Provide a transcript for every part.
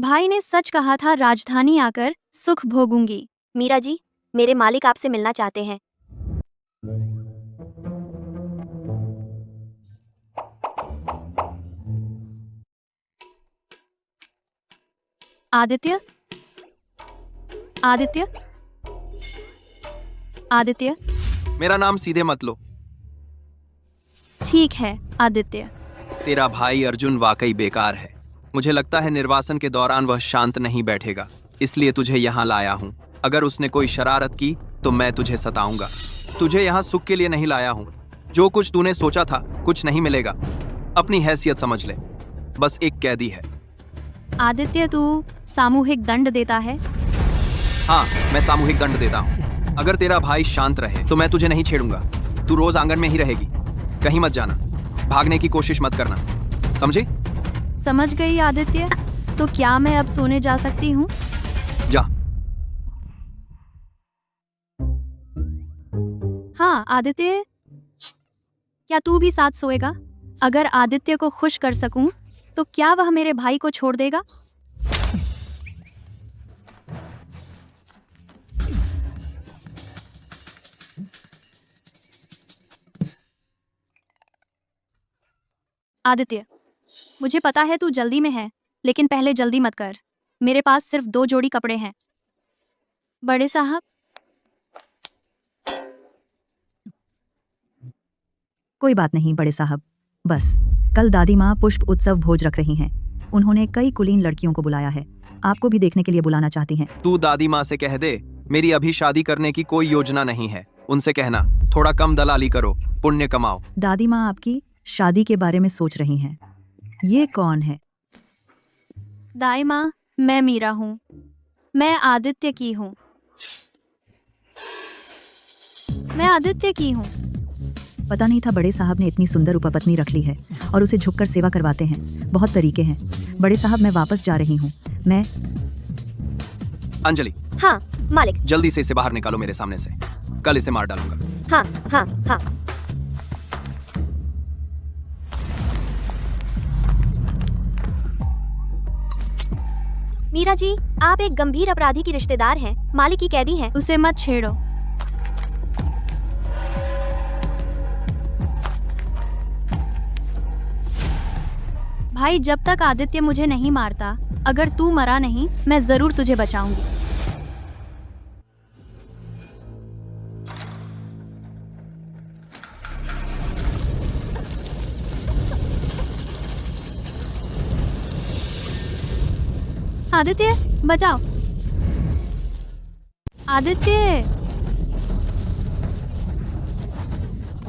भाई ने सच कहा था, राजधानी आकर सुख भोगूंगी। मीरा जी, मेरे मालिक आपसे मिलना चाहते हैं। आदित्य, आदित्य, आदित्य। मेरा नाम सीधे मत लो। ठीक है आदित्य। तेरा भाई अर्जुन वाकई बेकार है। मुझे लगता है निर्वासन के दौरान वह शांत नहीं बैठेगा, इसलिए तुझे यहाँ लाया हूँ। अगर उसने कोई शरारत की तो मैं तुझे सताऊंगा। तुझे यहाँ सुख के लिए नहीं लाया हूँ। जो कुछ तूने सोचा था कुछ नहीं मिलेगा। अपनी हैसियत समझ ले, बस एक कैदी है। आदित्य, तू सामूहिक दंड देता है? हाँ, मैं सामूहिक दंड देता हूँ। अगर तेरा भाई शांत रहे तो मैं तुझे नहीं छेड़ूंगा। तू रोज आंगन में ही रहेगी, कहीं मत जाना। भागने की कोशिश मत करना, समझी? समझ गई आदित्य। तो क्या मैं अब सोने जा सकती हूँ? जा। हाँ आदित्य, क्या तू भी साथ सोएगा? अगर आदित्य को खुश कर सकूं तो क्या वह मेरे भाई को छोड़ देगा? आदित्य, मुझे पता है तू जल्दी में है, लेकिन पहले जल्दी मत कर। मेरे पास सिर्फ 2 जोड़ी कपड़े हैं। बड़े साहब। कोई बात नहीं बड़े साहब, बस कल दादी माँ पुष्प उत्सव भोज रख रही हैं। उन्होंने कई कुलीन लड़कियों को बुलाया है, आपको भी देखने के लिए बुलाना चाहती हैं। तू दादी माँ से कह दे मेरी अभी शादी करने की कोई योजना नहीं है। उनसे कहना थोड़ा कम दलाली करो, पुण्य कमाओ। दादी माँ आपकी शादी के बारे में सोच रही हैं। ये कौन है? दाई माँ, मैं मीरा हूँ। मैं आदित्य की हूँ। मैं आदित्य की हूँ। पता नहीं था बड़े साहब ने इतनी सुंदर उपपत्नी रख ली है और उसे झुककर सेवा करवाते हैं। बहुत तरीके हैं। बड़े साहब, मैं वापस जा रही हूँ। मैं अंजलि, हाँ मालिक। जल्दी से इसे बाहर निकालो मेरे सामने से। कल इसे मार डालूंगा। हाँ हाँ हाँ। मीरा जी, आप एक गंभीर अपराधी की रिश्तेदार हैं, मालिक की कैदी हैं। उसे मत छेड़ो। भाई, जब तक आदित्य मुझे नहीं मारता, अगर तू मरा नहीं, मैं जरूर तुझे बचाऊंगी। आदित्य, बचाओ। आदित्य।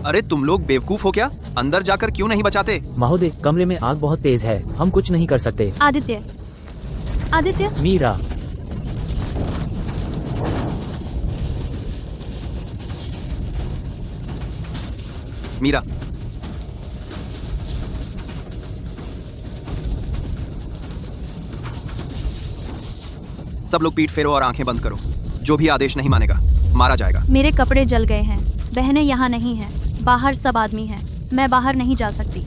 अरे तुम लोग बेवकूफ हो क्या? अंदर जाकर क्यों नहीं बचाते? महोदय, कमरे में आग बहुत तेज है, हम कुछ नहीं कर सकते। आदित्य, आदित्य। मीरा, मीरा, सब लोग पीठ फेरो और आंखें बंद करो। जो भी आदेश नहीं मानेगा मारा जाएगा। मेरे कपड़े जल गए हैं। बहनें यहाँ नहीं हैं, बाहर सब आदमी हैं। मैं बाहर नहीं जा सकती।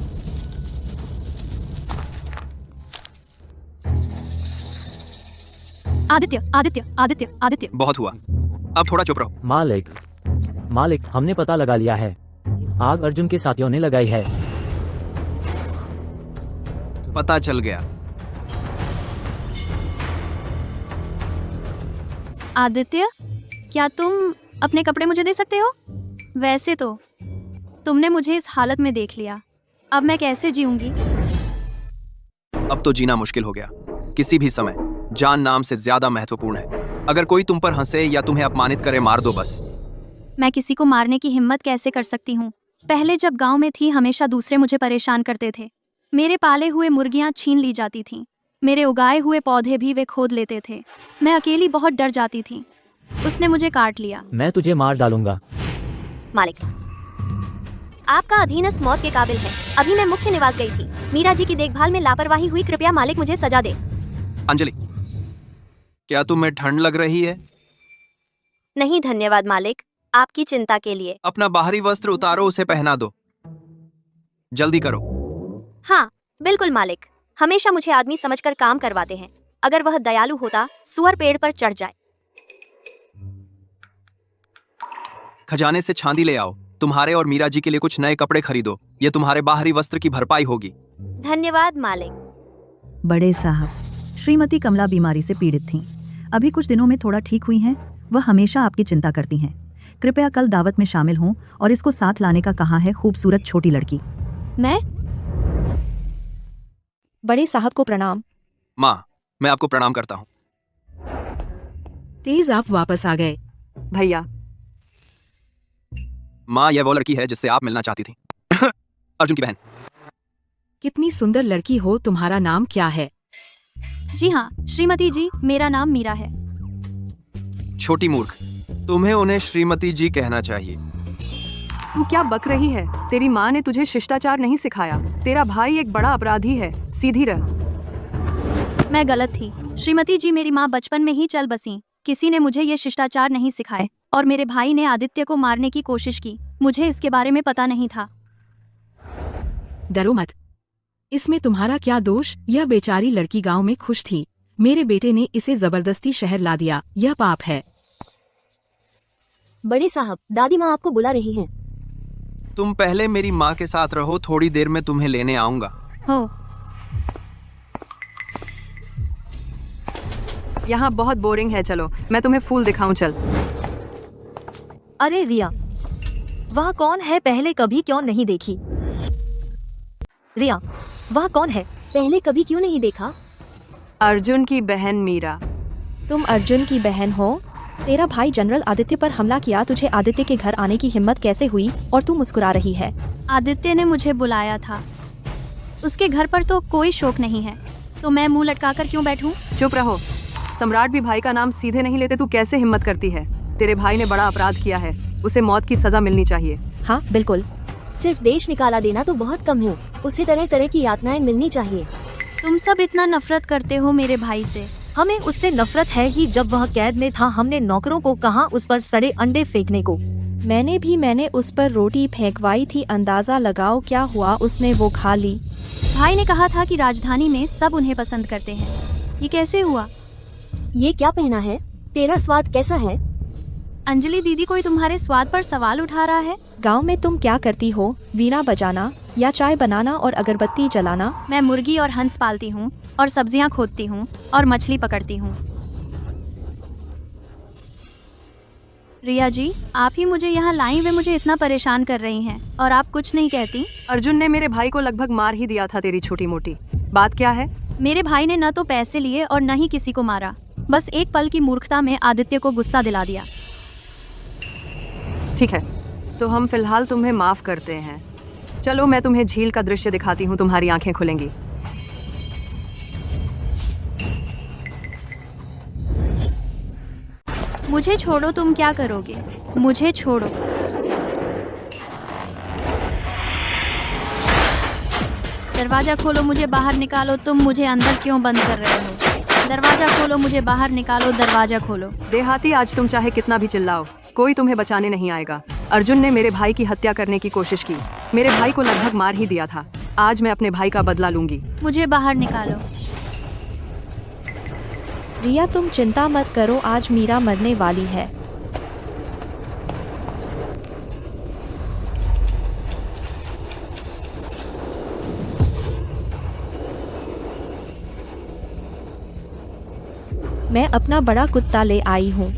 आदित्य, आदित्य, आदित्य, आदित्य। बहुत हुआ, अब थोड़ा चुप रहो। मालिक, मालिक, हमने पता लगा लिया है। आग अर्जुन के साथियों ने लगाई है। पता चल गया। आदित्य, क्या तुम अपने कपड़े मुझे दे सकते हो? वैसे तो तुमने मुझे इस हालत में देख लिया, अब मैं कैसे जीऊंगी? अब तो जीना मुश्किल हो गया। किसी भी समय जान नाम से ज्यादा महत्वपूर्ण है। अगर कोई तुम पर हंसे या तुम्हें अपमानित करे, मार दो बस। मैं किसी को मारने की हिम्मत कैसे कर सकती हूँ? पहले जब गांव में थी, हमेशा दूसरे मुझे परेशान करते थे। मेरे पाले हुए मुर्गियां छीन ली जाती थीं। मेरे उगाए हुए पौधे भी वे खोद लेते थे। मैं अकेली बहुत डर जाती थी। उसने मुझे काट लिया। मैं तुझे मार डालूंगा। मालिक, आपका अधीनस्थ मौत के काबिल है। अभी मैं मुख्य निवास गई थी। मीरा जी की देखभाल में लापरवाही हुई। कृपया मालिक मुझे सजा दे। अंजलि, क्या तुम्हें ठंड लग रही है? नहीं धन्यवाद मालिक, आपकी चिंता के लिए। अपना बाहरी वस्त्र उतारो, उसे पहना दो। जल्दी करो। हाँ बिल्कुल मालिक, हमेशा मुझे आदमी समझकर काम करवाते हैं। अगर वह दयालु होता, सुअर पेड़ पर चढ़ जाए। खजाने से चांदी ले आओ। तुम्हारे और मीरा जी के लिए कुछ नए कपड़े खरीदो। ये तुम्हारे बाहरी वस्त्र की भरपाई होगी। धन्यवाद मालिक। बड़े साहब, श्रीमती कमला बीमारी से पीड़ित थीं। अभी कुछ दिनों में थोड़ा ठीक हुई हैं। वह हमेशा आपकी चिंता करती हैं। कृपया कल दावत में शामिल हों और इसको साथ लाने का कहा है खूबसूरत छोटी लड़की। मैं बड़े साहब को प्रणाम। माँ, मैं आपको प्रणाम करता हूँ। तेज आप वापस आ गए। भैया, माँ, यह वो लड़की है जिससे आप मिलना चाहती थी। अर्जुन की बहन। कितनी सुंदर लड़की हो। तुम्हारा नाम क्या है? जी हाँ श्रीमती जी, मेरा नाम मीरा है। छोटी मूर्ख, तुम्हें उन्हें श्रीमती जी कहना चाहिए। तू क्या बक रही है? तेरी माँ ने तुझे शिष्टाचार नहीं सिखाया। तेरा भाई एक बड़ा अपराधी है। सीधी रह। मैं गलत थी श्रीमती जी, मेरी माँ बचपन में ही चल बसी। किसी ने मुझे ये शिष्टाचार नहीं सिखाए और मेरे भाई ने आदित्य को मारने की कोशिश की। मुझे इसके बारे में पता नहीं था। डरो मत, इसमें तुम्हारा क्या दोष? यह बेचारी लड़की गांव में खुश थी। मेरे बेटे ने इसे जबरदस्ती शहर ला दिया। यह पाप है। बड़े साहब, दादी माँ आपको बुला रही हैं। तुम पहले मेरी माँ के साथ रहो, थोड़ी देर में तुम्हें लेने आऊंगा। हो, यहाँ बहुत बोरिंग है। चलो मैं तुम्हें फूल दिखाऊं। चल। अरे रिया, वह कौन है? पहले कभी क्यों नहीं देखी? रिया, वह कौन है? पहले कभी क्यों नहीं देखा? अर्जुन की बहन मीरा। तुम अर्जुन की बहन हो? तेरा भाई जनरल आदित्य पर हमला किया। तुझे आदित्य के घर आने की हिम्मत कैसे हुई? और तू मुस्कुरा रही है। आदित्य ने मुझे बुलाया था। उसके घर पर तो कोई शौक नहीं है, तो मैं मुंह लटकाकर क्यों बैठूं? चुप रहो। सम्राट भी भाई का नाम सीधे नहीं लेते। तू कैसे हिम्मत करती है? तेरे भाई ने बड़ा अपराध किया है। उसे मौत की सजा मिलनी चाहिए। हाँ बिल्कुल। सिर्फ देश निकाला देना तो बहुत कम है। उसे तरह तरह की यातनाएं मिलनी चाहिए। तुम सब इतना नफरत करते हो मेरे भाई से। हमें उससे नफरत है ही। जब वह कैद में था, हमने नौकरों को कहा उस पर सड़े अंडे फेंकने को। मैंने उस पर रोटी फेंकवाई थी। अंदाजा लगाओ क्या हुआ? उसने वो खा ली। भाई ने कहा था कि राजधानी में सब उन्हें पसंद करते हैं। ये कैसे हुआ? ये क्या पहना है? तेरा स्वाद कैसा है? अंजलि दीदी, कोई तुम्हारे स्वाद पर सवाल उठा रहा है? गांव में तुम क्या करती हो? वीणा बजाना या चाय बनाना और अगरबत्ती जलाना? मैं मुर्गी और हंस पालती हूँ और सब्जियाँ खोदती हूँ और मछली पकड़ती हूँ। रिया जी, आप ही मुझे यहाँ लाई। वे मुझे इतना परेशान कर रही हैं और आप कुछ नहीं कहती। अर्जुन ने मेरे भाई को लगभग मार ही दिया था। तेरी छोटी मोटी बात क्या है? मेरे भाई ने न तो पैसे लिए और न ही किसी को मारा। बस एक पल की मूर्खता में आदित्य को गुस्सा दिला दिया। ठीक है, तो हम फिलहाल तुम्हें माफ करते हैं। चलो मैं तुम्हें झील का दृश्य दिखाती हूँ। तुम्हारी आंखें खुलेंगी। मुझे छोड़ो। तुम क्या करोगे? मुझे छोड़ो। दरवाजा खोलो, मुझे बाहर निकालो। तुम मुझे अंदर क्यों बंद कर रहे हो? दरवाजा खोलो, मुझे बाहर निकालो। दरवाजा खोलो। देहाती, आज तुम चाहे कितना भी चिल्लाओ, कोई तुम्हें बचाने नहीं आएगा। अर्जुन ने मेरे भाई की हत्या करने की कोशिश की। मेरे भाई को लगभग मार ही दिया था। आज मैं अपने भाई का बदला लूंगी। मुझे बाहर निकालो। रिया तुम चिंता मत करो। आज मीरा मरने वाली है। मैं अपना बड़ा कुत्ता ले आई हूँ।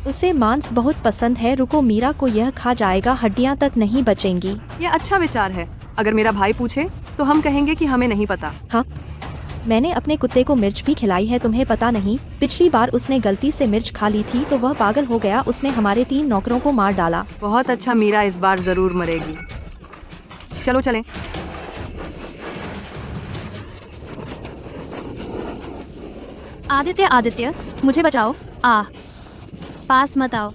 उसे मांस बहुत पसंद है। रुको, मीरा को यह खा जाएगा। हड्डियाँ तक नहीं बचेंगी। ये अच्छा विचार है। अगर मेरा भाई पूछे तो हम कहेंगे कि हमें नहीं पता। हाँ, मैंने अपने कुत्ते को मिर्च भी खिलाई है। तुम्हें पता नहीं? पिछली बार उसने गलती से मिर्च खा ली थी तो वह पागल हो गया। उसने हमारे 3 नौकरों को मार डाला। बहुत अच्छा, मीरा इस बार जरूर मरेगी। चलो चलें। आदित्य, आदित्य, मुझे बचाओ। पास मत आओ।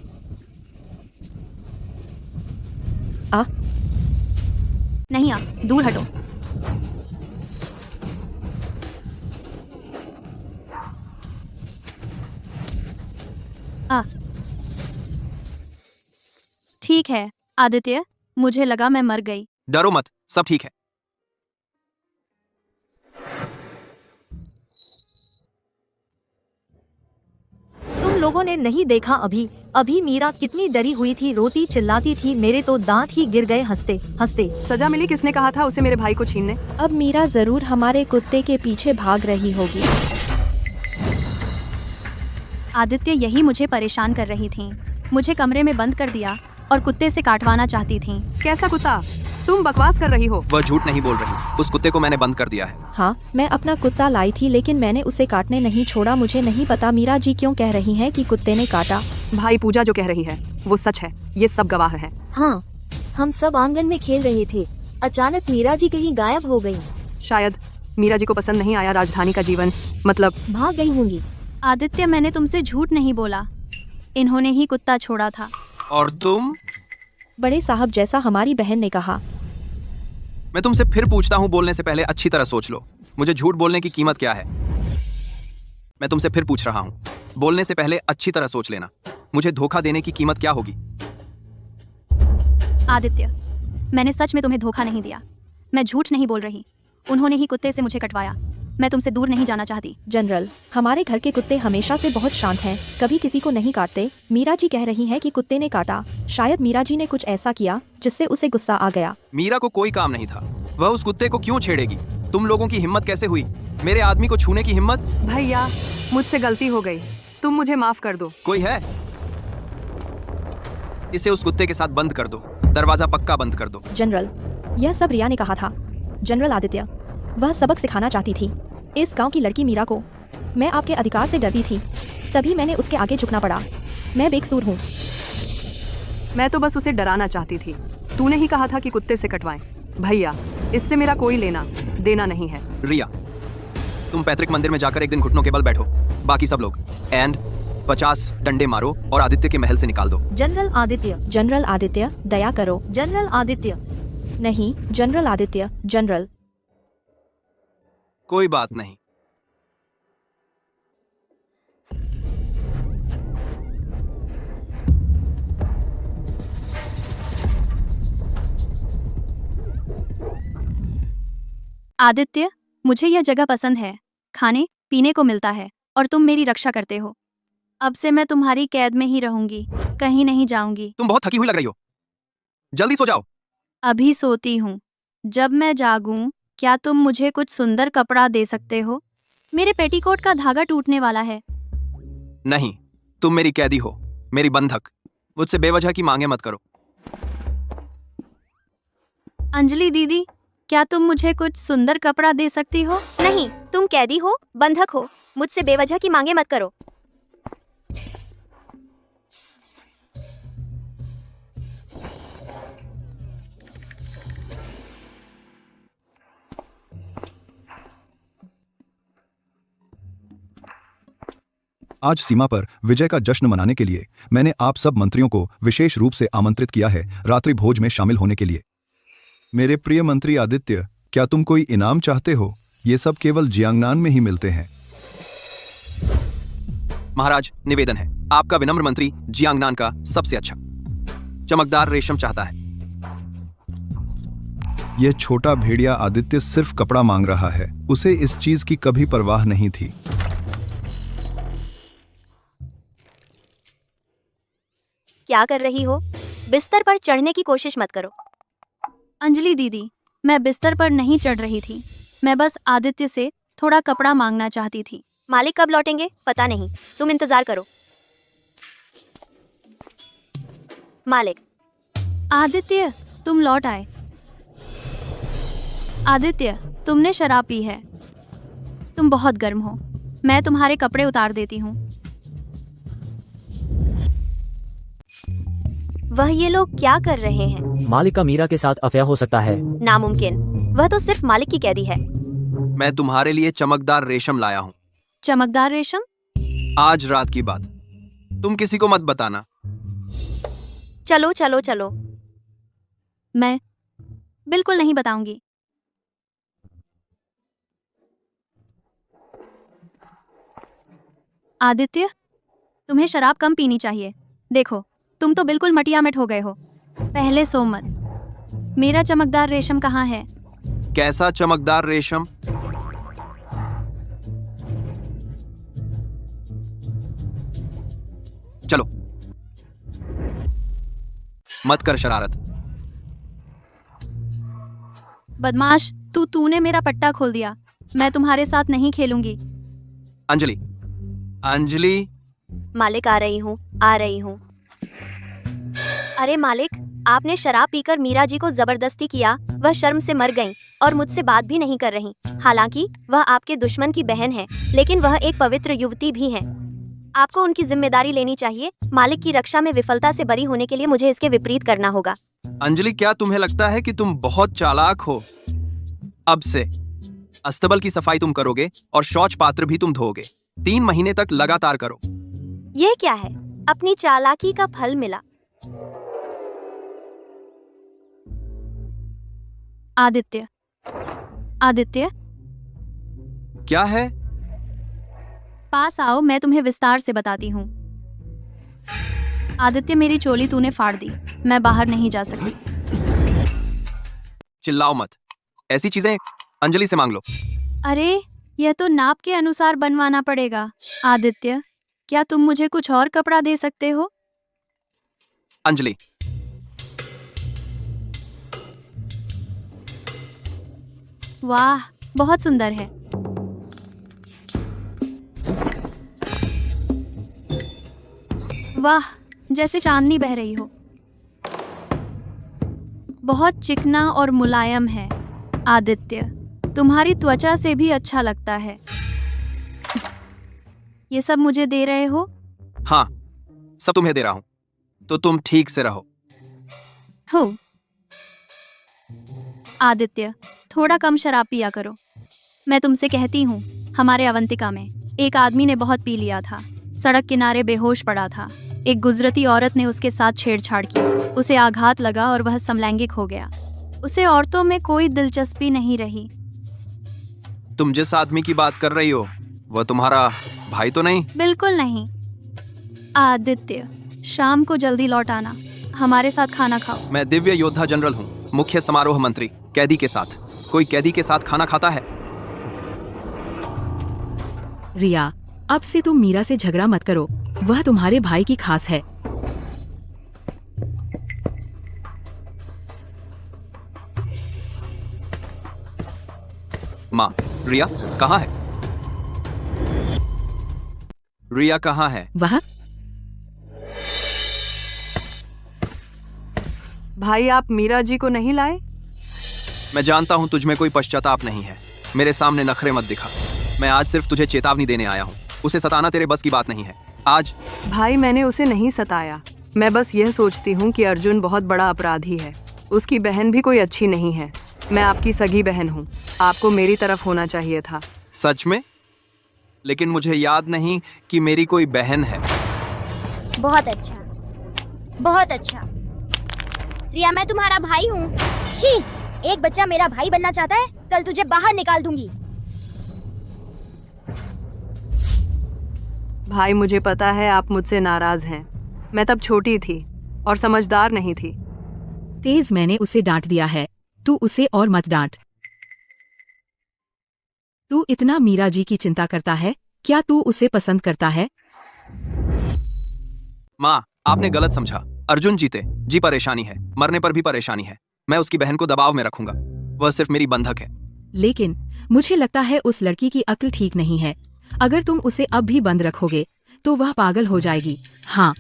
नहीं, दूर हटो। ठीक है आदित्य, मुझे लगा मैं मर गई। डरो मत, सब ठीक है। लोगों ने नहीं देखा अभी अभी मीरा कितनी डरी हुई थी, रोती चिल्लाती थी, मेरे तो दांत ही गिर गए हंसते हंसते। सजा मिली? किसने कहा था उसे मेरे भाई को छीनने? अब मीरा जरूर हमारे कुत्ते के पीछे भाग रही होगी। आदित्य यही मुझे परेशान कर रही थी। मुझे कमरे में बंद कर दिया और कुत्ते से काटवाना चाहती थी। कैसा कुत्ता? तुम बकवास कर रही हो। वह झूठ नहीं बोल रही, उस कुत्ते को मैंने बंद कर दिया है। हाँ, मैं अपना कुत्ता लाई थी लेकिन मैंने उसे काटने नहीं छोड़ा। मुझे नहीं पता मीरा जी क्यों कह रही हैं कि कुत्ते ने काटा। भाई पूजा जो कह रही है वो सच है, ये सब गवाह है। हाँ, हम सब आंगन में खेल रहे थे, अचानक मीरा जी कहीं गायब हो गई। शायद मीरा जी को पसंद नहीं आया राजधानी का जीवन, मतलब भाग गई होंगी। आदित्य, मैंने तुमसे झूठ नहीं बोला, इन्होंने ही कुत्ता छोड़ा था। और तुम? बड़े साहब, जैसा हमारी बहन ने कहा। मैं तुमसे फिर पूछता हूँ, बोलने से पहले अच्छी तरह सोच लो। मुझे झूठ बोलने की कीमत क्या है? मैं तुमसे फिर पूछ रहा हूँ, बोलने से पहले अच्छी तरह सोच लेना। मुझे धोखा देने की कीमत क्या होगी? आदित्य, मैंने सच में तुम्हें धोखा नहीं दिया, मैं झूठ नहीं बोल रही। उन्होंने ही कुत्ते से मुझे कटवाया। मैं तुमसे दूर नहीं जाना चाहती। जनरल, हमारे घर के कुत्ते हमेशा से बहुत शांत हैं, कभी किसी को नहीं काटते। मीरा जी कह रही हैं कि कुत्ते ने काटा। शायद मीरा जी ने कुछ ऐसा किया जिससे उसे गुस्सा आ गया। मीरा को कोई काम नहीं था, वह उस कुत्ते को क्यों छेड़ेगी? तुम लोगों की हिम्मत कैसे हुई? मेरे आदमी को छूने की हिम्मत? भैया, मुझसे गलती हो गई, तुम मुझे माफ कर दो। कोई है? इसे उस कुत्ते के साथ बंद कर दो, दरवाजा पक्का बंद कर दो। जनरल, यह सब रिया ने कहा था। जनरल आदित्य, वह सबक सिखाना चाहती थी इस गांव की लड़की मीरा को। मैं आपके अधिकार से डरती थी, तभी मैंने उसके आगे झुकना पड़ा। मैं बेकसूर हूँ। मैं तो बस उसे डराना चाहती थी। तूने ही कहा था कि कुत्ते से कटवाएं। भैया, इससे मेरा कोई लेना देना नहीं है। रिया, तुम पैतृक मंदिर में जाकर एक दिन घुटनों के बल बैठो। बाकी सब लोग एंड 50 डंडे मारो और आदित्य के महल से निकाल दो। जनरल आदित्य, जनरल आदित्य, दया करो। जनरल आदित्य। नहीं, जनरल आदित्य, जनरल। कोई बात नहीं। आदित्य, मुझे यह जगह पसंद है, खाने पीने को मिलता है और तुम मेरी रक्षा करते हो। अब से मैं तुम्हारी कैद में ही रहूंगी, कहीं नहीं जाऊंगी। तुम बहुत थकी हुई लग रही हो, जल्दी सो जाओ। अभी सोती हूँ, जब मैं जागूं क्या तुम मुझे कुछ सुंदर कपड़ा दे सकते हो? मेरे पेटीकोट का धागा टूटने वाला है। नहीं, तुम मेरी कैदी हो, मेरी बंधक। मुझसे बेवजह की मांगे मत करो। अंजलि दीदी, क्या तुम मुझे कुछ सुंदर कपड़ा दे सकती हो? नहीं, तुम कैदी हो, बंधक हो, मुझसे बेवजह की मांगे मत करो। आज सीमा पर विजय का जश्न मनाने के लिए मैंने आप सब मंत्रियों को विशेष रूप से आमंत्रित किया है रात्रि भोज में शामिल होने के लिए। मेरे प्रिय मंत्री आदित्य, क्या तुम कोई इनाम चाहते हो? ये सब केवल जियांगनान में ही मिलते हैं। महाराज, निवेदन है, आपका विनम्र मंत्री जियांगनान का सबसे अच्छा चमकदार रेशम चाहता है। यह छोटा भेड़िया आदित्य सिर्फ कपड़ा मांग रहा है, उसे इस चीज की कभी परवाह नहीं थी। क्या कर रही हो? बिस्तर पर चढ़ने की कोशिश मत करो। अंजलि दीदी, मैं बिस्तर पर नहीं चढ़ रही थी, मैं बस आदित्य से थोड़ा कपड़ा मांगना चाहती थी। मालिक कब लौटेंगे पता नहीं, तुम इंतजार करो। मालिक। आदित्य, तुम लौट आए। आदित्य, तुमने शराब पी है, तुम बहुत गर्म हो, मैं तुम्हारे कपड़े उतार देती हूँ। वह ये लोग क्या कर रहे हैं? मालिक का मीरा के साथ अफेयर हो सकता है। नामुमकिन, वह तो सिर्फ मालिक की कैदी है। मैं तुम्हारे लिए चमकदार रेशम लाया हूँ। चमकदार रेशम? आज रात की बात, तुम किसी को मत बताना। चलो चलो चलो। मैं बिल्कुल नहीं बताऊंगी। आदित्य, तुम्हें शराब कम पीनी चाहिए। देखो, तुम तो बिल्कुल मटियामेट हो गए हो। पहले सो मत। मेरा चमकदार रेशम कहाँ है? कैसा चमकदार रेशम? मत कर शरारत। बदमाश, तूने मेरा पट्टा खोल दिया। मैं तुम्हारे साथ नहीं खेलूंगी। अंजलि, अंजलि, मालिक आ रही हूँ। अरे मालिक, आपने शराब पीकर मीरा जी को जबरदस्ती किया। वह शर्म से मर गईं और मुझसे बात भी नहीं कर रही। हालांकि वह आपके दुश्मन की बहन है, लेकिन वह एक पवित्र युवती भी है। आपको उनकी जिम्मेदारी लेनी चाहिए। मालिक की रक्षा में विफलता से बरी होने के लिए मुझे इसके विपरीत करना होगा। अंजलि, क्या तुम्हें लगता है कि तुम बहुत चालाक हो? अब से अस्तबल की सफाई तुम करोगे और शौच पात्र भी तुम धोगे। 3 महीने तक लगातार करो। ये क्या है? अपनी चालाकी का फल मिला। आदित्य, आदित्य, क्या है? पास आओ, मैं तुम्हें विस्तार से बताती हूँ। आदित्य, मेरी चोली तूने फाड़ दी। मैं बाहर नहीं जा सकती। चिल्लाओ मत। ऐसी चीजें अंजलि से मांग लो। अरे, यह तो नाप के अनुसार बनवाना पड़ेगा। आदित्य, क्या तुम मुझे कुछ और कपड़ा दे सकते हो? अंजलि, वाह, बहुत सुंदर है। वाह, जैसे चांदनी बह रही हो। बहुत चिकना और मुलायम है। आदित्य, तुम्हारी त्वचा से भी अच्छा लगता है। ये सब मुझे दे रहे हो? हाँ, सब तुम्हें दे रहा हूं, तो तुम ठीक से रहो। हो। आदित्य, थोड़ा कम शराब पिया करो। मैं तुमसे कहती हूँ, हमारे अवंतिका में एक आदमी ने बहुत पी लिया था। सड़क किनारे बेहोश पड़ा था। एक गुजरती औरत ने उसके साथ छेड़छाड़ की। उसे आघात लगा और वह समलैंगिक हो गया। उसे औरतों में कोई दिलचस्पी नहीं रही। तुम जिस आदमी की बात कर रही हो, वह तुम्हारा भाई तो नहीं? बिल्कुल नहीं। आदित्य, शाम को जल्दी लौट आना। हमारे साथ खाना खाओ। मैं दिव्य योद्धा जनरल हूँ, मुख्य समारोह मंत्री। कैदी के साथ कोई कैदी के साथ खाना खाता है? रिया, अब से तुम मीरा से झगड़ा मत करो। वह तुम्हारे भाई की खास है। माँ, रिया कहाँ है? रिया कहाँ है? वह भाई, आप मीरा जी को नहीं लाए? मैं जानता हूँ तुझ में कोई पश्चाताप नहीं है। मेरे सामने नखरे मत दिखा। मैं आज सिर्फ तुझे चेतावनी देने आया हूँ। उसे सताना तेरे बस की बात नहीं है। आज भाई, मैंने उसे नहीं सताया। मैं बस यह सोचती हूँ कि अर्जुन बहुत बड़ा अपराधी है। उसकी बहन भी कोई अच्छी नहीं है। मैं आपकी सगी बहन हूँ। आपको मेरी तरफ होना चाहिए था। सच में? लेकिन मुझे याद नहीं कि मेरी कोई बहन है। बहुत अच्छा, बहुत अच्छा। रिया, मैं तुम्हारा भाई हूँ। छी, एक बच्चा मेरा भाई बनना चाहता है। कल तुझे बाहर निकाल दूंगी। भाई, मुझे पता है आप मुझसे नाराज हैं। मैं तब छोटी थी और समझदार नहीं थी। तेज, मैंने उसे डांट दिया है। तू उसे और मत डांट। तू इतना मीरा जी की चिंता करता है? क्या तू उसे पसंद करता है? माँ, आपने गलत समझा। अर्जुन जीते जी परेशानी है, मरने पर भी परेशानी है। मैं उसकी बहन को दबाव में रखूंगा। वह सिर्फ मेरी बंधक है। लेकिन मुझे लगता है उस लड़की की अक्ल ठीक नहीं है। अगर तुम उसे अब भी बंद रखोगे तो वह पागल हो जाएगी। हाँ,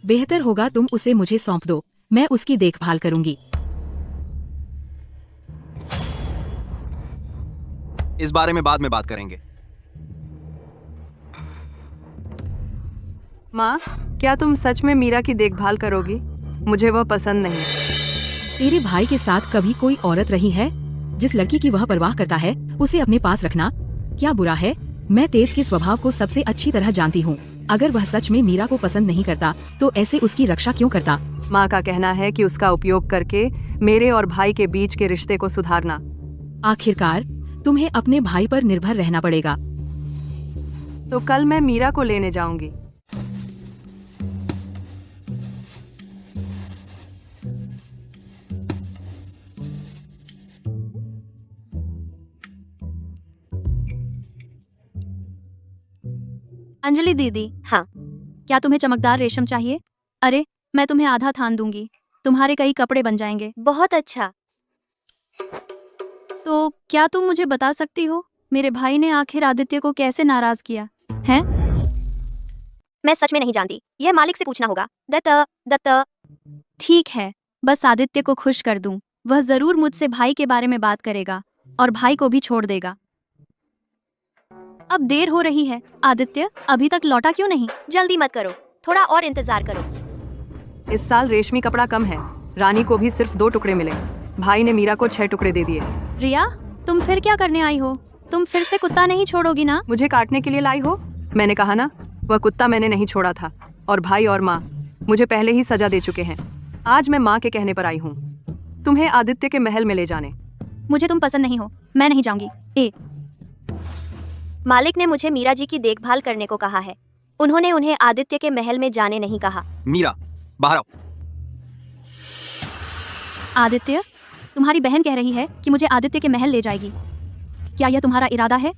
बेहतर होगा तुम उसे मुझे सौंप दो। मैं उसकी देखभाल करूंगी। इस बारे में बाद में बात करेंगे। माँ, क्या तुम सच में मीरा की देखभाल करोगी? मुझे वह पसंद नहीं। तेरे भाई के साथ कभी कोई औरत रही है? जिस लड़की की वह परवाह करता है उसे अपने पास रखना क्या बुरा है? मैं तेज के स्वभाव को सबसे अच्छी तरह जानती हूँ। अगर वह सच में मीरा को पसंद नहीं करता तो ऐसे उसकी रक्षा क्यों करता? माँ का कहना है कि उसका उपयोग करके मेरे और भाई के बीच के रिश्ते को सुधारना। आखिरकार तुम्हें अपने भाई पर निर्भर रहना पड़ेगा। तो कल मैं मीरा को लेने जाऊंगी। अंजलि दीदी, हाँ। क्या तुम्हें चमकदार रेशम चाहिए? अरे, मैं तुम्हें आधा थान दूंगी। तुम्हारे कई कपड़े बन जाएंगे। बहुत अच्छा। तो क्या तुम मुझे बता सकती हो मेरे भाई ने आखिर आदित्य को कैसे नाराज किया है? मैं सच में नहीं जानती, यह मालिक से पूछना होगा। दत्त। ठीक है, बस आदित्य को खुश कर दूं, वह जरूर मुझसे भाई के बारे में बात करेगा और भाई को भी छोड़ देगा। अब देर हो रही है, आदित्य अभी तक लौटा क्यों नहीं? जल्दी मत करो, थोड़ा और इंतजार करो। इस साल रेशमी कपड़ा कम है, रानी को भी सिर्फ 2 टुकड़े मिले, भाई ने मीरा को 6 टुकड़े दे दिए। रिया, तुम फिर क्या करने आई हो? तुम फिर से कुत्ता नहीं छोड़ोगी ना? मुझे काटने के लिए लाई हो? मैंने कहा ना, वह कुत्ता मैंने नहीं छोड़ा था, और भाई और माँ मुझे पहले ही सजा दे चुके हैं। आज मैं माँ के कहने पर आई हूँ तुम्हें आदित्य के महल में ले जाने। मुझे तुम पसंद नहीं हो, मैं नहीं जाऊंगी। मालिक ने मुझे मीरा जी की देखभाल करने को कहा है, उन्होंने उन्हें आदित्य के महल में जाने नहीं कहा। मीरा, बाहर आओ। आदित्य, तुम्हारी बहन कह रही है कि मुझे आदित्य के महल ले जाएगी। क्या यह तुम्हारा इरादा है?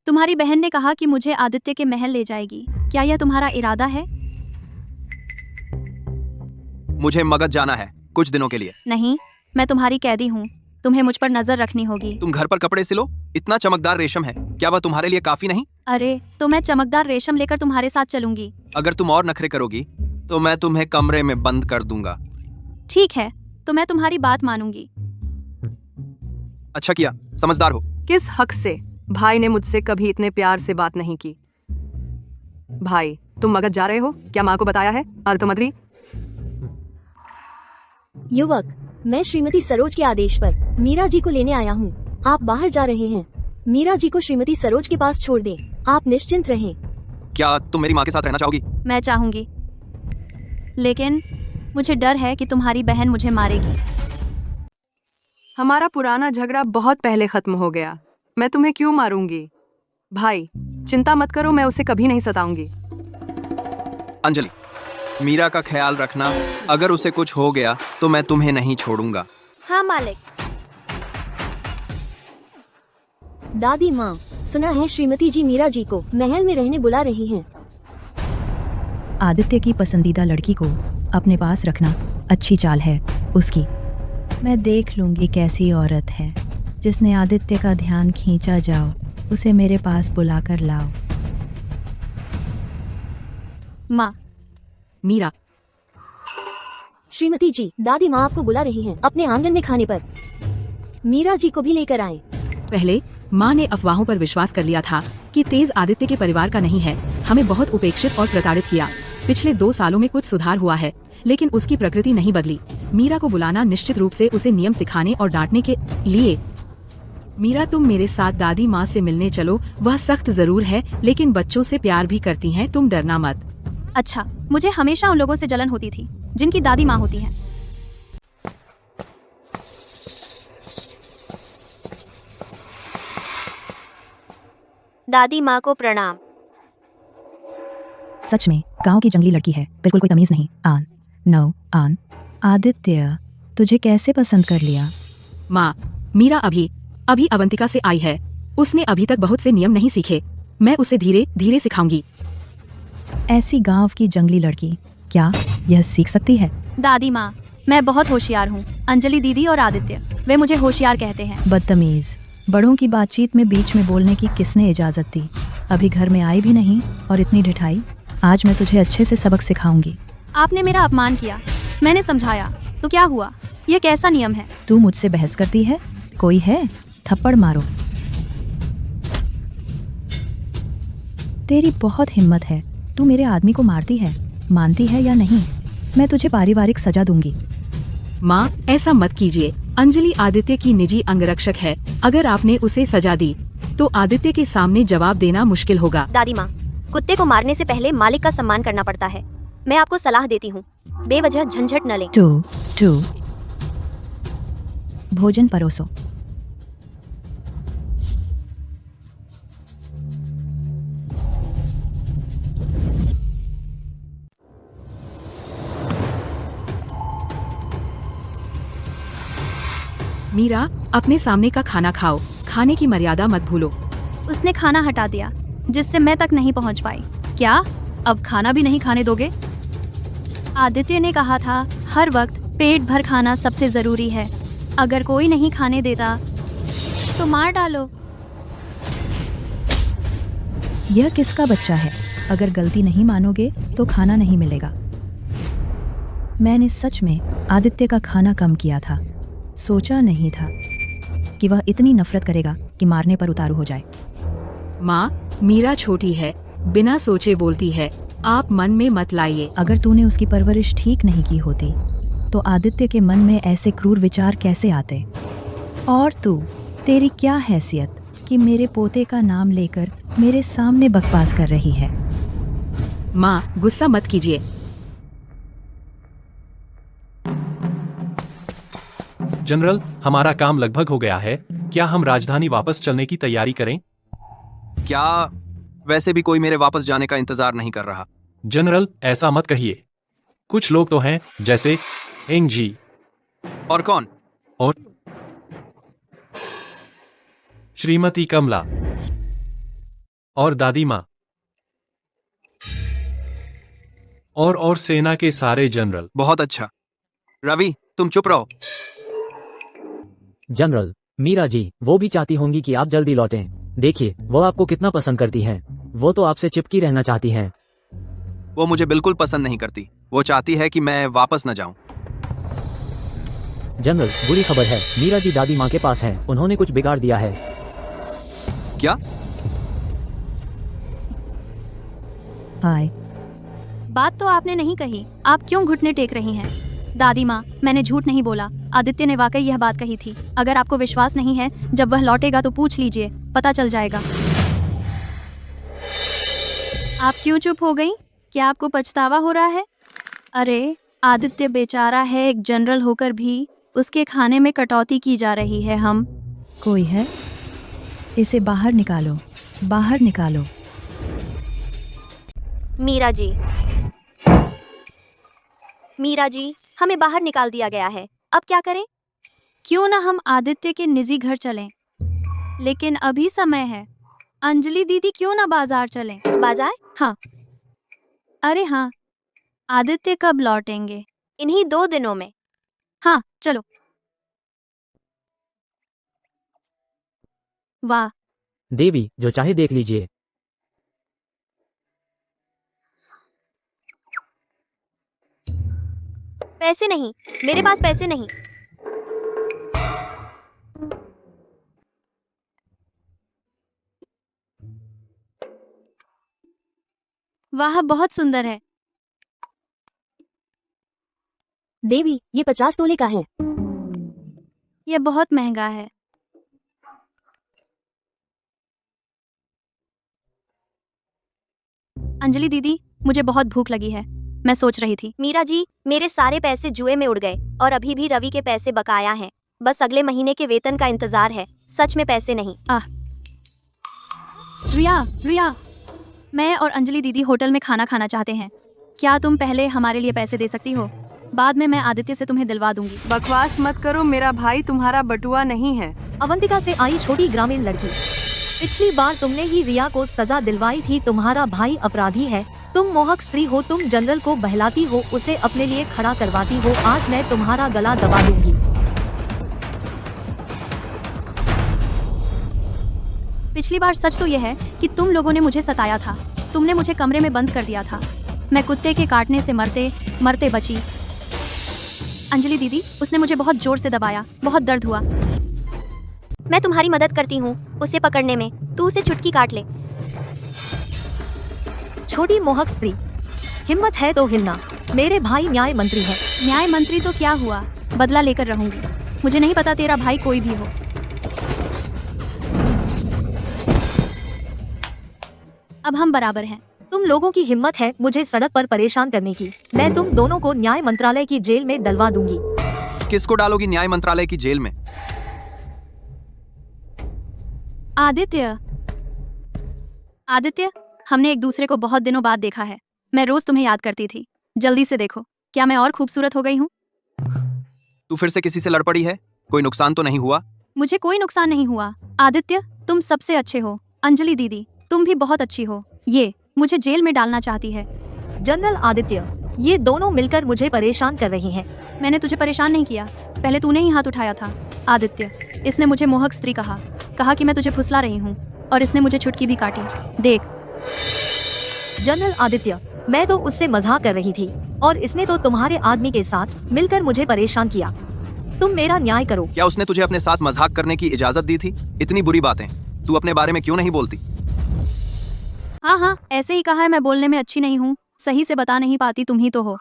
तुम्हारी बहन ने कहा कि मुझे आदित्य के महल ले जाएगी, क्या यह तुम्हारा इरादा है? मुझे मगध जाना है कुछ दिनों के लिए। नहीं, मैं तुम्हारी कैदी हूँ, तुम्हें मुझ पर नजर रखनी होगी। तुम घर पर कपड़े सिलो, इतना चमकदार रेशम है, क्या वह तुम्हारे लिए काफी नहीं? अरे, तो मैं चमकदार रेशम लेकर तुम्हारे साथ चलूंगी। अगर तुम और नखरे करोगी तो मैं तुम्हें कमरे में बंद कर दूंगा। ठीक है, तो मैं तुम्हारी बात मानूंगी। अच्छा किया, समझदार हो। किस हक से? भाई ने मुझसे कभी इतने प्यार से बात नहीं की। भाई, तुम मगध जा रहे हो? क्या माँ को बताया है? अर्धमद्री। युवक, मैं श्रीमती सरोज के आदेश पर मीरा जी को लेने आया हूँ। आप बाहर जा रहे हैं, मीरा जी को श्रीमती सरोज के पास छोड़ दें, आप निश्चिंत रहें। क्या तुम मेरी माँ के साथ रहना चाहोगी? मैं चाहूंगी, लेकिन मुझे डर है कि तुम्हारी बहन मुझे मारेगी। हमारा पुराना झगड़ा बहुत पहले खत्म हो गया, मैं तुम्हें क्यों मारूंगी? भाई, चिंता मत करो, मैं उसे कभी नहीं सताऊंगी। अंजलि, मीरा का ख्याल रखना, अगर उसे कुछ हो गया तो मैं तुम्हें नहीं छोड़ूंगा। हाँ मालिक। दादी माँ, सुना है श्रीमती जी मीरा जी को महल में रहने बुला रही हैं। आदित्य की पसंदीदा लड़की को अपने पास रखना अच्छी चाल है उसकी। मैं देख लूंगी कैसी औरत है जिसने आदित्य का ध्यान खींचा, जाओ उसे मेरे पास बुलाकर लाओ। माँ। मीरा। श्रीमती जी, दादी माँ आपको बुला रही हैं अपने आंगन में खाने पर, मीरा जी को भी लेकर आएं। पहले माँ ने अफवाहों पर विश्वास कर लिया था कि तेज आदित्य के परिवार का नहीं है, हमें बहुत उपेक्षित और प्रताड़ित किया। पिछले 2 सालों में कुछ सुधार हुआ है, लेकिन उसकी प्रकृति नहीं बदली। मीरा को बुलाना निश्चित रूप से उसे नियम सिखाने और डांटने के लिए। मीरा, तुम मेरे साथ दादी माँ से मिलने चलो, वह सख्त जरूर है लेकिन बच्चों से प्यार भी करती हैं, तुम डरना मत। अच्छा, मुझे हमेशा उन लोगों से जलन होती थी जिनकी दादी माँ होती है। दादी माँ को प्रणाम। सच में गांव की जंगली लड़की है, बिल्कुल कोई तमीज नहीं। आन। आदित्य, तुझे कैसे पसंद कर लिया? माँ, मीरा अभी अवंतिका से आई है, उसने अभी तक बहुत से नियम नहीं सीखे, मैं उसे धीरे धीरे सिखाऊंगी। ऐसी गांव की जंगली लड़की क्या यह सीख सकती है? दादी माँ, मैं बहुत होशियार हूँ। अंजलि दीदी और आदित्य, वे मुझे होशियार कहते हैं। बदतमीज, बड़ों की बातचीत में बीच में बोलने की किसने इजाजत दी? अभी घर में आई भी नहीं और इतनी ढिठाई। आज मैं तुझे अच्छे से सबक सिखाऊंगी। आपने मेरा अपमान किया, मैंने समझाया, तो क्या हुआ? यह कैसा नियम है? तू मुझसे बहस करती है? कोई है? थप्पड़ मारो। तेरी बहुत हिम्मत है, तू मेरे आदमी को मारती है, मानती है या नहीं? मैं तुझे पारिवारिक सजा दूंगी। माँ, ऐसा मत कीजिए, अंजलि आदित्य की निजी अंगरक्षक है, अगर आपने उसे सजा दी तो आदित्य के सामने जवाब देना मुश्किल होगा। दादी माँ, कुत्ते को मारने से पहले मालिक का सम्मान करना पड़ता है। मैं आपको सलाह देती हूँ, बेवजह झंझट न लें। टू भोजन परोसो। मीरा, अपने सामने का खाना खाओ, खाने की मर्यादा मत भूलो। उसने खाना हटा दिया जिससे मैं तक नहीं पहुंच पाई। क्या अब खाना भी नहीं खाने दोगे? आदित्य ने कहा था हर वक्त पेट भर खाना सबसे जरूरी है। अगर कोई नहीं खाने देता तो मार डालो। यह किसका बच्चा है? अगर गलती नहीं मानोगे तो खाना नहीं मिलेगा। मैंने सच में आदित्य का खाना कम किया था। सोचा नहीं था कि वह इतनी नफरत करेगा कि मारने पर उतारू हो जाए। माँ, मीरा छोटी है, बिना सोचे बोलती है, आप मन में मत लाइए। अगर तूने उसकी परवरिश ठीक नहीं की होती तो आदित्य के मन में ऐसे क्रूर विचार कैसे आते? और तेरी क्या हैसियत कि मेरे पोते का नाम लेकर मेरे सामने बकवास कर रही है? माँ, गुस्सा मत कीजिए। जनरल, हमारा काम लगभग हो गया है। क्या हम राजधानी वापस चलने की तैयारी करें? क्या? वैसे भी कोई मेरे वापस जाने का इंतजार नहीं कर रहा। जनरल, ऐसा मत कहिए। कुछ लोग तो हैं, जैसे एंग जी। और कौन? और श्रीमती कमला और दादी माँ और सेना के सारे जनरल। बहुत अच्छा। रवि, तुम चुप रहो। जनरल, मीरा जी वो भी चाहती होंगी कि आप जल्दी लौटें। देखिए वो आपको कितना पसंद करती हैं। वो तो आपसे चिपकी रहना चाहती हैं। वो मुझे बिल्कुल पसंद नहीं करती। वो चाहती है कि मैं वापस न जाऊं। जनरल, बुरी खबर है, मीरा जी दादी माँ के पास हैं। उन्होंने कुछ बिगाड़ दिया है। क्या? हाय। बात तो आपने नहीं कही, आप क्यों घुटने टेक रही हैं? दादी माँ, मैंने झूठ नहीं बोला। आदित्य ने वाकई यह बात कही थी। अगर आपको विश्वास नहीं है, जब वह लौटेगा तो पूछ लीजिए, पता चल जाएगा। आप क्यों चुप हो गई? क्या आपको पछतावा हो रहा है? अरे, आदित्य बेचारा है, एक जनरल होकर भी उसके खाने में कटौती की जा रही है। हम कोई है? इसे बाहर निकालो, बाहर निकालो। मीरा जी, मीरा जी, हमें बाहर निकाल दिया गया है। अब क्या करें? क्यों ना हम आदित्य के निजी घर चलें? लेकिन अभी समय है। अंजलि दीदी, क्यों ना बाजार चलें? बाजार? हाँ। अरे हाँ, आदित्य कब लौटेंगे? इन्हीं 2 दिनों में। हाँ, चलो। वाह। देवी, जो चाहे देख लीजिए। पैसे नहीं, मेरे पास पैसे नहीं। वाह, बहुत सुंदर है। देवी, ये 50 तोले का है। यह बहुत महंगा है। अंजलि दीदी, मुझे बहुत भूख लगी है। मैं सोच रही थी। मीरा जी, मेरे सारे पैसे जुए में उड़ गए और अभी भी रवि के पैसे बकाया हैं। बस अगले महीने के वेतन का इंतजार है। सच में पैसे नहीं। रिया, मैं और अंजलि दीदी होटल में खाना खाना चाहते हैं। क्या तुम पहले हमारे लिए पैसे दे सकती हो? बाद में मैं आदित्य से तुम्हें दिलवा दूंगी। बकवास मत करो, मेरा भाई तुम्हारा बटुआ नहीं है। अवंतिका से आई छोटी ग्रामीण लड़की। पिछली बार तुमने ही रिया को सजा दिलवाई थी। तुम्हारा भाई अपराधी है। तुम मोहक स्त्री हो। तुम जनरल को बहलाती हो, उसे अपने लिए खड़ा करवाती हो। आज मैं तुम्हारा गला दबा दूंगी। पिछली बार सच तो यह है कि तुम लोगों ने मुझे सताया था। तुमने मुझे कमरे में बंद कर दिया था। मैं कुत्ते के काटने से मरते बची। अंजलि दीदी, उसने मुझे बहुत जोर से दबाया। बहुत दर्द हुआ। मैं तुम्हारी मदद करती हूँ उसे पकड़ने में। तू उसे चुटकी काट ले। छोटी मोहक स्त्री, हिम्मत है तो हिलना। मेरे भाई न्याय मंत्री है। न्याय मंत्री तो क्या हुआ, बदला लेकर रहूंगी। मुझे नहीं पता तेरा भाई कोई भी हो। अब हम बराबर हैं। तुम लोगों की हिम्मत है मुझे सड़क पर परेशान करने की। मैं तुम दोनों को न्याय मंत्रालय की जेल में डलवा दूंगी। किसको डालोगी न्याय मंत्रालय की जेल में? आदित्य, हमने एक दूसरे को बहुत दिनों बाद देखा है। मैं रोज तुम्हें याद करती थी। जल्दी से देखो, क्या मैं और खूबसूरत हो गई हूँ? तू फिर से किसी से लड़ पड़ी है? कोई नुकसान तो नहीं हुआ? मुझे कोई नुकसान नहीं हुआ। आदित्य, तुम सबसे अच्छे हो। अंजलि दीदी, तुम भी बहुत अच्छी हो। ये मुझे जेल में डालना चाहती है। जनरल आदित्य, ये दोनों मिलकर मुझे परेशान कर रही हैं। मैंने तुझे परेशान नहीं किया, पहले तूने ही हाथ उठाया था। आदित्य, इसने मुझे मोहक स्त्री कहा कि मैं तुझे फुसला रही हूँ, और इसने मुझे छुटकी भी काटी। देख। जनरल आदित्य, मैं तो उससे मजाक कर रही थी और इसने तो तुम्हारे आदमी के साथ मिलकर मुझे परेशान किया। तुम मेरा न्याय करो। क्या उसने तुझे अपने साथ मजाक करने की इजाजत दी थी? इतनी बुरी बातें तू अपने बारे में क्यों नहीं बोलती? हाँ, ऐसे ही कहा है। मैं बोलने में अच्छी नहीं हूँ, सही से बता नहीं पाती, तुम ही तो हो।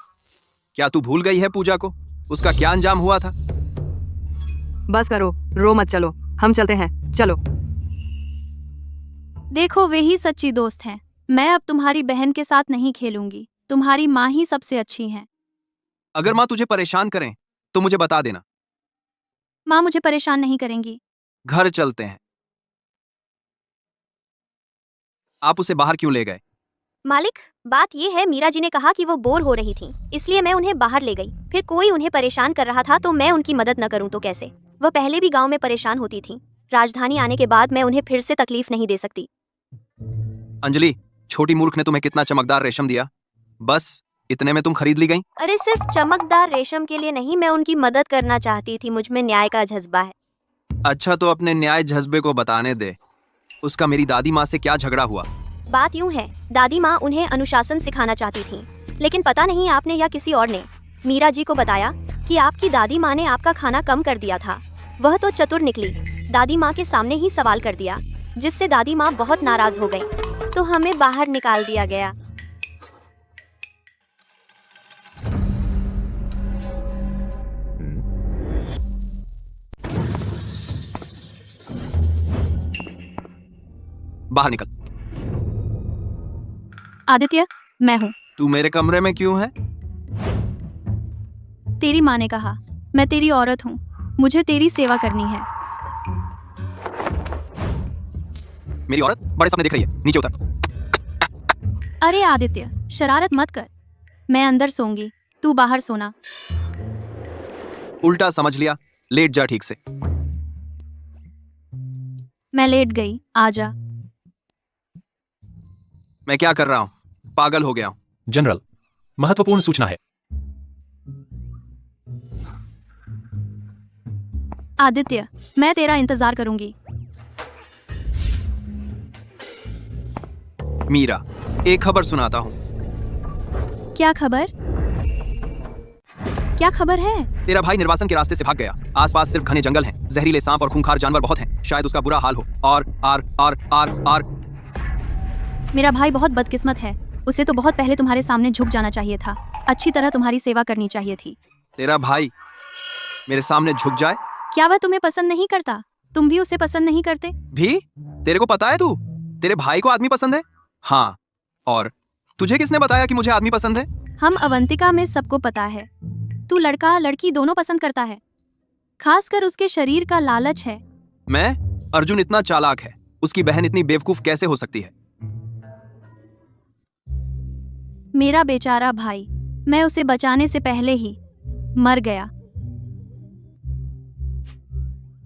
क्या तू भूल गई है पूजा को? उसका क्या अंजाम हुआ था? बस करो, रो मत, चलो हम चलते हैं, चलो। देखो, वे ही सच्ची दोस्त हैं। मैं अब तुम्हारी बहन के साथ नहीं खेलूंगी। तुम्हारी माँ ही सबसे अच्छी है। अगर माँ तुझे परेशान करें तो मुझे बता देना। माँ मुझे परेशान नहीं करेंगी। घर चलते हैं। आप उसे बाहर क्यों ले गए? मालिक, बात ये है, मीरा जी ने कहा कि वो बोर हो रही थी, इसलिए मैं उन्हें बाहर ले गई। फिर कोई उन्हें परेशान कर रहा था तो मैं उनकी मदद न करूं तो कैसे? वह पहले भी गांव में परेशान होती थी। राजधानी आने के बाद मैं उन्हें फिर से तकलीफ नहीं दे सकती। अंजलि, छोटी मूर्ख ने तुम्हें कितना चमकदार रेशम दिया, बस इतने में तुम खरीद ली गई? अरे सिर्फ चमकदार रेशम के लिए नहीं, मैं उनकी मदद करना चाहती थी। मुझ में न्याय का जज्बा है। अच्छा, तो अपने न्याय जज्बे को बताने दे। उसका मेरी दादी माँ से क्या झगड़ा हुआ? बात यूं है, दादी माँ उन्हें अनुशासन सिखाना चाहती थी, लेकिन पता नहीं आपने या किसी और ने मीरा जी को बताया कि आपकी दादी माँ ने आपका खाना कम कर दिया था। वह तो चतुर निकली, दादी माँ के सामने ही सवाल कर दिया, जिससे दादी माँ बहुत नाराज हो गई, तो हमें बाहर निकाल दिया गया। बाहर निकल। आदित्य, मैं हूँ। तू मेरे कमरे में क्यों है? तेरी माँ ने कहा, मैं तेरी औरत हूँ, मुझे तेरी सेवा करनी है। मेरी औरत बड़े सपने देख रही है, नीचे उतर। अरे आदित्य, शरारत मत कर। मैं अंदर सोऊंगी, तू बाहर सोना। उल्टा समझ लिया, लेट जा ठीक से। मैं लेट गई, आजा। मैं क्या कर रहा हूँ? पागल हो गया हूँ। जनरल, महत्वपूर्ण सूचना है। आदित्य, मैं तेरा इंतजार करूंगी। मीरा, एक खबर सुनाता हूँ। क्या खबर? क्या खबर है? तेरा भाई निर्वासन के रास्ते से भाग गया। आसपास सिर्फ घने जंगल हैं, जहरीले सांप और खूंखार जानवर बहुत हैं। शायद उसका बुरा हाल हो। और आर आर आर आर मेरा भाई बहुत बदकिस्मत है। उसे तो बहुत पहले तुम्हारे सामने झुक जाना चाहिए था, अच्छी तरह तुम्हारी सेवा करनी चाहिए थी। तेरा भाई मेरे सामने झुक जाए? क्या वह तुम्हें पसंद नहीं करता? तुम भी उसे पसंद नहीं करते? भी? तेरे को पता है तेरे भाई को आदमी पसंद है? हाँ, और तुझे किसने बताया कि मुझे आदमी पसंद है? हम अवंतिका में सबको पता है। तू लड़का लड़की दोनों पसंद करता है, खासकर उसके शरीर का लालच है। मैं? अर्जुन इतना चालाक है, उसकी बहन इतनी बेवकूफ कैसे हो सकती है? मेरा बेचारा भाई, मैं उसे बचाने से पहले ही मर गया।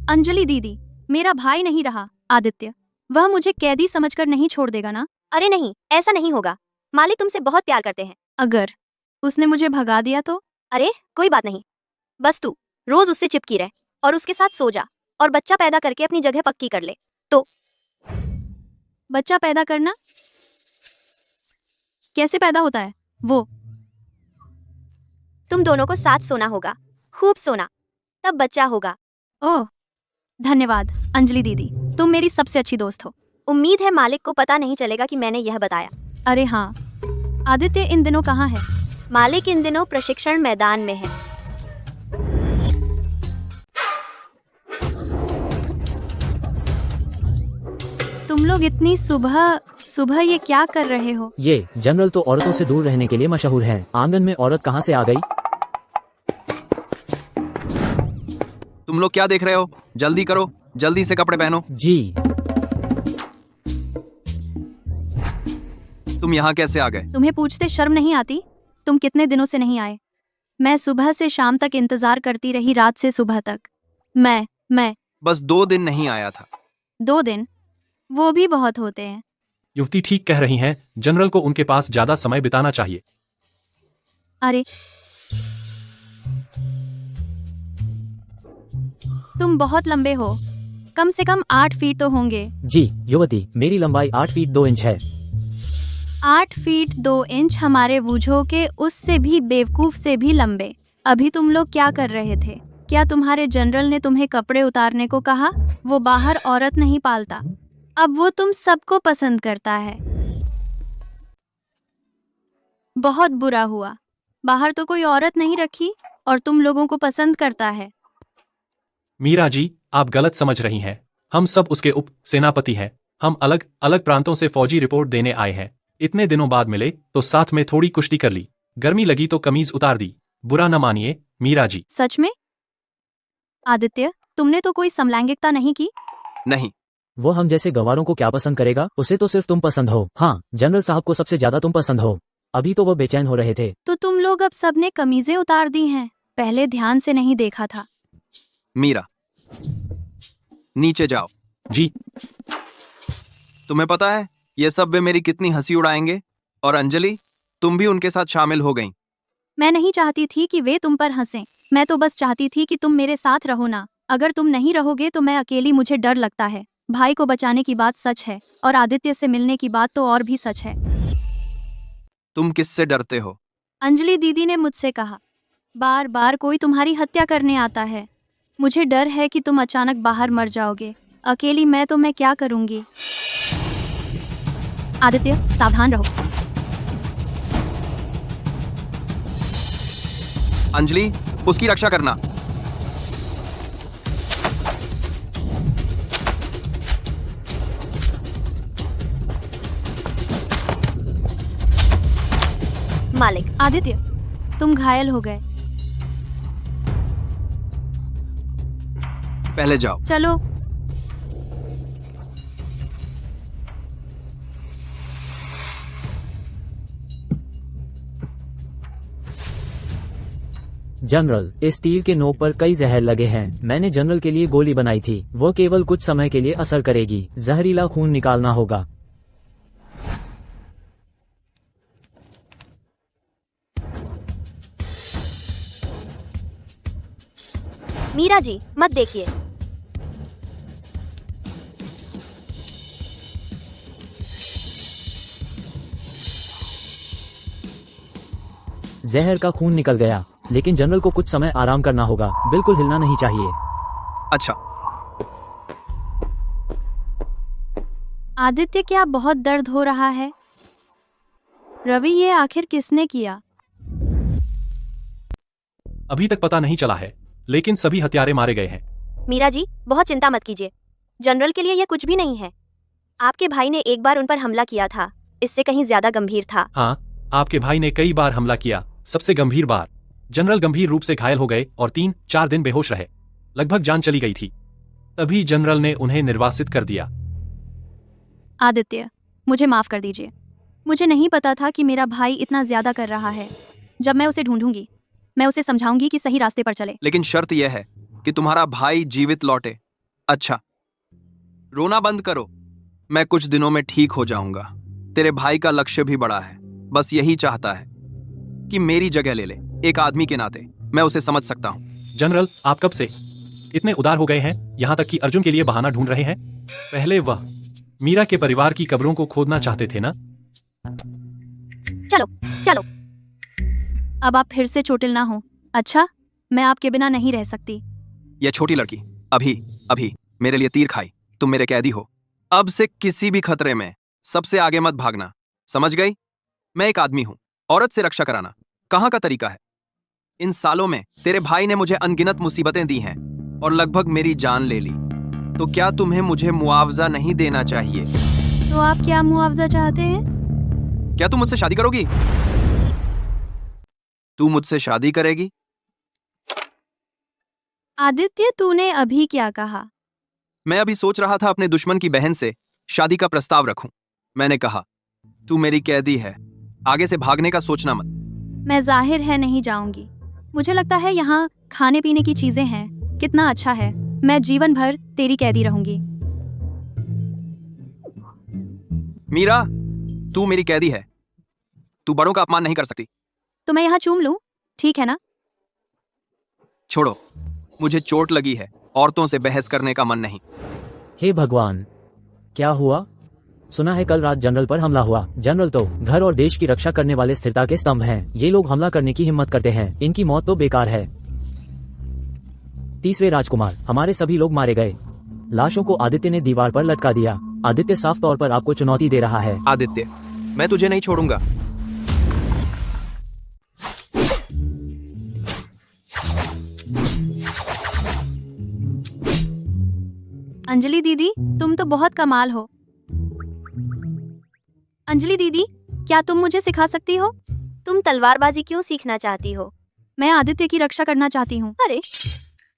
अंजलि दीदी, मेरा भाई नहीं रहा। आदित्य, वह मुझे कैदी समझकर नहीं छोड़ देगा ना? अरे नहीं, ऐसा नहीं होगा। मालिक तुमसे बहुत प्यार करते हैं। अगर उसने मुझे भगा दिया तो? अरे कोई बात नहीं, बस तू रोज उससे चिपकी रह और उसके साथ सो जा और बच्चा पैदा करके अपनी जगह पक्की कर ले। तो बच्चा पैदा करना कैसे पैदा होता है? वो तुम दोनों को साथ सोना होगा, खूब सोना, तब बच्चा होगा। ओह, धन्यवाद अंजलि दीदी, तुम मेरी सबसे अच्छी दोस्त हो। उम्मीद है मालिक को पता नहीं चलेगा कि मैंने यह बताया। अरे हाँ, आदित्य इन दिनों कहाँ है? मालिक इन दिनों प्रशिक्षण मैदान में है। तुम लोग इतनी सुबह सुबह ये क्या कर रहे हो? ये जनरल तो औरतों से दूर रहने के लिए मशहूर है। आंगन में औरत कहाँ से आ गई? तुम लोग क्या देख रहे हो? जल्दी करो, जल्दी से कपड़े पहनो। जी। तुम यहाँ कैसे आ गए? तुम्हें पूछते शर्म नहीं आती? तुम कितने दिनों से नहीं आए? मैं सुबह से शाम तक इंतजार करती रही, रात से सुबह तक। मैं बस 2 दिन नहीं आया था। 2 दिन? वो भी बहुत होते हैं। युवती ठीक कह रही हैं, जनरल को उनके पास ज्यादा समय बिताना चाहिए। अरे तुम बहुत लंबे हो, कम से कम 8 फीट तो होंगे। जी युवती, मेरी लंबाई 8 फीट 2 इंच है। 8 फीट 2 इंच हमारे बूझो के उससे भी बेवकूफ से भी लंबे। अभी तुम लोग क्या कर रहे थे? क्या तुम्हारे जनरल ने तुम्हें कपड़े उतारने को कहा? वो बाहर औरत नहीं पालता, अब वो तुम सबको पसंद करता है। बहुत बुरा हुआ, बाहर तो कोई औरत नहीं रखी और तुम लोगों को पसंद करता है। मीरा जी, आप गलत समझ रही हैं। हम सब उसके उप सेनापति हैं। हम अलग अलग प्रांतों से फौजी रिपोर्ट देने आए हैं। इतने दिनों बाद मिले तो साथ में थोड़ी कुश्ती कर ली। गर्मी लगी तो कमीज उतार दी। बुरा न मानिए मीरा जी। सच में? आदित्य, तुमने तो कोई समलैंगिकता नहीं की? नहीं। वो हम जैसे गंवारों को क्या पसंद करेगा? उसे तो सिर्फ तुम पसंद हो। हाँ, जनरल साहब को सबसे ज्यादा तुम पसंद हो। अभी तो वो बेचैन हो रहे थे। तो तुम लोग अब सबने कमीजें उतार दी हैं। पहले ध्यान से नहीं देखा था। मीरा, नीचे जाओ। जी। तुम्हें पता है ये सब वे मेरी कितनी हंसी उड़ाएंगे? और अंजलि, तुम भी उनके साथ शामिल हो गई। मैं नहीं चाहती थी कि वे तुम पर हंसें। मैं तो बस चाहती थी कि तुम मेरे साथ रहो ना। अगर तुम नहीं रहोगे तो मैं अकेली, मुझे डर लगता है। भाई को बचाने की बात सच है और आदित्य से मिलने की बात तो और भी सच है। तुम किससे डरते हो? अंजलि दीदी ने मुझसे कहा, बार बार कोई तुम्हारी हत्या करने आता है। मुझे डर है कि तुम अचानक बाहर मर जाओगे। अकेली मैं तो मैं क्या करूंगी? आदित्य, सावधान रहो। अंजलि, उसकी रक्षा करना। मालिक। आदित्य, तुम घायल हो गए। पहले जाओ। चलो। जनरल, इस तीर के नोक पर कई जहर लगे हैं। मैंने जनरल के लिए गोली बनाई थी। वो केवल कुछ समय के लिए असर करेगी। जहरीला खून निकालना होगा। मीरा जी, मत देखिए। जहर का खून निकल गया, लेकिन जनरल को कुछ समय आराम करना होगा। बिल्कुल हिलना नहीं चाहिए। अच्छा। आदित्य, क्या बहुत दर्द हो रहा है? रवि, ये आखिर किसने किया? अभी तक पता नहीं चला है, लेकिन सभी हत्यारे मारे गए हैं। मीरा जी, बहुत चिंता मत कीजिए। जनरल के लिए यह कुछ भी नहीं है। आपके भाई ने एक बार उन पर हमला किया था, इससे कहीं ज्यादा गंभीर था। हाँ, आपके भाई ने कई बार हमला किया। सबसे गंभीर बार जनरल गंभीर रूप से घायल हो गए और 3-4 दिन बेहोश रहे। लगभग जान चली गई थी। तभी जनरल ने उन्हें निर्वासित कर दिया। आदित्य, मुझे माफ कर दीजिए। मुझे नहीं पता था कि मेरा भाई इतना ज्यादा कर रहा है। जब मैं उसे ढूंढूंगी, मैं उसे समझाऊंगी कि सही रास्ते पर चले। लेकिन शर्त यह है कि तुम्हारा भाई जीवित लौटे। अच्छा, रोना बंद करो। मैं कुछ दिनों में ठीक हो जाऊंगा। तेरे भाई का लक्ष्य भी बड़ा है। बस यही चाहता है कि मेरी जगह ले ले। एक आदमी के नाते मैं उसे समझ सकता हूँ। जनरल, आप कब से इतने उदार हो गए हैं? यहाँ तक कि अर्जुन के लिए बहाना ढूंढ रहे हैं। पहले वह मीरा के परिवार की कब्रों को खोदना चाहते थे ना? चलो चलो। अब आप फिर से चोटिल ना हो। अच्छा, मैं आपके बिना नहीं रह सकती। यह छोटी लड़की अभी मेरे लिए तीर खाई। तुम मेरे कैदी हो। अब से किसी भी खतरे में सबसे आगे मत भागना, समझ गई? मैं एक आदमी हूं। औरत से रक्षा कराना कहाँ का तरीका है? इन सालों में तेरे भाई ने मुझे अनगिनत मुसीबतें दी हैं और लगभग मेरी जान ले ली। तो क्या तुम्हें मुझे मुआवजा नहीं देना चाहिए? तो आप क्या मुआवजा चाहते हैं? क्या तुम मुझसे शादी करोगी? तू मुझसे शादी करेगी? आदित्य, तूने अभी क्या कहा? मैं अभी सोच रहा था अपने दुश्मन की बहन से शादी का प्रस्ताव रखूं। मैंने कहा, तू मेरी कैदी है, आगे से भागने का सोचना मत। मैं जाहिर है नहीं जाऊंगी। मुझे लगता है यहाँ खाने पीने की चीजें हैं। कितना अच्छा है। मैं जीवन भर तेरी कैदी रहूंगी। मीरा, तू मेरी कैदी है। तू बड़ों का अपमान नहीं कर सकती। तो मैं यहाँ चूम लूं? ठीक है ना? छोड़ो, मुझे चोट लगी है, औरतों से बहस करने का मन नहीं। हे भगवान, क्या हुआ? सुना है कल रात जनरल पर हमला हुआ। जनरल तो घर और देश की रक्षा करने वाले स्थिरता के स्तंभ हैं। ये लोग हमला करने की हिम्मत करते हैं, इनकी मौत तो बेकार है। तीसरे राजकुमार, हमारे सभी लोग मारे गए। लाशों को आदित्य ने दीवार पर लटका दिया। आदित्य साफ तौर पर आपको चुनौती दे रहा है। आदित्य, मैं तुझे नहीं छोड़ूंगा। अंजलि दीदी, तुम तो बहुत कमाल हो। अंजलि दीदी, क्या तुम मुझे सिखा सकती हो? तुम तलवारबाजी क्यों सीखना चाहती हो? मैं आदित्य की रक्षा करना चाहती हूँ। अरे,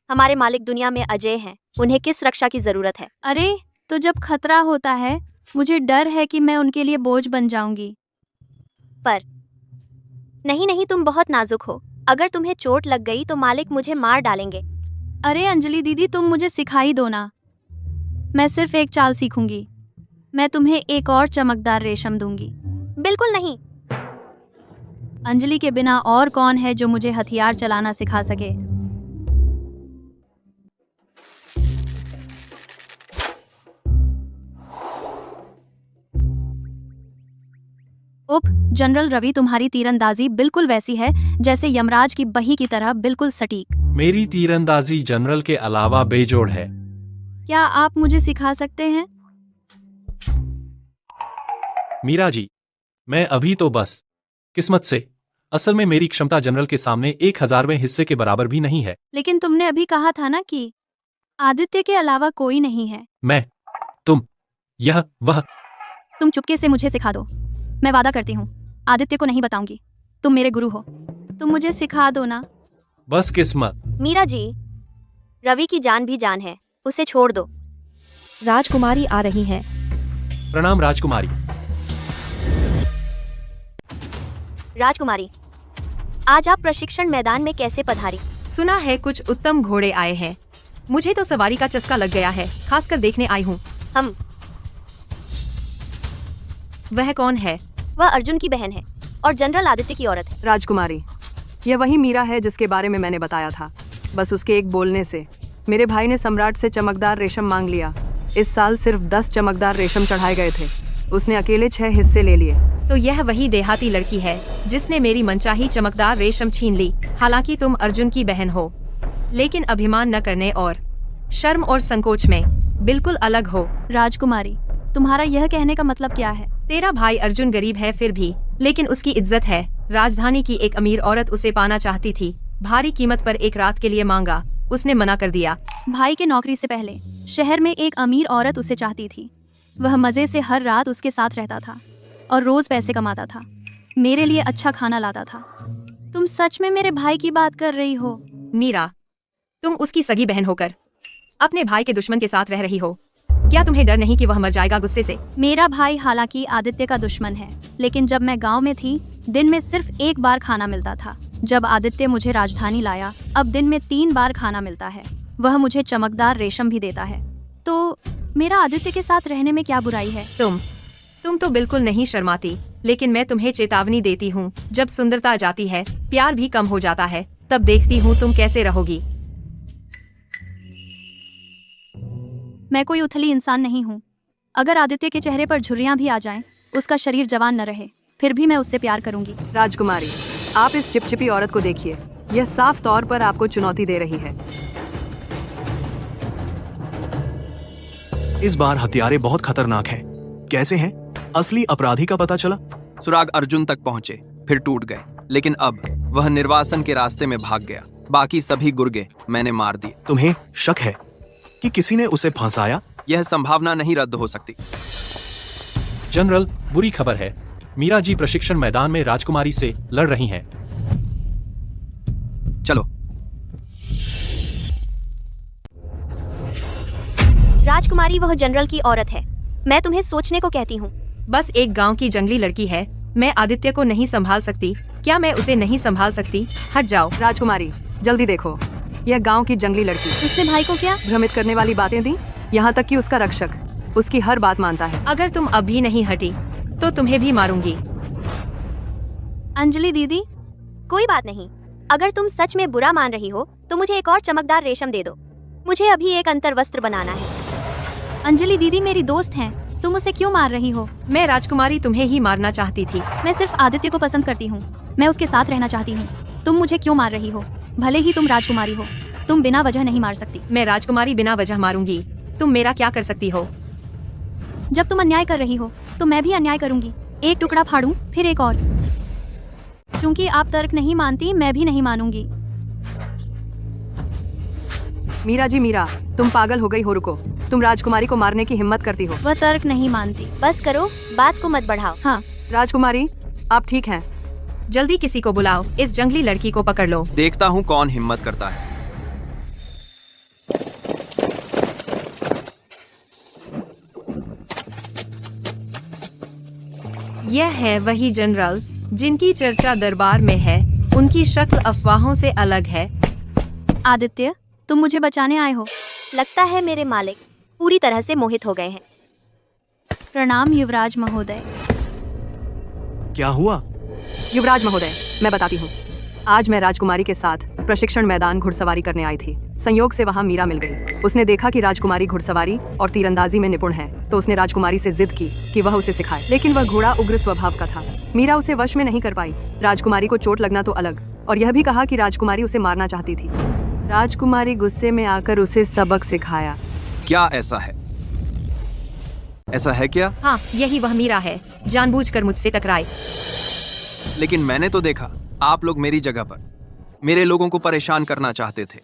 हमारे मालिक दुनिया में अजय हैं, उन्हें किस रक्षा की जरूरत है? अरे, तो जब खतरा होता है, मुझे डर है कि मैं उनके लिए बोझ बन जाऊंगी। पर नहीं नहीं, तुम बहुत नाजुक हो। अगर तुम्हें चोट लग गई तो मालिक मुझे मार डालेंगे। अरे अंजलि दीदी, तुम मुझे सिखाई दो ना। मैं सिर्फ एक चाल सीखूंगी। मैं तुम्हें एक और चमकदार रेशम दूंगी। बिल्कुल नहीं। अंजलि के बिना और कौन है जो मुझे हथियार चलाना सिखा सके? उप जनरल रवि, तुम्हारी तीरंदाजी बिल्कुल वैसी है जैसे यमराज की बही की तरह, बिल्कुल सटीक। मेरी तीरंदाजी जनरल के अलावा बेजोड़ है। क्या आप मुझे सिखा सकते हैं? मीरा जी, मैं अभी तो बस किस्मत से। असल में मेरी क्षमता जनरल के सामने 1000वें हिस्से के बराबर भी नहीं है। लेकिन तुमने अभी कहा था ना कि आदित्य के अलावा कोई नहीं है। मैं, तुम, यह, वह। तुम चुपके से मुझे सिखा दो। मैं वादा करती हूँ, आदित्य को नहीं बताऊंगी। तुम मेरे गुरु हो, तुम मुझे सिखा दो ना। बस किस्मत। मीरा जी, रवि की जान भी जान है, उसे छोड़ दो। राजकुमारी आ रही हैं। प्रणाम राजकुमारी। राजकुमारी, आज आप प्रशिक्षण मैदान में कैसे पधारी? सुना है कुछ उत्तम घोड़े आए हैं। मुझे तो सवारी का चस्का लग गया है, खासकर देखने आई हूँ। हम, वह कौन है? वह अर्जुन की बहन है और जनरल आदित्य की औरत है। राजकुमारी, यह वही मीरा है जिसके बारे में मैंने बताया था। बस उसके एक बोलने से मेरे भाई ने सम्राट से चमकदार रेशम मांग लिया। इस साल सिर्फ 10 चमकदार रेशम चढ़ाए गए थे, उसने अकेले 6 हिस्से ले लिए। तो यह वही देहाती लड़की है जिसने मेरी मनचाही चमकदार रेशम छीन ली। हालांकि तुम अर्जुन की बहन हो, लेकिन अभिमान न करने और शर्म और संकोच में बिल्कुल अलग हो। राजकुमारी, तुम्हारा यह कहने का मतलब क्या है? तेरा भाई अर्जुन गरीब है फिर भी, लेकिन उसकी इज्जत है। राजधानी की एक अमीर औरत उसे पाना चाहती थी, भारी कीमत पर एक रात के लिए मांगा, उसने मना कर दिया। भाई के नौकरी से पहले शहर में एक अमीर औरत उसे चाहती थी। वह मजे से हर रात उसके साथ रहता था और रोज पैसे कमाता था, मेरे लिए अच्छा खाना लाता था। तुम सच में मेरे भाई की बात कर रही हो? मीरा, तुम उसकी सगी बहन होकर अपने भाई के दुश्मन के साथ रह रही हो। क्या तुम्हें डर नहीं कि वह मर जाएगा गुस्से से? मेरा भाई हालांकि आदित्य का दुश्मन है, लेकिन जब मैं गांव में थी, दिन में सिर्फ एक बार खाना मिलता था। जब आदित्य मुझे राजधानी लाया, अब दिन में 3 बार खाना मिलता है। वह मुझे चमकदार रेशम भी देता है। तो मेरा आदित्य के साथ रहने में क्या बुराई है? तुम तो बिल्कुल नहीं शर्माती, लेकिन मैं तुम्हें चेतावनी देती हूँ, जब सुंदरता जाती है, प्यार भी कम हो जाता है, तब देखती हूँ तुम कैसे रहोगी। मैं कोई उथली इंसान नहीं हूँ। अगर आदित्य के चेहरे पर झुर्रियाँ भी आ जाएं, उसका शरीर जवान न रहे, फिर भी मैं उससे प्यार करूंगी। राजकुमारी, आप इस चिपचिपी औरत को देखिए, यह साफ तौर पर आपको चुनौती दे रही है। इस बार हत्यारे बहुत खतरनाक हैं। कैसे हैं? असली अपराधी का पता चला? सुराग अर्जुन तक पहुंचे, फिर टूट गए, लेकिन अब वह निर्वासन के रास्ते में भाग गया। बाकी सभी गुर्गे मैंने मार दिए। तुम्हें शक है कि किसी ने उसे फंसाया? यह संभावना नहीं रद्द हो सकती। जनरल, बुरी खबर है। मीरा जी प्रशिक्षण मैदान में राजकुमारी से लड़ रही हैं। चलो। राजकुमारी, वह जनरल की औरत है। मैं तुम्हें सोचने को कहती हूँ। बस एक गांव की जंगली लड़की है। मैं आदित्य को नहीं संभाल सकती। क्या मैं उसे नहीं संभाल सकती? हट जाओ। राजकुमारी, जल्दी देखो, यह गांव की जंगली लड़की। उसने भाई को क्या भ्रमित करने वाली बातें दी, यहाँ तक कि उसका रक्षक उसकी हर बात मानता है। अगर तुम अब भी नहीं हटी तो तुम्हें भी मारूंगी। अंजलि दीदी, कोई बात नहीं, अगर तुम सच में बुरा मान रही हो तो मुझे एक और चमकदार रेशम दे दो। मुझे अभी एक अंतर वस्त्र बनाना है। अंजलि दीदी मेरी दोस्त हैं, तुम उसे क्यों मार रही हो? मैं राजकुमारी तुम्हें ही मारना चाहती थी। मैं सिर्फ आदित्य को पसंद करती हूँ, मैं उसके साथ रहना चाहती हूँ। तुम मुझे क्यों मार रही हो? भले ही तुम राजकुमारी हो, तुम बिना वजह नहीं मार सकती। मैं राजकुमारी बिना वजह मारूंगी, तुम मेरा क्या कर सकती हो? जब तुम अन्याय कर रही हो तो मैं भी अन्याय करूंगी। एक टुकड़ा फाड़ूं, फिर एक और। क्योंकि आप तर्क नहीं मानती, मैं भी नहीं मानूंगी। मीरा जी, मीरा, तुम पागल हो गई हो। रुको, तुम राजकुमारी को मारने की हिम्मत करती हो। वह तर्क नहीं मानती। बस करो, बात को मत बढ़ाओ। हाँ राजकुमारी, आप ठीक हैं? जल्दी किसी को बुलाओ, इस जंगली लड़की को पकड़ लो। देखता हूँ कौन हिम्मत करता है। यह है वही जनरल जिनकी चर्चा दरबार में है। उनकी शक्ल अफवाहों से अलग है। आदित्य, तुम मुझे बचाने आए हो? लगता है मेरे मालिक पूरी तरह से मोहित हो गए हैं। प्रणाम युवराज महोदय। क्या हुआ? युवराज महोदय, मैं बताती हूँ। आज मैं राजकुमारी के साथ प्रशिक्षण मैदान घुड़सवारी करने आई थी। संयोग से वहाँ मीरा मिल गई। उसने देखा कि राजकुमारी घुड़सवारी और तीरंदाजी में निपुण है, तो उसने राजकुमारी से जिद की कि वह उसे सिखाए। लेकिन वह घोड़ा उग्र स्वभाव का था। मीरा उसे वश में नहीं कर पाई। राजकुमारी को चोट लगना तो अलग, और यह भी कहा कि राजकुमारी उसे मारना चाहती थी। राजकुमारी गुस्से में आकर उसे सबक सिखाया। क्या ऐसा है? ऐसा है क्या? हाँ, यही वह मीरा है, जानबूझकर मुझसे टकराए। लेकिन मैंने तो देखा आप लोग मेरी जगह पर मेरे लोगों को परेशान करना चाहते थे।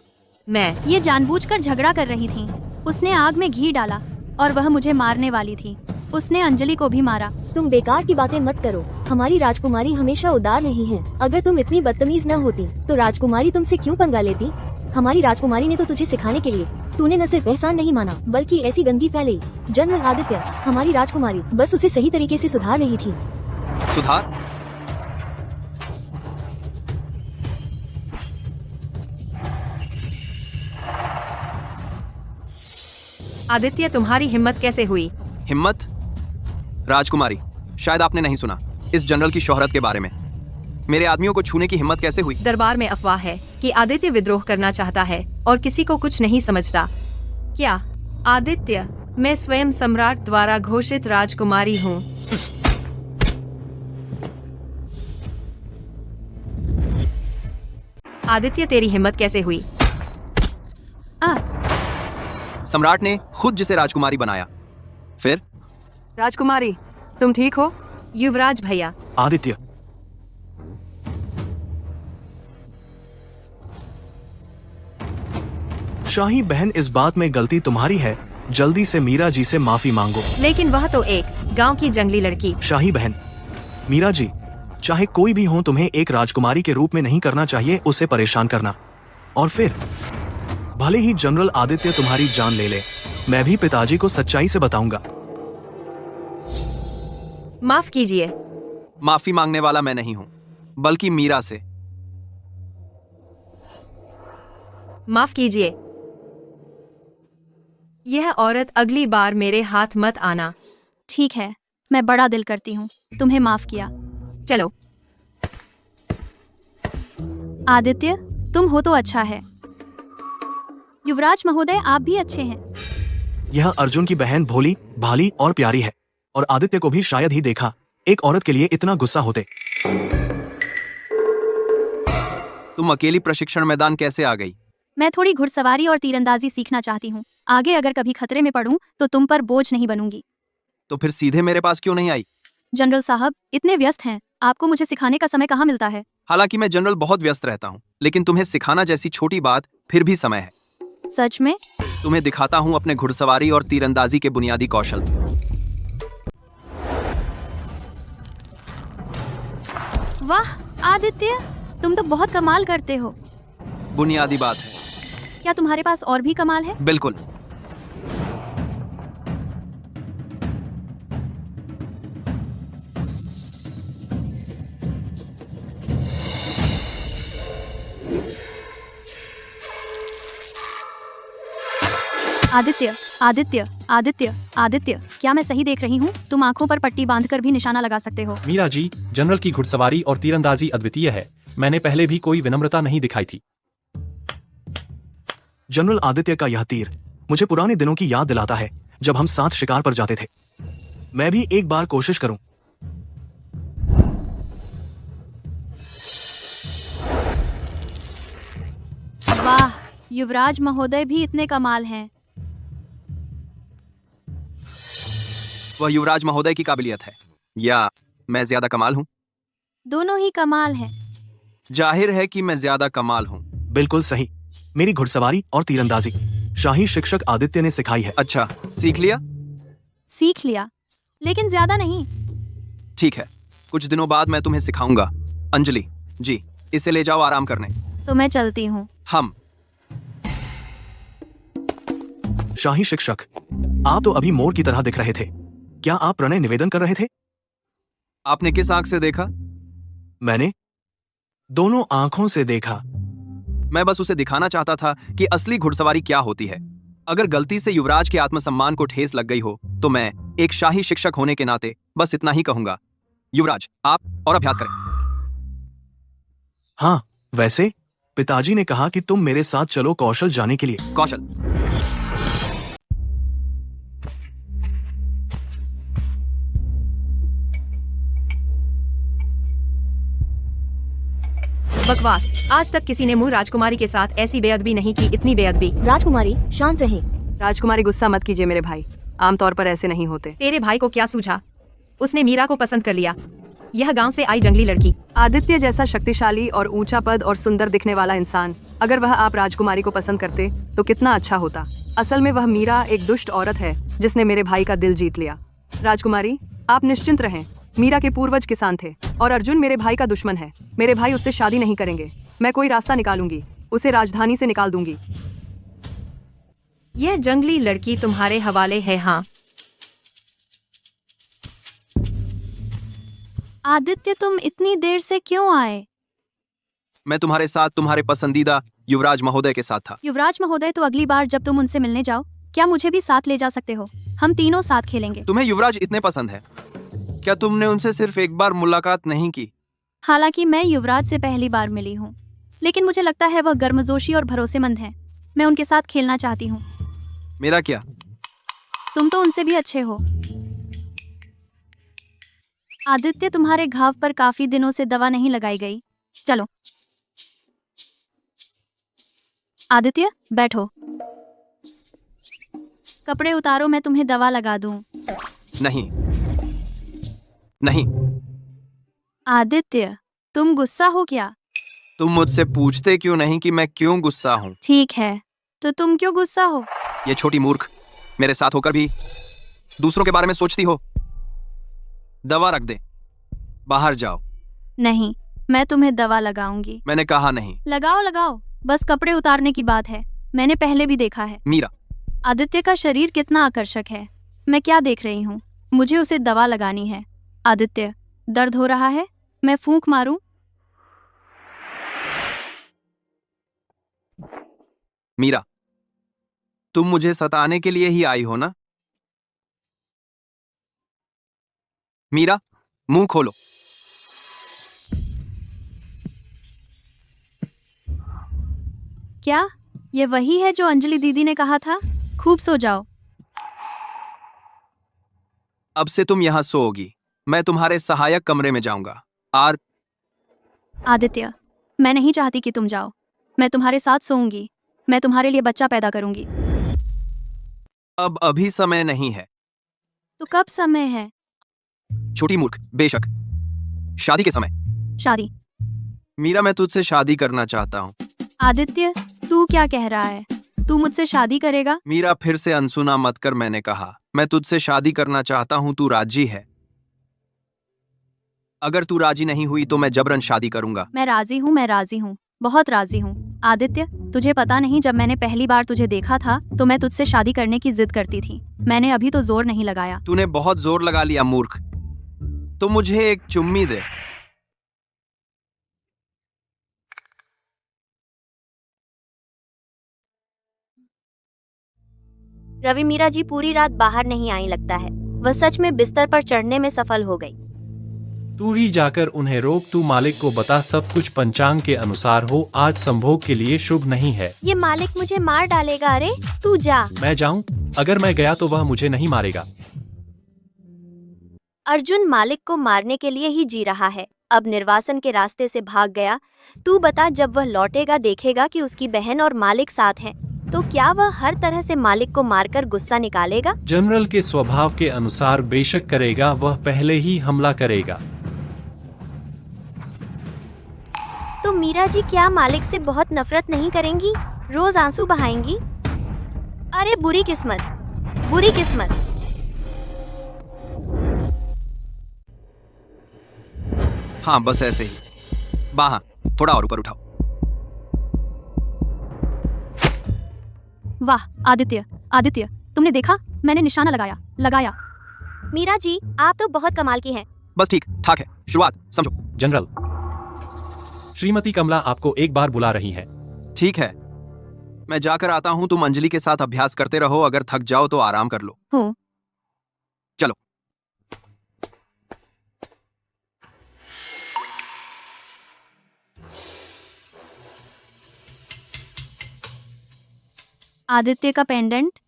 ये जानबूझकर झगड़ा कर रही थी। उसने आग में घी डाला और वह मुझे मारने वाली थी। उसने अंजलि को भी मारा। तुम बेकार की बातें मत करो। हमारी राजकुमारी हमेशा उदार रही है। अगर तुम इतनी बदतमीज न होती तो राजकुमारी तुमसे क्यों पंगा लेती? हमारी राजकुमारी ने तो तुझे सिखाने के लिए, तूने न सिर्फ एहसान नहीं माना बल्कि ऐसी गंदगी फैलाई। जनरल आदित्य, हमारी राजकुमारी बस उसे सही तरीके से सुधार रही थी। सुधार? आदित्य, तुम्हारी हिम्मत कैसे हुई? हिम्मत? राजकुमारी, शायद आपने नहीं सुना इस जनरल की शोहरत के बारे में। मेरे आदमियों को छूने की हिम्मत कैसे हुई? दरबार में अफवाह है कि आदित्य विद्रोह करना चाहता है और किसी को कुछ नहीं समझता। क्या आदित्य, मैं स्वयं सम्राट द्वारा घोषित राजकुमारी हूँ। आदित्य, तेरी हिम्मत कैसे हुई? सम्राट ने खुद जिसे राजकुमारी बनाया। फिर राजकुमारी, तुम ठीक हो? युवराज भैया। आदित्य, शाही बहन, इस बात में गलती तुम्हारी है। जल्दी से मीरा जी से माफी मांगो। लेकिन वह तो एक गांव की जंगली लड़की। शाही बहन, मीरा जी, चाहे कोई भी हो, तुम्हें एक राजकुमारी के रूप में नहीं करना चाहिए उसे परेशान करना। और फिर भले ही जनरल आदित्य तुम्हारी जान ले ले, मैं भी पिताजी को सच्चाई से बताऊंगा। माफ कीजिए। माफी मांगने वाला मैं नहीं हूँ, बल्कि मीरा से। माफ कीजिए। यह औरत अगली बार मेरे हाथ मत आना। ठीक है, मैं बड़ा दिल करती हूँ, तुम्हें माफ किया। चलो। आदित्य, तुम हो तो अच्छा है। युवराज महोदय, आप भी अच्छे हैं। यह अर्जुन की बहन भोली भाली और प्यारी है, और आदित्य को भी शायद ही देखा एक औरत के लिए इतना गुस्सा होते। तुम अकेली प्रशिक्षण मैदान कैसे आ गई? मैं थोड़ी घुड़सवारी और तीरंदाजी सीखना चाहती हूँ। आगे अगर कभी खतरे में पड़ूं तो तुम पर बोझ नहीं बनूंगी। तो फिर सीधे मेरे पास क्यों नहीं आई? जनरल साहब, इतने व्यस्त हैं, आपको मुझे सिखाने का समय कहाँ मिलता है? हालांकि मैं जनरल बहुत व्यस्त रहता हूँ, लेकिन तुम्हें सिखाना जैसी छोटी बात फिर भी समय है। सच में? तुम्हें दिखाता हूँ अपने घुड़सवारी और तीरंदाजी के बुनियादी कौशल। वाह आदित्य, तुम तो बहुत कमाल करते हो। बुनियादी बात है। क्या तुम्हारे पास और भी कमाल है? बिल्कुल। आदित्य, आदित्य, आदित्य, आदित्य, क्या मैं सही देख रही हूँ? तुम आंखों पर पट्टी बांधकर भी निशाना लगा सकते हो। मीरा जी, जनरल की घुड़सवारी और तीरंदाजी अद्वितीय है। मैंने पहले भी कोई विनम्रता नहीं दिखाई थी। जनरल आदित्य का यह तीर मुझे पुराने दिनों की याद दिलाता है, जब हम साथ शिकार पर जाते थे। मैं भी एक बार कोशिश करूं। वाह, युवराज महोदय भी इतने कमाल हैं। वह युवराज महोदय की काबिलियत है या मैं ज्यादा कमाल हूँ? दोनों ही कमाल हैं। जाहिर है कि मैं ज्यादा कमाल हूँ। बिल्कुल सही। मेरी घुड़सवारी और तीरंदाजी शाही शिक्षक आदित्य ने सिखाई है। अच्छा, सीख लिया? सीख लिया, लेकिन ज्यादा नहीं। ठीक है, कुछ दिनों बाद मैं तुम्हें सिखाऊंगा। अंजलि जी, इसे ले जाओ आराम करने। तो मैं चलती हूँ। हम शाही शिक्षक, आप तो अभी मोर की तरह दिख रहे थे। क्या आप प्रणय निवेदन कर रहे थे? आपने किस आंख से देखा? मैंने दोनों आंखों से देखा। मैं बस उसे दिखाना चाहता था कि असली घुड़सवारी क्या होती है। अगर गलती से युवराज के आत्मसम्मान को ठेस लग गई हो तो मैं एक शाही शिक्षक होने के नाते बस इतना ही कहूंगा। युवराज, आप और अभ्यास करें। हाँ, वैसे पिताजी ने कहा कि तुम मेरे साथ चलो कौशल जाने के लिए। कौशल? बकवास। आज तक किसी ने मुँह राजकुमारी के साथ ऐसी बेअदबी नहीं की, इतनी बेअदबी। राजकुमारी शांत रहे। राजकुमारी गुस्सा मत कीजिए मेरे भाई, आमतौर पर ऐसे नहीं होते। तेरे भाई को क्या सूझा? उसने मीरा को पसंद कर लिया। यह गांव से आई जंगली लड़की। आदित्य जैसा शक्तिशाली और ऊंचा पद और सुंदर दिखने वाला इंसान, अगर वह आप राजकुमारी को पसंद करते तो कितना अच्छा होता। असल में वह मीरा एक दुष्ट औरत है जिसने मेरे भाई का दिल जीत लिया। राजकुमारी, आप निश्चिंत रहें। मीरा के पूर्वज किसान थे और अर्जुन मेरे भाई का दुश्मन है। मेरे भाई उससे शादी नहीं करेंगे। मैं कोई रास्ता निकालूंगी, उसे राजधानी से निकाल दूंगी। यह जंगली लड़की तुम्हारे हवाले है। हाँ, आदित्य, तुम इतनी देर से क्यों आए? मैं तुम्हारे साथ तुम्हारे पसंदीदा युवराज महोदय के साथ था। युवराज महोदय, तो अगली बार जब तुम उनसे मिलने जाओ, क्या मुझे भी साथ ले जा सकते हो? हम तीनों साथ खेलेंगे। तुम्हें युवराज इतने पसंद है? क्या तुमने उनसे सिर्फ एक बार मुलाकात नहीं की? हालांकि मैं युवराज से पहली बार मिली हूँ, लेकिन मुझे लगता है वह गर्मजोशी और भरोसेमंद है। मैं उनके साथ खेलना चाहती हूँ। मेरा क्या? तुम तो उनसे भी अच्छे हो। आदित्य, तुम्हारे घाव पर काफी दिनों से दवा नहीं लगाई गई। चलो आदित्य, बैठो। कपड़े उतारो, मैं तुम्हें दवा लगा दूं। नहीं नहीं। आदित्य, तुम गुस्सा हो क्या? तुम मुझसे पूछते क्यों नहीं कि मैं क्यों गुस्सा हूँ? ठीक है, तो तुम क्यों गुस्सा हो? ये छोटी मूर्ख, मेरे साथ होकर भी दूसरों के बारे में सोचती हो। दवा रख दे, बाहर जाओ। नहीं, मैं तुम्हें दवा लगाऊंगी। मैंने कहा नहीं। लगाओ लगाओ, बस कपड़े उतारने की बात है। मैंने पहले भी देखा है। मीरा, आदित्य का शरीर कितना आकर्षक है। मैं क्या देख रही हूँ? मुझे उसे दवा लगानी है। आदित्य, दर्द हो रहा है? मैं फूंक मारूं? मीरा, तुम मुझे सताने के लिए ही आई हो ना? मीरा, मुंह खोलो। क्या ये वही है जो अंजलि दीदी ने कहा था? खूब सो जाओ। अब से तुम यहाँ सोओगी। मैं तुम्हारे सहायक कमरे में जाऊंगा। आदित्य, मैं नहीं चाहती कि तुम जाओ। मैं तुम्हारे साथ सोऊंगी। मैं तुम्हारे लिए बच्चा पैदा करूंगी। अब अभी समय नहीं है। तो कब समय है? छोटी मूर्ख, बेशक शादी के समय। शादी? मीरा, मैं तुझसे शादी करना चाहता हूँ। आदित्य, तू क्या कह रहा है? तू मुझसे शादी करेगा? मीरा, फिर से अनसुना मत कर। मैंने कहा मैं तुझसे शादी करना चाहता हूँ। तू राजी है? अगर तू राजी नहीं हुई तो मैं जबरन शादी करूंगा। मैं राजी हूँ, मैं राजी हूँ, बहुत राजी हूँ। आदित्य, तुझे पता नहीं, जब मैंने पहली बार तुझे देखा था तो मैं तुझसे शादी करने की जिद करती थी। मैंने अभी तो जोर नहीं लगाया। तूने बहुत जोर लगा लिया मूर्ख। तो मुझे एक चुम्मी दे। रवि, मीरा जी पूरी रात बाहर नहीं आई लगता है। वह सच में बिस्तर पर चढ़ने में सफल हो गई। तू ही जाकर उन्हें रोक, तू मालिक को बता सब कुछ पंचांग के अनुसार हो, आज संभोग के लिए शुभ नहीं है। ये मालिक मुझे मार डालेगा। अरे तू जा। मैं जाऊं? अगर मैं गया तो वह मुझे नहीं मारेगा। अर्जुन मालिक को मारने के लिए ही जी रहा है। अब निर्वासन के रास्ते से भाग गया। तू बता, जब वह लौटेगा देखेगा कि उसकी बहन और मालिक साथ हैं, तो क्या वह हर तरह से मालिक को मारकर गुस्सा निकालेगा? जनरल के स्वभाव के अनुसार बेशक करेगा, वह पहले ही हमला करेगा। तो मीरा जी क्या मालिक से बहुत नफरत नहीं करेंगी? रोज आंसू बहाएंगी? अरे बुरी किस्मत, बुरी किस्मत। हाँ बस ऐसे ही। बाहा, थोड़ा और ऊपर उठाओ। वाह आदित्य, आदित्य तुमने देखा, मैंने निशाना लगाया। मीरा जी आप तो बहुत कमाल की हैं। बस ठीक ठाक है, शुरुआत समझो। जनरल, श्रीमती कमला आपको एक बार बुला रही है। ठीक है, मैं जाकर आता हूँ। तुम अंजलि के साथ अभ्यास करते रहो, अगर थक जाओ तो आराम कर लो। हो। चलो। आदित्य का पेंडेंट।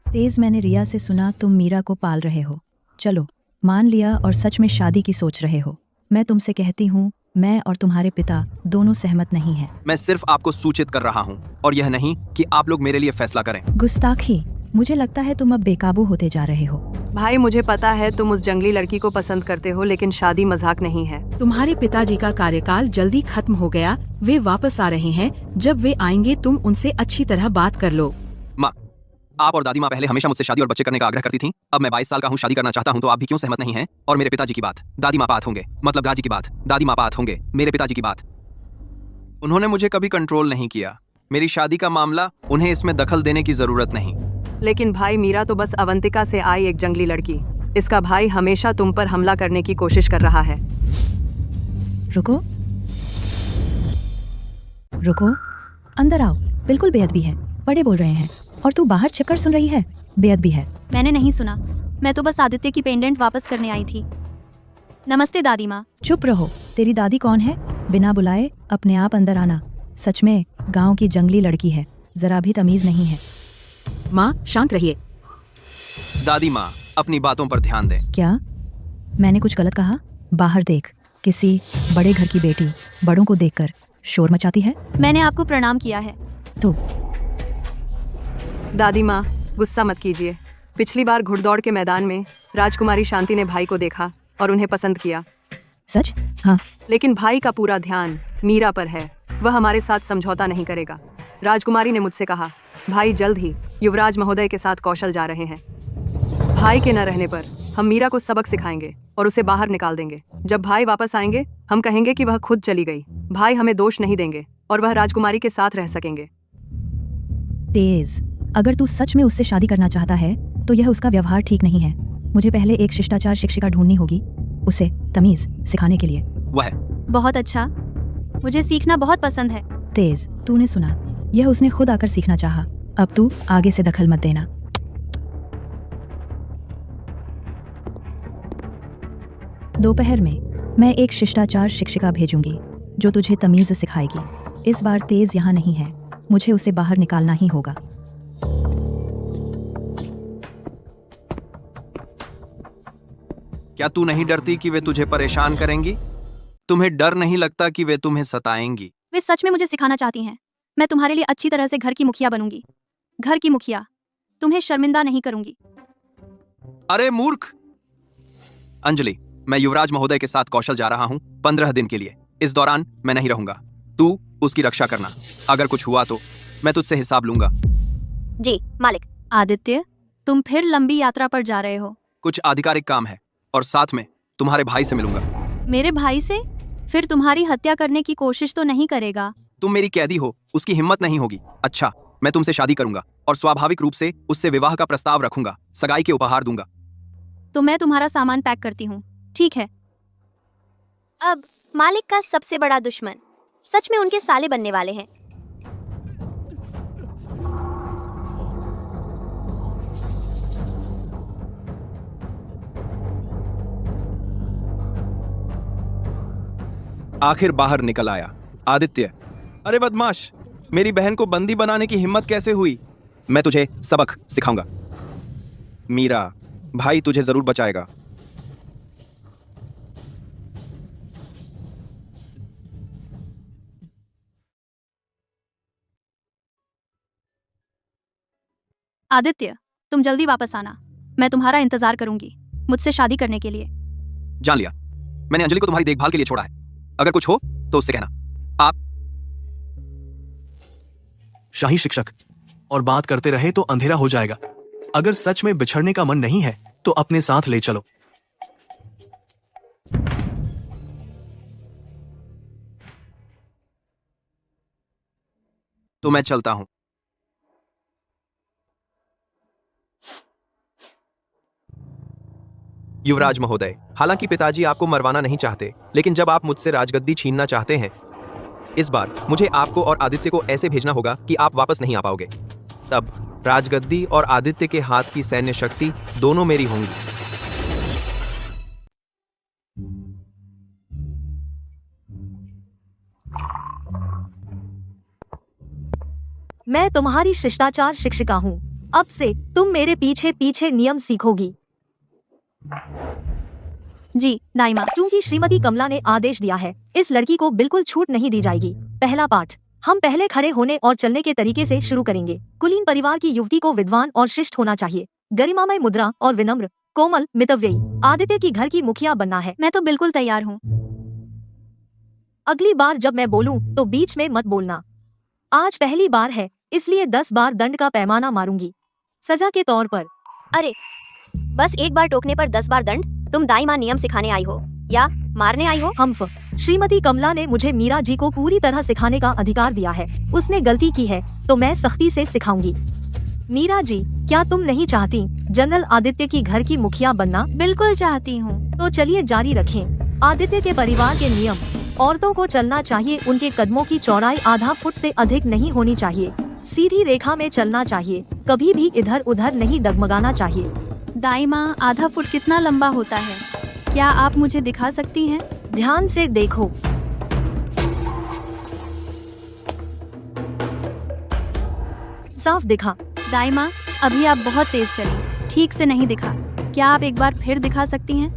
तेज, मैंने रिया से सुना तुम मीरा को पाल रहे हो। चलो, मान लिया और सच में शादी की सोच रहे हो। मैं तुमसे कहती हूँ, मैं और तुम्हारे पिता दोनों सहमत नहीं हैं। मैं सिर्फ आपको सूचित कर रहा हूँ और यह नहीं कि आप लोग मेरे लिए फैसला करें। गुस्ताखी, मुझे लगता है तुम अब बेकाबू होते जा रहे हो। भाई मुझे पता है तुम उस जंगली लड़की को पसंद करते हो, लेकिन शादी मजाक नहीं है। तुम्हारे पिताजी का कार्यकाल जल्दी खत्म हो गया, वे वापस आ रहे हैं। जब वे आएंगे तुम उनसे अच्छी तरह बात कर लो। माँ, आप और दादी माँ पहले हमेशा मुझसे शादी और बच्चे करने का आग्रह करती थीं। अब मैं 22 साल का हूँ, शादी करना चाहता हूँ, तो आप भी क्यों सहमत नहीं हैं? और मेरे पिताजी की बात, दादी माँ बात होंगे, मतलब गाजी की बात, दादी माँ बात होंगे, मेरे पिताजी की बात। उन्होंने मुझे कभी कंट्रोल नहीं किया। मेरी शादी का मामला, उन्हें इसमें दखल देने की जरूरत नहीं। लेकिन भाई मीरा तो बस अवंतिका से आई एक जंगली लड़की। इसका भाई हमेशा तुम पर हमला करने की कोशिश कर रहा है। रुको, अंदर आओ। बिल्कुल बेअदबी है, बड़े बोल रहे हैं और तू बाहर छिपकर सुन रही है। बेअदबी है। मैंने नहीं सुना, मैं तो बस आदित्य की पेंडेंट वापस करने आई थी। नमस्ते दादी माँ। चुप रहो। तेरी दादी कौन है? बिना बुलाए अपने आप अंदर आना। सच में गांव की जंगली लड़की है, जरा भी तमीज नहीं है। माँ शांत रहिए। दादी माँ अपनी बातों पर ध्यान दें। क्या मैंने कुछ गलत कहा? बाहर देख, किसी बड़े घर की बेटी बड़ों को देखकर शोर मचाती है। मैंने आपको प्रणाम किया है। तो दादी माँ गुस्सा मत कीजिए। पिछली बार घुड़दौड़ के मैदान में राजकुमारी शांति ने भाई को देखा और उन्हें पसंद किया। सच? हाँ। लेकिन भाई का पूरा ध्यान मीरा पर है। वह हमारे साथ समझौता नहीं करेगा। राजकुमारी ने मुझसे कहा, भाई जल्द ही युवराज महोदय के साथ कौशल जा रहे हैं। भाई के न रहने पर हम मीरा को सबक सिखाएंगे और उसे बाहर निकाल देंगे। जब भाई वापस आएंगे हम कहेंगे कि वह खुद चली गई। भाई हमें दोष नहीं देंगे और वह राजकुमारी के साथ रह सकेंगे। तेज, अगर तू सच में उससे शादी करना चाहता है तो यह उसका व्यवहार ठीक नहीं है। मुझे पहले एक शिष्टाचार शिक्षिका ढूंढनी होगी उसे तमीज सिखाने के लिए। वह बहुत अच्छा, मुझे सीखना बहुत पसंद है। तेज, तूने सुना, यह उसने खुद आकर सीखना चाहा। अब तू आगे से दखल मत देना। दोपहर में मैं एक शिष्टाचार शिक्षिका भेजूंगी जो तुझे तमीज सिखाएगी। इस बार तेज यहाँ नहीं है, मुझे उसे बाहर निकालना ही होगा। क्या तू नहीं डरती कि वे तुझे परेशान करेंगी? तुम्हें डर नहीं लगता कि वे तुम्हें सताएंगी? वे सच में मुझे सिखाना चाहती हैं। मैं तुम्हारे लिए अच्छी तरह से घर की मुखिया बनूंगी। घर की मुखिया, तुम्हें शर्मिंदा नहीं करूंगी। अरे मूर्ख! अंजलि, मैं युवराज महोदय के साथ कौशल जा रहा हूँ 15 दिन के लिए। इस दौरान मैं नहीं रहूंगा। तू उसकी रक्षा करना। अगर कुछ हुआ तो मैं तुझसे हिसाब लूंगा। जी मालिक। आदित्य, तुम फिर लंबी यात्रा पर जा रहे हो? कुछ आधिकारिक काम है और साथ में तुम्हारे भाई से मिलूंगा। मेरे भाई से? फिर तुम्हारी हत्या करने की कोशिश तो नहीं करेगा? तुम मेरी कैदी हो, उसकी हिम्मत नहीं होगी। अच्छा, मैं तुमसे शादी करूंगा और स्वाभाविक रूप से उससे विवाह का प्रस्ताव रखूंगा, सगाई के उपहार दूंगा। तो मैं तुम्हारा सामान पैक करती हूँ, ठीक है? अब मालिक का सबसे बड़ा दुश्मन सच में उनके साले बनने वाले हैं। आखिर बाहर निकल आया। आदित्य, अरे बदमाश, मेरी बहन को बंदी बनाने की हिम्मत कैसे हुई? मैं तुझे सबक सिखाऊंगा। मीरा, भाई तुझे जरूर बचाएगा। आदित्य, तुम जल्दी वापस आना। मैं तुम्हारा इंतजार करूंगी मुझसे शादी करने के लिए। जान लिया, मैंने अंजलि को तुम्हारी देखभाल के लिए छोड़ा है। अगर कुछ हो तो उससे कहना। आप शाही शिक्षक, और बात करते रहे तो अंधेरा हो जाएगा। अगर सच में बिछड़ने का मन नहीं है तो अपने साथ ले चलो। तो मैं चलता हूं। युवराज महोदय, हालांकि पिताजी आपको मरवाना नहीं चाहते, लेकिन जब आप मुझसे राजगद्दी छीनना चाहते हैं, इस बार मुझे आपको और आदित्य को ऐसे भेजना होगा कि आप वापस नहीं आ पाओगे। तब राजगद्दी और आदित्य के हाथ की सैन्य शक्ति दोनों मेरी होंगी। मैं तुम्हारी शिष्टाचार शिक्षिका हूँ। अब से तुम मेरे पीछे पीछे नियम सीखोगी। जी दाइमा। क्योंकि श्रीमती कमला ने आदेश दिया है, इस लड़की को बिल्कुल छूट नहीं दी जाएगी। पहला पाठ हम पहले खड़े होने और चलने के तरीके से शुरू करेंगे। कुलीन परिवार की युवती को विद्वान और शिष्ट होना चाहिए, गरिमामय मुद्रा और विनम्र, कोमल, मितव्ययी। आदित्य की घर की मुखिया बनना है। मैं तो बिल्कुल तैयार हूँ। अगली बार जब मैं बोलूं तो बीच में मत बोलना। आज पहली बार है, इसलिए 10 बार दंड का पैमाना मारूंगी सजा के तौर पर। अरे बस एक बार टोकने पर 10 बार दंड? तुम दाई माँ नियम सिखाने आई हो या मारने आई हो? हम्फ, श्रीमती कमला ने मुझे मीरा जी को पूरी तरह सिखाने का अधिकार दिया है। उसने गलती की है तो मैं सख्ती से सिखाऊंगी। मीरा जी, क्या तुम नहीं चाहती जनरल आदित्य की घर की मुखिया बनना? बिल्कुल चाहती हूँ। तो चलिए जारी रखें। आदित्य के परिवार के नियम, औरतों को चलना चाहिए, उनके कदमों की चौड़ाई आधा फुट से अधिक नहीं होनी चाहिए, सीधी रेखा में चलना चाहिए, कभी भी इधर उधर नहीं डगमगाना चाहिए। दाइमा, आधा फुट कितना लंबा होता है? क्या आप मुझे दिखा सकती हैं? ध्यान से देखो। साफ दिखा। दाइमा, अभी आप बहुत तेज चली, ठीक से नहीं दिखा। क्या आप एक बार फिर दिखा सकती हैं?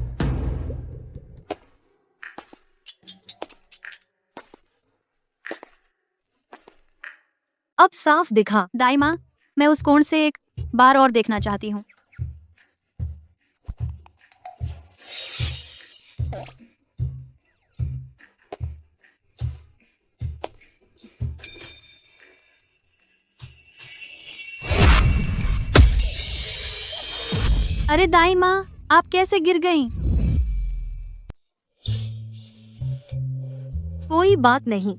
अब साफ दिखा। दाइमा, मैं उस कोण से एक बार और देखना चाहती हूँ। अरे दाइमा, आप कैसे गिर गईं? कोई बात नहीं।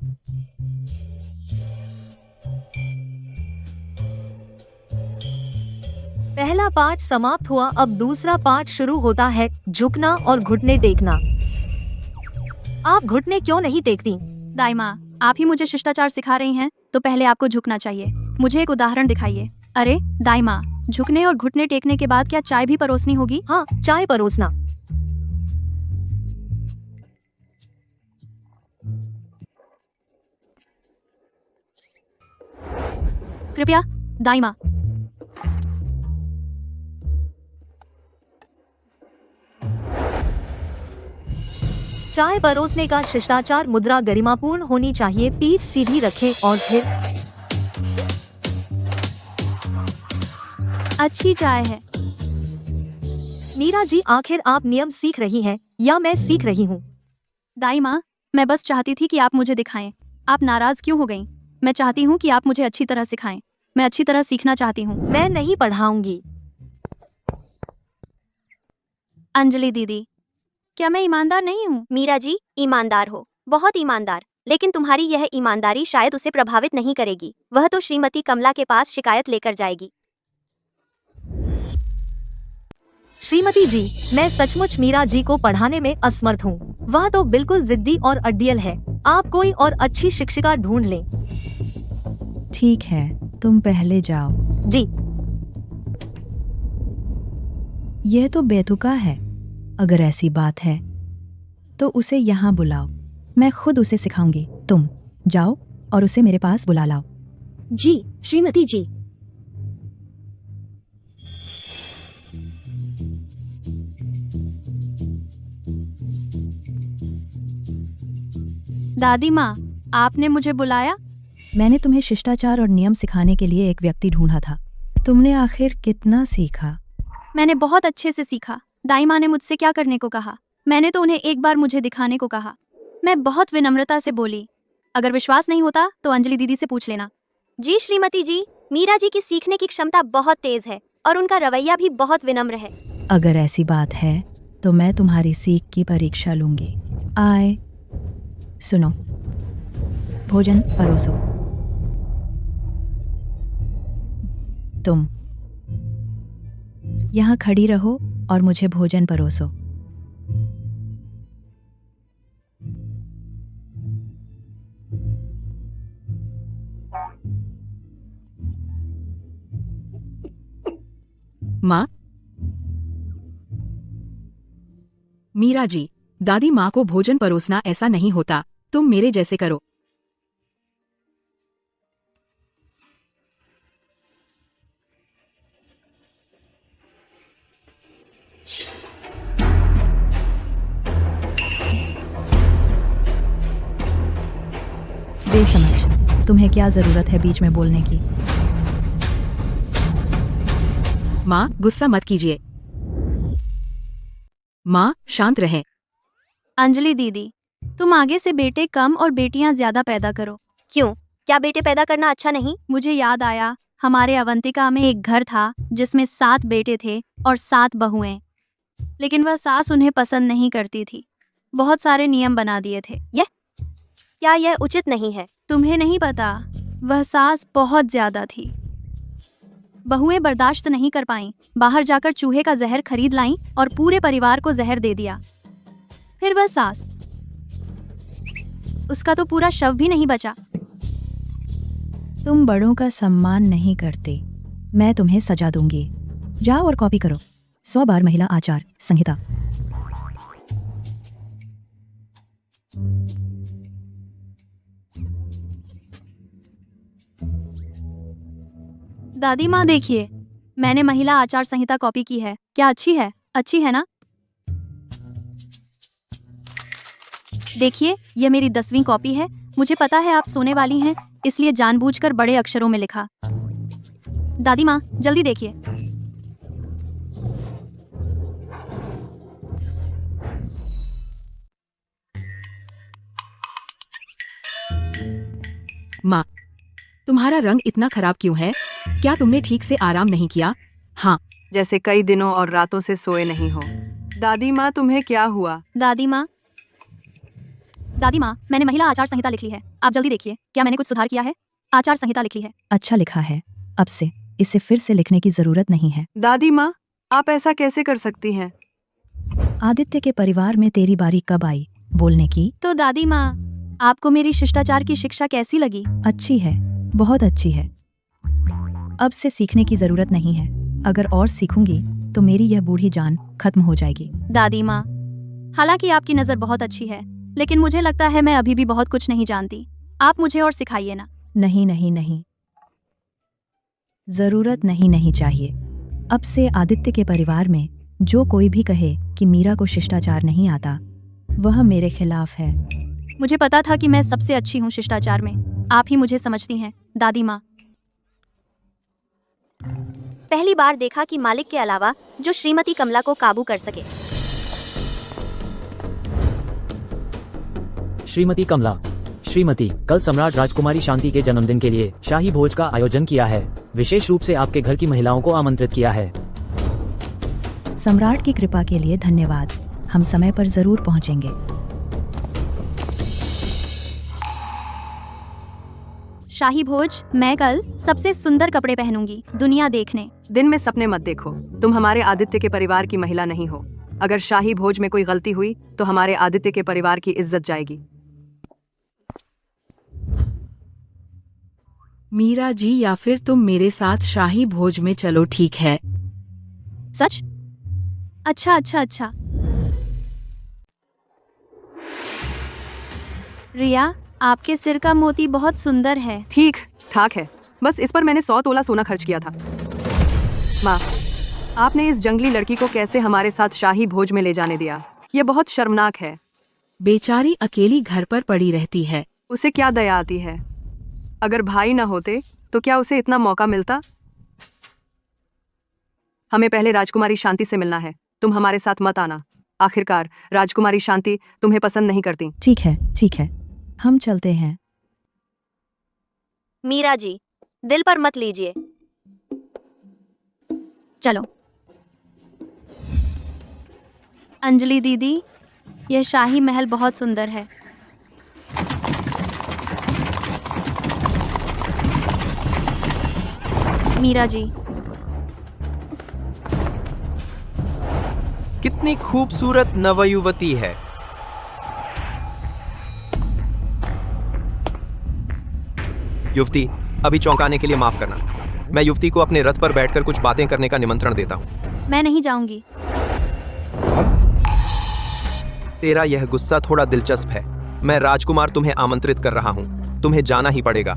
पहला पाठ समाप्त हुआ, अब दूसरा पाठ शुरू होता है, झुकना और घुटने टेकना। आप घुटने क्यों नहीं टेकती? दाइमा, आप ही मुझे शिष्टाचार सिखा रही हैं, तो पहले आपको झुकना चाहिए। मुझे एक उदाहरण दिखाइए। अरे दाइमा, झुकने और घुटने टेकने के बाद क्या चाय भी परोसनी होगी? हाँ, चाय परोसना। कृपया दाइमा। चाय परोसने का शिष्टाचार मुद्रा गरिमापूर्ण होनी चाहिए, पीठ सीधी रखें और फिर। अच्छी चाय है। मीरा जी, आखिर आप नियम सीख रही हैं या मैं सीख रही हूँ? दाइमा, मैं बस चाहती थी कि आप मुझे दिखाएं। आप नाराज क्यों हो गईं? मैं चाहती हूँ कि आप मुझे अच्छी तरह सिखाएं। मैं अच्छी तरह सीखना चाहती हूँ। मैं नहीं पढ़ाऊंगी। अंजलि दीदी, क्या मैं ईमानदार नहीं हूँ? मीरा जी, ईमानदार हो, बहुत ईमानदार। लेकिन तुम्हारी यह ईमानदारी शायद उसे प्रभावित नहीं करेगी। वह तो श्रीमती कमला के पास शिकायत लेकर जाएगी। श्रीमती जी, मैं सचमुच मीरा जी को पढ़ाने में असमर्थ हूँ। वह तो बिल्कुल जिद्दी और अड्डियल है। आप कोई और अच्छी शिक्षिका ढूंढ लें। ठीक है, तुम पहले जाओ। जी। यह तो बेतुका है। अगर ऐसी बात है तो उसे यहाँ बुलाओ। मैं खुद उसे सिखाऊंगी। तुम जाओ और उसे मेरे पास बुला लाओ। जी श्रीमती जी। दादी माँ, आपने मुझे बुलाया? मैंने तुम्हें शिष्टाचार और नियम सिखाने के लिए एक व्यक्ति ढूंढा था। तुमने आखिर कितना सीखा? मैंने बहुत अच्छे से सीखा। दाई माँ ने मुझसे क्या करने को कहा, मैंने तो उन्हें एक बार मुझे दिखाने को कहा। मैं बहुत विनम्रता से बोली। अगर विश्वास नहीं होता तो अंजलि दीदी से पूछ लेना। जी श्रीमती जी, मीरा जी की सीखने की क्षमता बहुत तेज है और उनका रवैया भी बहुत विनम्र है। अगर ऐसी बात है तो मैं तुम्हारी सीख की परीक्षा लूंगी। आए, सुनो, भोजन परोसो। तुम यहाँ खड़ी रहो और मुझे भोजन परोसो। माँ, मीरा जी, दादी माँ को भोजन परोसना ऐसा नहीं होता, तुम मेरे जैसे करो। बेसमझ, तुम्हें क्या जरूरत है बीच में बोलने की? माँ, गुस्सा मत कीजिए। माँ, शांत रहें। अंजलि दीदी, तुम आगे से बेटे कम और बेटियां ज्यादा पैदा करो। क्यों, क्या बेटे पैदा करना अच्छा नहीं? मुझे याद आया, हमारे अवंतिका में एक घर था जिसमें 7 बेटे थे और 7 बहुएं, लेकिन वह सास उन्हें पसंद नहीं करती थी। बहुत सारे नियम बना दिए थे। क्या यह उचित नहीं है? तुम्हें नहीं पता, वह सास बहुत ज्यादा थी। बहुएं बर्दाश्त नहीं कर पाईं, बाहर जाकर चूहे का जहर खरीद लाईं और पूरे परिवार को जहर दे दिया। फिर वह सास, उसका तो पूरा शव भी नहीं बचा। तुम बड़ों का सम्मान नहीं करते, मैं तुम्हें सजा दूंगी। जाओ और कॉपी करो 100 बार महिला आचार संहिता। दादी माँ देखिए, मैंने महिला आचार संहिता कॉपी की है। क्या अच्छी है? अच्छी है ना? देखिए, यह मेरी 10वीं कॉपी है। मुझे पता है आप सोने वाली हैं, इसलिए जानबूझकर बड़े अक्षरों में लिखा। दादी माँ, जल्दी देखिए। माँ, तुम्हारा रंग इतना खराब क्यों है? क्या तुमने ठीक से आराम नहीं किया? हाँ, जैसे कई दिनों और रातों से सोए नहीं हो। दादी माँ, तुम्हें क्या हुआ? दादी माँ, मैंने महिला आचार संहिता लिख ली है। आप जल्दी देखिए, क्या मैंने कुछ सुधार किया है? आचार संहिता लिख ली है। अच्छा लिखा है, अब से इसे फिर से लिखने की जरूरत नहीं है। दादी माँ, आप ऐसा कैसे कर सकती हैं? आदित्य के परिवार में तेरी बारी कब आई बोलने की? तो दादी माँ, आपको मेरी शिष्टाचार की शिक्षा कैसी लगी? अच्छी है, बहुत अच्छी है। अब से सीखने की जरूरत नहीं है। अगर और सीखूंगी तो मेरी यह बूढ़ी जान खत्म हो जाएगी। दादी माँ, हालांकि आपकी नजर बहुत अच्छी है, लेकिन मुझे लगता है मैं अभी भी बहुत कुछ नहीं जानती। आप मुझे और सिखाइए ना। नहीं नहीं नहीं, जरूरत नहीं चाहिए। अब से आदित्य के परिवार में जो कोई भी कहे कि मीरा को शिष्टाचार नहीं आता, वह मेरे खिलाफ है। मुझे पता था कि मैं सबसे अच्छी हूँ शिष्टाचार में। आप ही मुझे समझती हैं, दादी माँ। पहली बार देखा कि मालिक के अलावा जो श्रीमती कमला को काबू कर सके। श्रीमती कमला, श्रीमती, कल सम्राट राजकुमारी शांति के जन्मदिन के लिए शाही भोज का आयोजन किया है। विशेष रूप से आपके घर की महिलाओं को आमंत्रित किया है। सम्राट की कृपा के लिए धन्यवाद। हम समय पर जरूर पहुंचेंगे। शाही भोज, मैं कल सबसे सुंदर कपड़े पहनूंगी दुनिया देखने। दिन में सपने मत देखो। तुम हमारे आदित्य के परिवार की महिला नहीं हो। अगर शाही भोज में कोई गलती हुई तो हमारे आदित्य के परिवार की इज्जत जाएगी। मीरा जी, या फिर तुम मेरे साथ शाही भोज में चलो, ठीक है? सच? अच्छा। रिया, आपके सिर का मोती बहुत सुंदर है। ठीक ठाक है, बस इस पर मैंने 100 तोला सोना खर्च किया था। माँ, आपने इस जंगली लड़की को कैसे हमारे साथ शाही भोज में ले जाने दिया? ये बहुत शर्मनाक है। बेचारी अकेली घर पर पड़ी रहती है। उसे क्या दया आती है? अगर भाई न होते तो क्या उसे इतना मौका मिलता? हमें पहले राजकुमारी शांति से मिलना है। तुम हमारे साथ मत आना। आखिरकार राजकुमारी शांति तुम्हें पसंद नहीं करती। ठीक है, हम चलते हैं। मीरा जी, दिल पर मत लीजिए। चलो। अंजलि दीदी, यह शाही महल बहुत सुंदर है। मीरा जी, कितनी खूबसूरत नवयुवती है। युवती, अभी चौंकाने के लिए माफ करना। मैं युवती को अपने रथ पर बैठकर कुछ बातें करने का निमंत्रण देता हूँ। मैं नहीं जाऊंगी। तेरा यह गुस्सा थोड़ा दिलचस्प है। मैं राजकुमार तुम्हें आमंत्रित कर रहा हूँ, तुम्हें जाना ही पड़ेगा।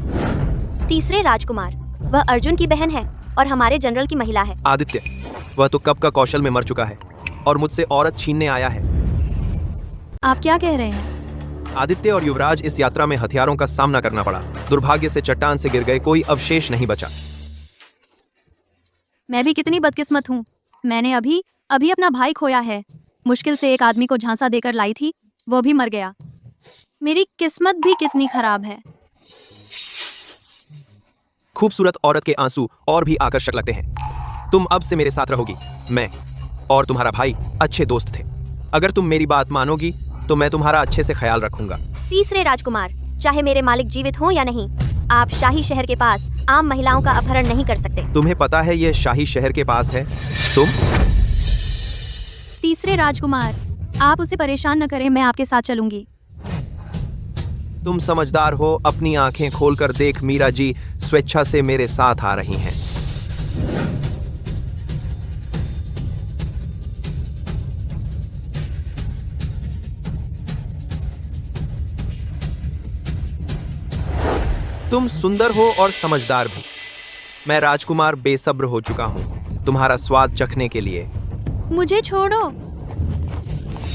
तीसरे राजकुमार, वह अर्जुन की बहन है और हमारे जनरल की महिला है। आदित्य, वह तो कब का कौशल में मर चुका है और मुझसे औरत छीनने आया है। आप क्या कह रहे हैं? आदित्य और युवराज इस यात्रा में हथियारों का सामना करना पड़ा। दुर्भाग्य से चट्टान से गिर गए, कोई अवशेष नहीं बचा। मैं भी कितनी बदकिस्मत हूँ। मैंने अभी अपना भाई खोया है। मुश्किल से एक आदमी को झांसा देकर लाई थी, वो भी मर गया। मेरी किस्मत भी कितनी खराब है। खूबसूरत औरत के आंसू और भी आकर्षक लगते हैं। तुम अब से मेरे साथ रहोगी। मैं और तुम्हारा भाई अच्छे दोस्त थे। अगर तुम मेरी बात मानोगी तो मैं तुम्हारा अच्छे से ख्याल रखूंगा। तीसरे राजकुमार, चाहे मेरे मालिक जीवित हो या नहीं, आप शाही शहर के पास आम महिलाओं का अपहरण नहीं कर सकते। तुम्हें पता है यह शाही शहर के पास है। तुम तीसरे राजकुमार, आप उसे परेशान न करें, मैं आपके साथ चलूंगी। तुम समझदार हो। अपनी आंखें खोलकर देख, मीरा जी स्वेच्छा से मेरे साथ आ रही हैं। तुम सुंदर हो और समझदार भी। मैं राजकुमार बेसब्र हो चुका हूँ तुम्हारा स्वाद चखने के लिए। मुझे छोड़ो।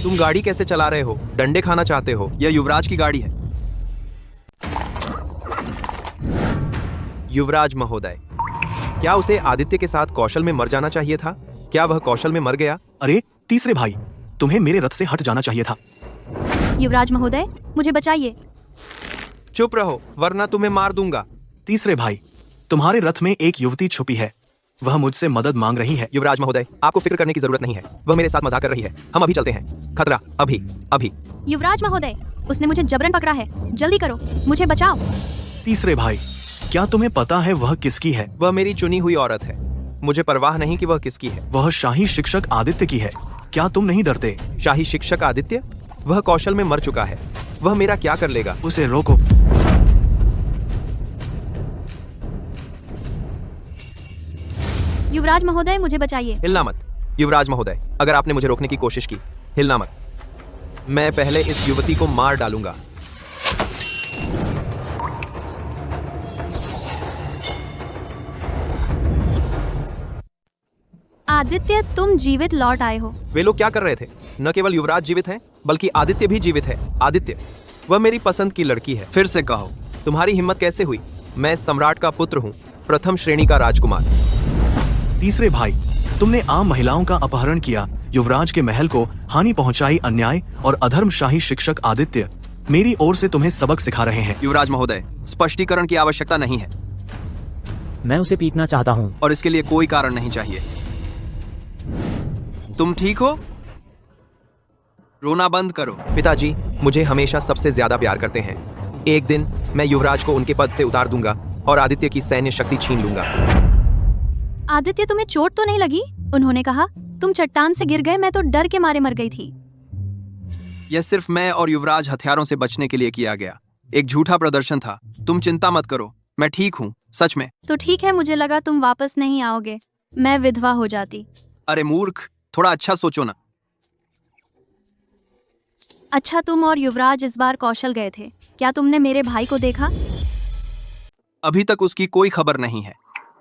तुम गाड़ी कैसे चला रहे हो? डंडे खाना चाहते हो? यह युवराज की गाड़ी है। युवराज महोदय, क्या उसे आदित्य के साथ कौशल में मर जाना चाहिए था? क्या वह कौशल में मर गया? अरे तीसरे भाई, तुम्हें मेरे रथ से हट जाना चाहिए था। युवराज महोदय, मुझे बचाइए। चुप रहो वरना तुम्हें मार दूंगा। तीसरे भाई, तुम्हारे रथ में एक युवती छुपी है। वह मुझसे मदद मांग रही है। युवराज महोदय, आपको फिक्र करने की जरूरत नहीं है। वह मेरे साथ मजाक कर रही है। हम अभी चलते हैं। खतरा अभी अभी। युवराज महोदय, उसने मुझे जबरन पकड़ा है। जल्दी करो, मुझे बचाओ। तीसरे भाई, क्या तुम्हें पता है वह किसकी है? वह मेरी चुनी हुई औरत है। मुझे परवाह नहीं कि वह किसकी है। वह शाही शिक्षक आदित्य की है। क्या तुम नहीं डरते? शाही शिक्षक आदित्य? वह कौशल में मर चुका है। वह मेरा क्या कर लेगा? उसे रोको। युवराज महोदय, मुझे बचाइए। हिलना मत। युवराज महोदय, अगर आपने मुझे रोकने की कोशिश की, हिलना मत। मैं पहले इस युवती को मार डालूंगा। आदित्य, तुम जीवित लौट आए हो। वे लोग क्या कर रहे थे? न केवल युवराज जीवित है, बल्कि आदित्य भी जीवित है। आदित्य, वह मेरी पसंद की लड़की है। फिर से कहो, तुम्हारी हिम्मत कैसे हुई? मैं सम्राट का पुत्र हूँ, प्रथम श्रेणी का राजकुमार। तीसरे भाई, तुमने आम महिलाओं का अपहरण किया, युवराज के महल को हानि पहुंचाई। अन्याय और अधर्म शाही शिक्षक आदित्य मेरी ओर से तुम्हें सबक सिखा रहे हैं। युवराज महोदय, स्पष्टीकरण की आवश्यकता नहीं है। मैं उसे पीटना चाहता हूँ। और इसके लिए कोई कारण नहीं चाहिए। तुम ठीक हो? रोना बंद करो। पिताजी मुझे हमेशा सबसे ज्यादा प्यार करते हैं। एक दिन मैं युवराज को उनके पद से उतार दूंगा और आदित्य की सैन्य शक्ति छीन लूंगा। आदित्य, तुम्हें चोट तो नहीं लगी? उन्होंने कहा तुम चट्टान से गिर गए, मैं तो डर के मारे मर गई थी। यह सिर्फ मैं और युवराज हथियारों से बचने के लिए किया गया एक झूठा प्रदर्शन था। तुम चिंता मत करो, मैं ठीक हूँ, सच में। तो ठीक है, मुझे लगा तुम वापस नहीं आओगे, मैं विधवा हो जाती। अरे मूर्ख, थोड़ा अच्छा सोचो ना। अच्छा, तुम और युवराज इस बार कौशल गए थे। क्या तुमने मेरे भाई को देखा? अभी तक उसकी कोई खबर नहीं है।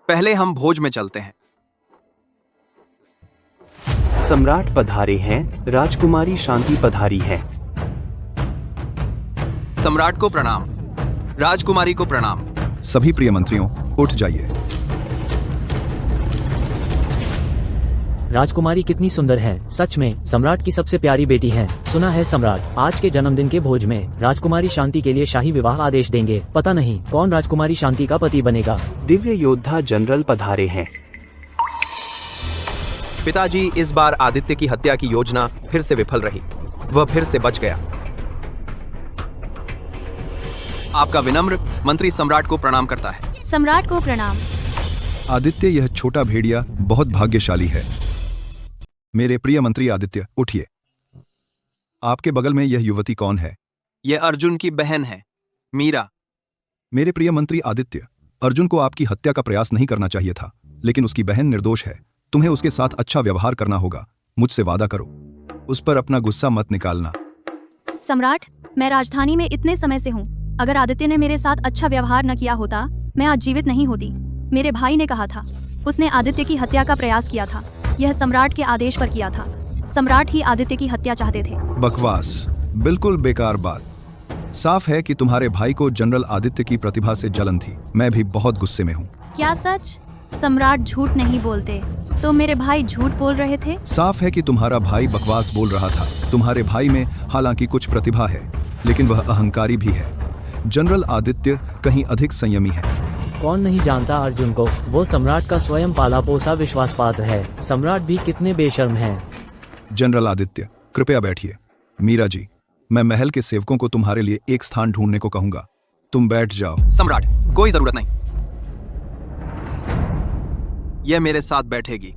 पहले हम भोज में चलते हैं। सम्राट पधारे हैं, राजकुमारी शांति पधारी है। सम्राट को प्रणाम, राजकुमारी को प्रणाम। सभी प्रिय मंत्रियों, उठ जाइए। राजकुमारी कितनी सुंदर है, सच में सम्राट की सबसे प्यारी बेटी है। सुना है सम्राट आज के जन्मदिन के भोज में राजकुमारी शांति के लिए शाही विवाह आदेश देंगे। पता नहीं कौन राजकुमारी शांति का पति बनेगा। दिव्य योद्धा जनरल पधारे हैं। पिताजी, इस बार आदित्य की हत्या की योजना फिर से विफल रही। वह फिर से बच गया। आपका विनम्र मंत्री सम्राट को प्रणाम करता है। सम्राट को प्रणाम। आदित्य, यह छोटा भेड़िया बहुत भाग्यशाली है। मेरे प्रिय मंत्री आदित्य, उठिए। आपके बगल में यह युवती कौन है? यह अर्जुन की बहन है, मीरा। मेरे प्रिय मंत्री आदित्य, अर्जुन को आपकी हत्या का प्रयास नहीं करना चाहिए था, लेकिन उसकी बहन निर्दोष है। तुम्हें उसके साथ अच्छा व्यवहार करना होगा। मुझसे वादा करो, उस पर अपना गुस्सा मत निकालना। सम्राट, मैं राजधानी में इतने समय से हूँ। अगर आदित्य ने मेरे साथ अच्छा व्यवहार न किया होता, मैं आज जीवित नहीं होती। मेरे भाई ने कहा था, उसने आदित्य की हत्या का प्रयास किया था। यह सम्राट के आदेश पर किया था। सम्राट ही आदित्य की हत्या चाहते थे। बकवास, बिल्कुल बेकार बात। साफ है कि तुम्हारे भाई को जनरल आदित्य की प्रतिभा से जलन थी। मैं भी बहुत गुस्से में हूँ। क्या सच? सम्राट झूठ नहीं बोलते, तो मेरे भाई झूठ बोल रहे थे। साफ है कि तुम्हारा भाई बकवास बोल रहा था। तुम्हारे भाई में हालांकि कुछ प्रतिभा है, लेकिन वह अहंकारी भी है। जनरल आदित्य कहीं अधिक संयमी है। कौन नहीं जानता अर्जुन को, वो सम्राट का स्वयं पाला पोसा विश्वास पात्र है। सम्राट भी कितने बेशर्म हैं। जनरल आदित्य, कृपया बैठिए। मीरा जी, मैं महल के सेवकों को तुम्हारे लिए एक स्थान ढूंढने को कहूंगा। तुम बैठ जाओ। सम्राट, कोई जरूरत नहीं, यह मेरे साथ बैठेगी।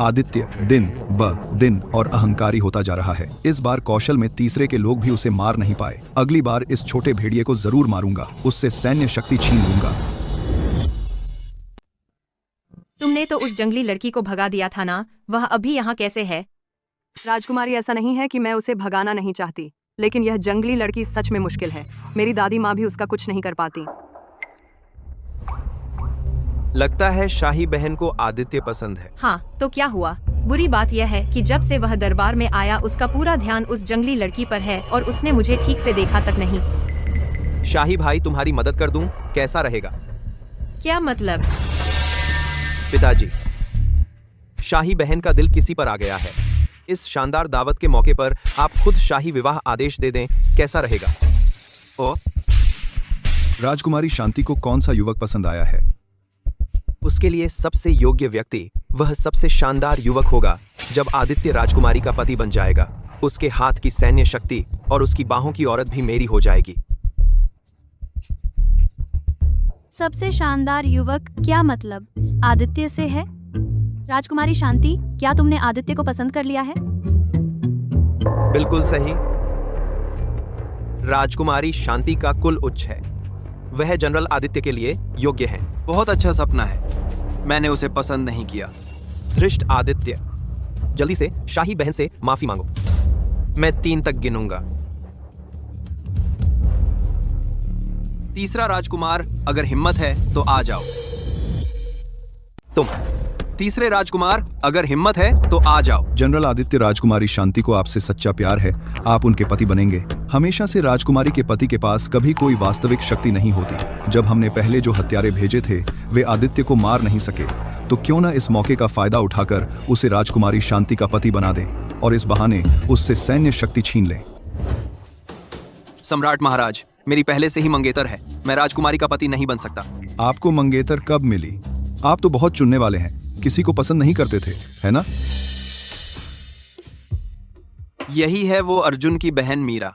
आदित्य दिन ब दिन और अहंकारी होता जा रहा है। इस बार कौशल में तीसरे के लोग भी उसे मार नहीं पाए। अगली बार इस छोटे भेड़िए को जरूर मारूंगा, उससे सैन्य शक्ति छीन लूंगा। तुमने तो उस जंगली लड़की को भगा दिया था ना, वह अभी यहाँ कैसे है? राजकुमारी, ऐसा नहीं है कि मैं उसे भगाना नहीं चाहती, लेकिन यह जंगली लड़की सच में मुश्किल है। मेरी दादी माँ भी उसका कुछ नहीं कर पाती। लगता है शाही बहन को आदित्य पसंद है। हाँ, तो क्या हुआ? बुरी बात यह है कि जब से वह दरबार में आया, उसका पूरा ध्यान उस जंगली लड़की पर है और उसने मुझे ठीक से देखा तक नहीं। शाही भाई, तुम्हारी मदद कर दूं, कैसा रहेगा? क्या मतलब? पिताजी, शाही बहन का दिल किसी पर आ गया है। इस शानदार दावत के मौके पर आप खुद शाही विवाह आदेश दे दें, कैसा रहेगा? ओ, राजकुमारी शांति को कौन सा युवक पसंद आया है? उसके लिए सबसे योग्य व्यक्ति वह सबसे शानदार युवक होगा जब आदित्य राजकुमारी का पति बन जाएगा। उसके हाथ की सैन्य शक्ति और उसकी बाहों की औरत भी मेरी हो जाएगी। सबसे शानदार युवक, क्या मतलब? आदित्य से है? राजकुमारी शांति, क्या तुमने आदित्य को पसंद कर लिया है? बिल्कुल सही। राजकुमारी शांति का कुल उच्च है। वह जनरल आदित्य के लिए योग्य है। बहुत अच्छा सपना है। मैंने उसे पसंद नहीं किया। धृष्ट आदित्य, जल्दी से शाही बहन से माफी मांगो। मैं 3 तक गिनूंगा। तीसरा राजकुमार, अगर हिम्मत है तो आ जाओ। तुम तीसरे राजकुमार, अगर हिम्मत है तो आ जाओ। जनरल आदित्य, राजकुमारी शांति को आपसे सच्चा प्यार है। आप उनके पति बनेंगे। हमेशा से राजकुमारी के पति के पास कभी कोई वास्तविक शक्ति नहीं होती। जब हमने पहले जो हत्यारे भेजे थे वे आदित्य को मार नहीं सके, तो क्यों न इस मौके का फायदा उठाकर उसे राजकुमारी शांति का पति बना दें और इस बहाने उससे सैन्य शक्ति छीन लें। सम्राट महाराज, मेरी पहले से ही मंगेतर है। मैं राजकुमारी का पति नहीं बन सकता। आपको मंगेतर कब मिली? आप तो बहुत चुनने वाले हैं, किसी को पसंद नहीं करते थे, है ना? यही है वो अर्जुन की बहन मीरा।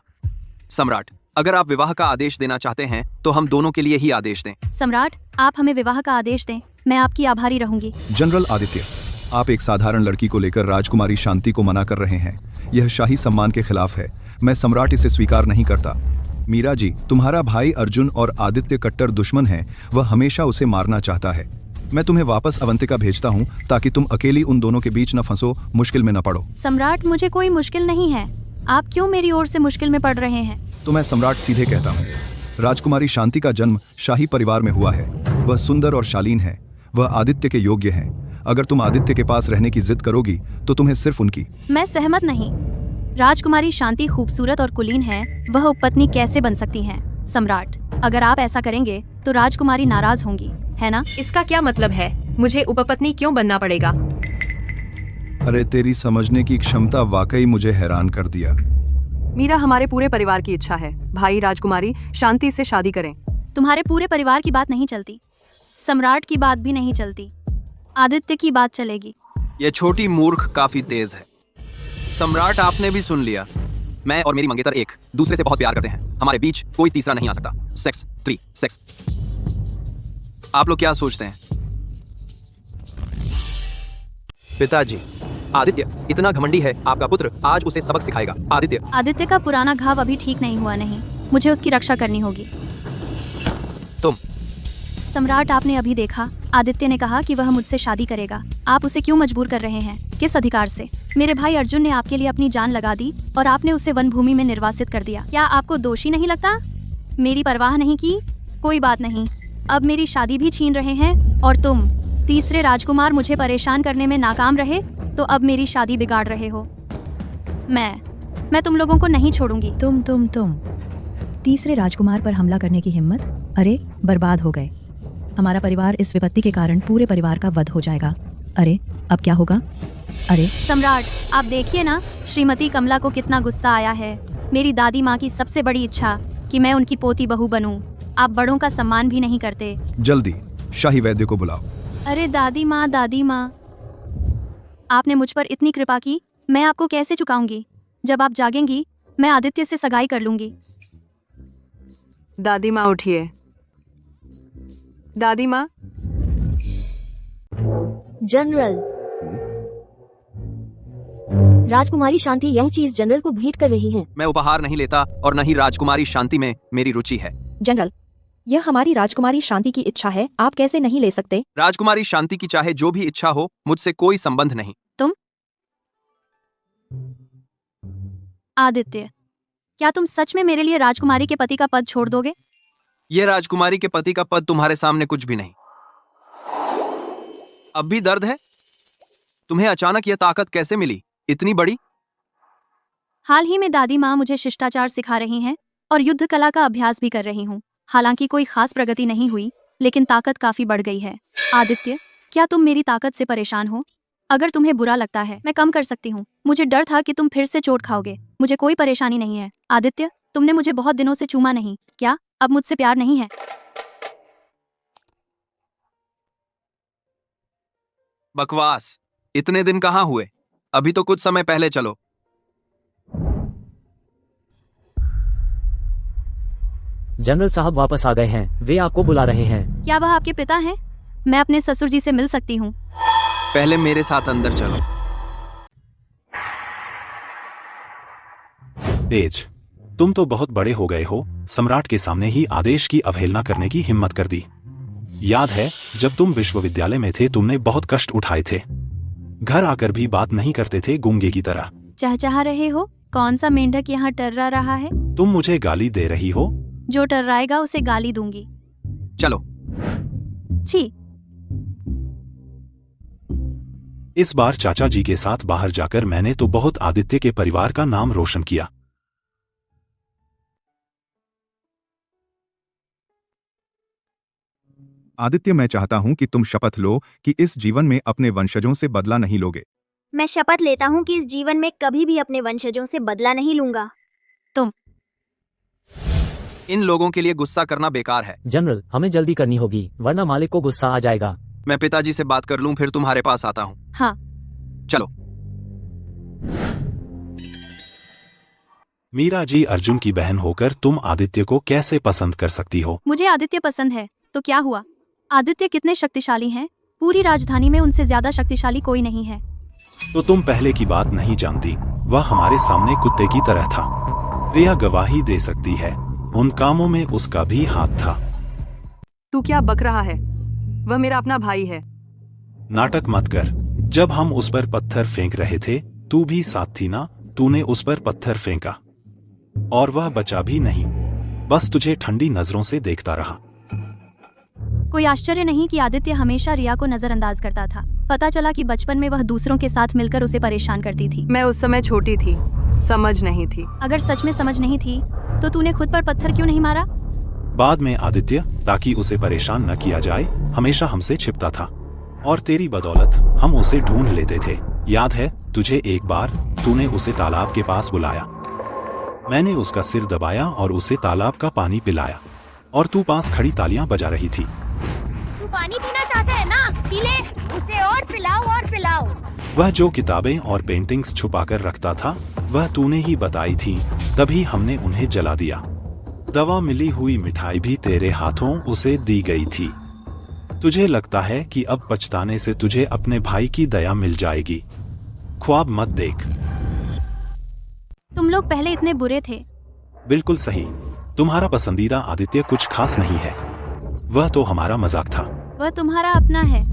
सम्राट, अगर आप विवाह का आदेश देना चाहते हैं तो हम दोनों के लिए ही आदेश दें। सम्राट, आप हमें विवाह का आदेश दें, मैं आपकी आभारी रहूंगी। जनरल आदित्य, आप एक साधारण लड़की को लेकर राजकुमारी शांति को मना कर रहे हैं। यह शाही सम्मान के खिलाफ है। मैं सम्राट इसे स्वीकार नहीं करता। मीरा जी, तुम्हारा भाई अर्जुन और आदित्य कट्टर दुश्मन हैं। वह हमेशा उसे मारना चाहता है। मैं तुम्हें वापस अवंतिका भेजता हूँ ताकि तुम अकेली उन दोनों के बीच न फंसो, मुश्किल में न पड़ो। सम्राट, मुझे कोई मुश्किल नहीं है। आप क्यों मेरी ओर से मुश्किल में पड़ रहे हैं? तो मैं सम्राट सीधे कहता हूँ। राजकुमारी शांति का जन्म शाही परिवार में हुआ है। वह सुंदर और शालीन है। वह आदित्य के योग्य है। अगर तुम आदित्य के पास रहने की जिद करोगी तो तुम्हें सिर्फ उनकी। मैं सहमत नहीं। राजकुमारी शांति खूबसूरत और कुलीन है, वह उपपत्नी कैसे बन सकती हैं? सम्राट, अगर आप ऐसा करेंगे तो राजकुमारी नाराज होंगी, है ना? इसका क्या मतलब है? मुझे उपपत्नी क्यों बनना पड़ेगा? अरे तेरी समझने की क्षमता वाकई मुझे हैरान कर दिया। मीरा हमारे पूरे परिवार की इच्छा है, भाई राजकुमारी शांति से शादी करें। तुम्हारे पूरे परिवार की बात नहीं चलती, सम्राट की बात भी नहीं चलती, आदित्य की बात चलेगी। ये छोटी मूर्ख काफी तेज है। सम्राट, आपने भी सुन लिया। मैं और मेरी मंगेतर एक दूसरे से बहुत प्यार करते हैं। हमारे बीच कोई तीसरा नहीं आ सकता। Sex, 3 sex. आप लोग क्या सोचते हैं? पिताजी, आदित्य इतना घमंडी है, आपका पुत्र आज उसे सबक सिखाएगा। आदित्य का पुराना घाव अभी ठीक नहीं हुआ। नहीं, मुझे उसकी रक्षा करनी होगी। तुम सम्राट, आपने अभी देखा, आदित्य ने कहा कि वह मुझसे शादी करेगा। आप उसे क्यों मजबूर कर रहे हैं? किस अधिकार से? मेरे भाई अर्जुन ने आपके लिए अपनी जान लगा दी और आपने उसे वन भूमि में निर्वासित कर दिया। क्या आपको दोषी नहीं लगता? मेरी परवाह नहीं की? कोई बात नहीं, अब मेरी शादी भी छीन रहे हैं। और तुम तीसरे राजकुमार मुझे परेशान करने में नाकाम रहे तो अब मेरी शादी बिगाड़ रहे हो। मैं तुम लोगों को नहीं छोड़ूंगी। तुम तीसरे राजकुमार पर हमला करने की हिम्मत? अरे बर्बाद हो गए। हमारा परिवार इस विपत्ति के कारण पूरे परिवार का वध हो जाएगा। अरे अब क्या होगा? अरे सम्राट, आप देखिए ना, श्रीमती कमला को कितना गुस्सा आया है। मेरी दादी माँ की सबसे बड़ी इच्छा कि मैं उनकी पोती बहू बनूं। आप बड़ों का सम्मान भी नहीं करते। जल्दी शाही वैद्य को बुलाओ। अरे दादी माँ, आपने मुझ पर इतनी कृपा की, मैं आपको कैसे चुकाऊंगी? जब आप जागेंगी मैं आदित्य से सगाई कर लूंगी। दादी माँ उठिए। दादी माँ। जनरल, राजकुमारी शांति यह चीज जनरल को भेंट कर रही है। मैं उपहार नहीं लेता और न ही राजकुमारी शांति में मेरी रुचि है। जनरल, यह हमारी राजकुमारी शांति की इच्छा है, आप कैसे नहीं ले सकते? राजकुमारी शांति की चाहे जो भी इच्छा हो, मुझसे कोई संबंध नहीं। तुम? आदित्य, क्या तुम सच में मेरे लिए राजकुमारी के पति का पद छोड़ दोगे? यह राजकुमारी के पति का पद तुम्हारे सामने कुछ भी नहीं। अब भी दर्द है? तुम्हें अचानक यह ताकत कैसे मिली, इतनी बड़ी? हाल ही में दादी माँ मुझे शिष्टाचार सिखा रही हैं और युद्ध कला का अभ्यास भी कर रही हूँ। हालांकि कोई खास प्रगति नहीं हुई, लेकिन ताकत काफी बढ़ गई है। आदित्य, क्या तुम मेरी ताकत से परेशान हो? अगर तुम्हें बुरा लगता है, मैं कम कर सकती हूँ। मुझे डर था कि तुम फिर से चोट खाओगे। मुझे कोई परेशानी नहीं है। आदित्य, तुमने मुझे बहुत दिनों से चूमा नहीं, क्या अब मुझसे प्यार नहीं है? बकवास, इतने दिन कहाँ हुए? अभी तो कुछ समय पहले चलो। जनरल साहब वापस आ गए हैं, वे आपको बुला रहे हैं। क्या वह आपके पिता हैं? मैं अपने ससुर जी से मिल सकती हूँ? पहले मेरे साथ अंदर चलो। तेज, तुम तो बहुत बड़े हो गए हो। सम्राट के सामने ही आदेश की अवहेलना करने की हिम्मत कर दी। याद है जब तुम विश्वविद्यालय में थे, तुमने बहुत कष्ट उठाए थे। घर आकर भी बात नहीं करते थे, गूंगे की तरह। चहचहा रहे हो? कौन सा मेंढक यहाँ टर्रा रहा है? तुम मुझे गाली दे रही हो? जो टर्राएगा उसे गाली दूंगी। चलो। छी। इस बार चाचा जी के साथ बाहर जाकर मैंने तो बहुत आदित्य के परिवार का नाम रोशन किया। आदित्य, मैं चाहता हूं कि तुम शपथ लो कि इस जीवन में अपने वंशजों से बदला नहीं लोगे। मैं शपथ लेता हूं कि इस जीवन में कभी भी अपने वंशजों से बदला नहीं लूंगा। तुम? इन लोगों के लिए गुस्सा करना बेकार है। जनरल, हमें जल्दी करनी होगी, वरना मालिक को गुस्सा आ जाएगा। मैं पिताजी से बात कर लूं, फिर तुम्हारे पास आता हूं। हाँ। चलो। मीरा जी, अर्जुन की बहन होकर तुम आदित्य को कैसे पसंद कर सकती हो? मुझे आदित्य पसंद है, तो क्या हुआ? आदित्य कितने शक्तिशाली हैं? पूरी राजधानी में उनसे ज्यादा शक्तिशाली कोई नहीं है। तो तुम पहले की बात नहीं जानती। वह हमारे सामने कुत्ते की तरह था। रिया गवाही दे सकती है, उन कामों में उसका भी हाथ था। तू क्या बक रहा है? वह मेरा अपना भाई है। नाटक मत कर। जब हम उस पर पत्थर फेंक रहे थे तू भी साथ थी ना। तूने उस पर पत्थर फेंका और वह बचा भी नहीं, बस तुझे ठंडी नजरों से देखता रहा। कोई आश्चर्य नहीं कि आदित्य हमेशा रिया को नजरअंदाज करता था। पता चला कि बचपन में वह दूसरों के साथ मिलकर उसे परेशान करती थी। मैं उस समय छोटी थी, समझ नहीं थी। अगर सच में समझ नहीं थी तो तूने खुद पर पत्थर क्यों नहीं मारा? बाद में आदित्य, ताकि उसे परेशान न किया जाए, हमेशा हमसे छिपता था और तेरी बदौलत हम उसे ढूंढ लेते थे। याद है तुझे एक बार तूने उसे तालाब के पास बुलाया, मैंने उसका सिर दबाया और उसे तालाब का पानी पिलाया और तू पास खड़ी तालियां बजा रही थी। तू पानी पीना चाहता है ना? पी ले, उसे और पिलाओ और पिलाओ। वह जो किताबें और पेंटिंग्स छुपाकर रखता था वह तूने ही बताई थी, तभी हमने उन्हें जला दिया। दवा मिली हुई मिठाई भी तेरे हाथों उसे दी गई थी। तुझे लगता है कि अब पछताने से तुझे अपने भाई की दया मिल जाएगी। ख्वाब मत देख। तुम लोग पहले इतने बुरे थे। बिल्कुल सही। तुम्हारा पसंदीदा आदित्य कुछ खास नहीं है, वह तो हमारा मजाक था। वह तुम्हारा अपना है।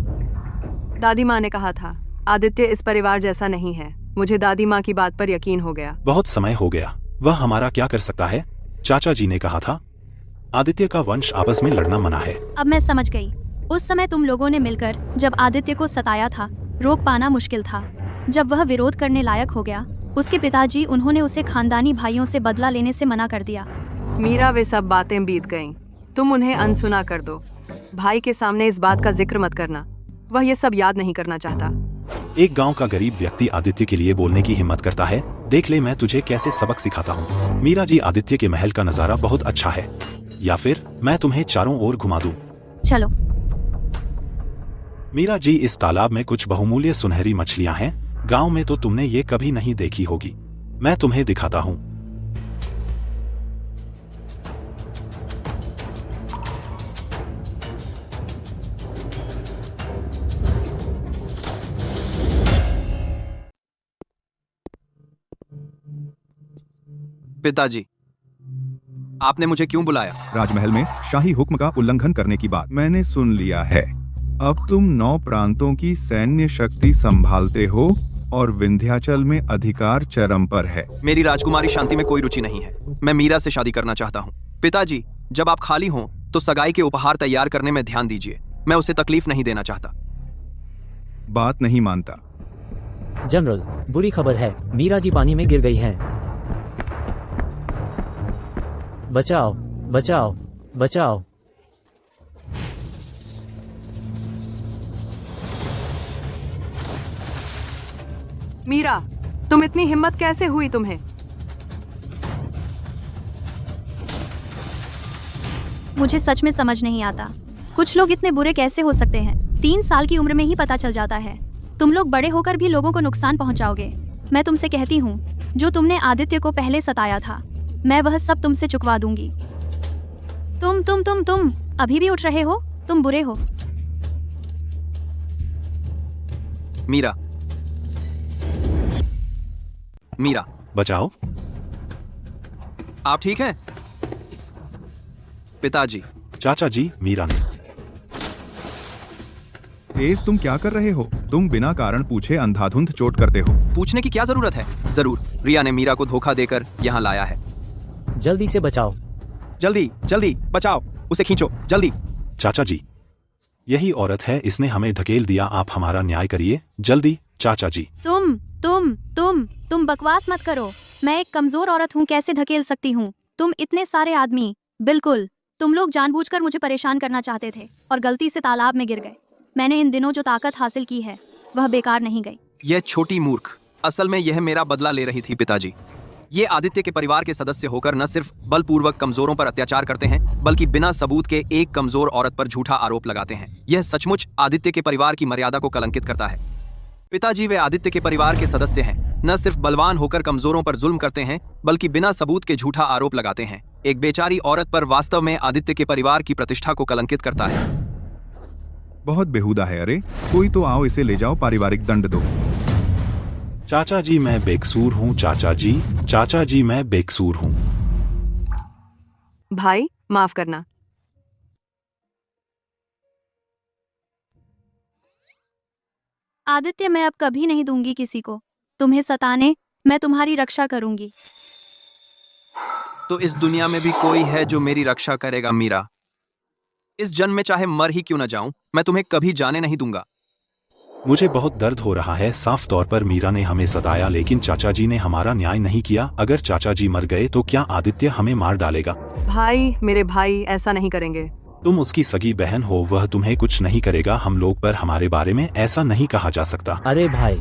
दादी माँ ने कहा था आदित्य इस परिवार जैसा नहीं है। मुझे दादी माँ की बात पर यकीन हो गया। बहुत समय हो गया, वह हमारा क्या कर सकता है? चाचा जी ने कहा था आदित्य का वंश आपस में लड़ना मना है। अब मैं समझ गई। उस समय तुम लोगों ने मिलकर जब आदित्य को सताया था, रोक पाना मुश्किल था। जब वह विरोध करने लायक हो गया, उसके पिताजी उन्होंने उसे खानदानी भाइयों से बदला लेने से मना कर दिया। मीरा, वे सब बातें बीत गईं। तुम उन्हें अनसुना कर दो। भाई के सामने इस बात का जिक्र मत करना, वह ये सब याद नहीं करना चाहता। एक गांव का गरीब व्यक्ति आदित्य के लिए बोलने की हिम्मत करता है। देख ले मैं तुझे कैसे सबक सिखाता हूँ। मीरा जी, आदित्य के महल का नजारा बहुत अच्छा है, या फिर मैं तुम्हें चारों ओर घुमा दूं। चलो। मीरा जी, इस तालाब में कुछ बहुमूल्य सुनहरी मछलियां हैं। गांव में तो तुमने ये कभी नहीं देखी होगी। मैं तुम्हें दिखाता हूँ। पिताजी, आपने मुझे क्यों बुलाया? राजमहल में शाही हुक्म का उल्लंघन करने की बात मैंने सुन लिया है। अब तुम 9 प्रांतों की सैन्य शक्ति संभालते हो और विंध्याचल में अधिकार चरम पर है। मेरी राजकुमारी शांति में कोई रुचि नहीं है। मैं मीरा से शादी करना चाहता हूँ। पिताजी, जब आप खाली हों तो सगाई के उपहार तैयार करने में ध्यान दीजिए। मैं उसे तकलीफ नहीं देना चाहता। बात नहीं मानता। जनरल, बुरी खबर है, मीरा जी पानी में गिर गई हैं। बचाओ, बचाओ, बचाओ। मीरा, तुम इतनी हिम्मत कैसे हुई तुम्हें? मुझे सच में समझ नहीं आता, कुछ लोग इतने बुरे कैसे हो सकते हैं। 3 साल की उम्र में ही पता चल जाता है। तुम लोग बड़े होकर भी लोगों को नुकसान पहुंचाओगे। मैं तुमसे कहती हूँ, जो तुमने आदित्य को पहले सताया था, मैं वह सब तुमसे चुकवा दूंगी। तुम अभी भी उठ रहे हो? तुम बुरे हो। मीरा, मीरा, बचाओ। आप ठीक हैं? पिताजी। चाचा जी, मीरा ने। तेज, तुम क्या कर रहे हो? तुम बिना कारण पूछे अंधाधुंध चोट करते हो। पूछने की क्या जरूरत है? जरूर, रिया ने मीरा को धोखा देकर यहाँ लाया है। जल्दी से बचाओ। जल्दी जल्दी बचाओ, उसे खींचो जल्दी। चाचा जी, यही औरत है, इसने हमें ढकेल दिया। आप हमारा न्याय करिए जल्दी। चाचा जी। तुम बकवास मत करो। मैं एक कमजोर औरत हूँ, कैसे धकेल सकती हूँ? तुम इतने सारे आदमी, बिल्कुल। तुम लोग जानबूझकर मुझे परेशान करना चाहते थे और गलती से तालाब में गिर गए। मैंने इन दिनों जो ताकत हासिल की है वह बेकार नहीं गई। यह छोटी मूर्ख, असल में यह मेरा बदला ले रही थी। पिताजी, ये आदित्य के परिवार के सदस्य होकर न सिर्फ बलपूर्वक कमजोरों पर अत्याचार करते हैं, बल्कि बिना सबूत के एक कमजोर औरत पर झूठा आरोप लगाते हैं। यह सचमुच आदित्य के परिवार की मर्यादा को कलंकित करता है। पिताजी, वे आदित्य के परिवार के सदस्य हैं, न सिर्फ बलवान होकर कमजोरों पर जुल्म करते हैं, बल्कि बिना सबूत के झूठा आरोप लगाते हैं। एक बेचारी औरत पर वास्तव में आदित्य के परिवार की प्रतिष्ठा को कलंकित करता है। बहुत बेहुदा है। अरे कोई तो आओ, इसे ले जाओ, पारिवारिक दंड दो। चाचा जी, मैं बेकसूर हूँ। चाचा जी, मैं बेकसूर हूँ। भाई, माफ करना। आदित्य, मैं अब कभी नहीं दूंगी किसी को तुम्हें सताने। मैं तुम्हारी रक्षा करूंगी। तो इस दुनिया में भी कोई है जो मेरी रक्षा करेगा मीरा। इस जन्म में चाहे मर ही क्यों न जाऊं, मैं तुम्हें कभी जाने नहीं दूंगा। मुझे बहुत दर्द हो रहा है। साफ तौर पर मीरा ने हमें सताया, लेकिन चाचा जी ने हमारा न्याय नहीं किया। अगर चाचा जी मर गए तो क्या आदित्य हमें मार डालेगा? भाई, मेरे भाई ऐसा नहीं करेंगे। तुम उसकी सगी बहन हो, वह तुम्हें कुछ नहीं करेगा। हम लोग पर हमारे बारे में ऐसा नहीं कहा जा सकता। अरे भाई,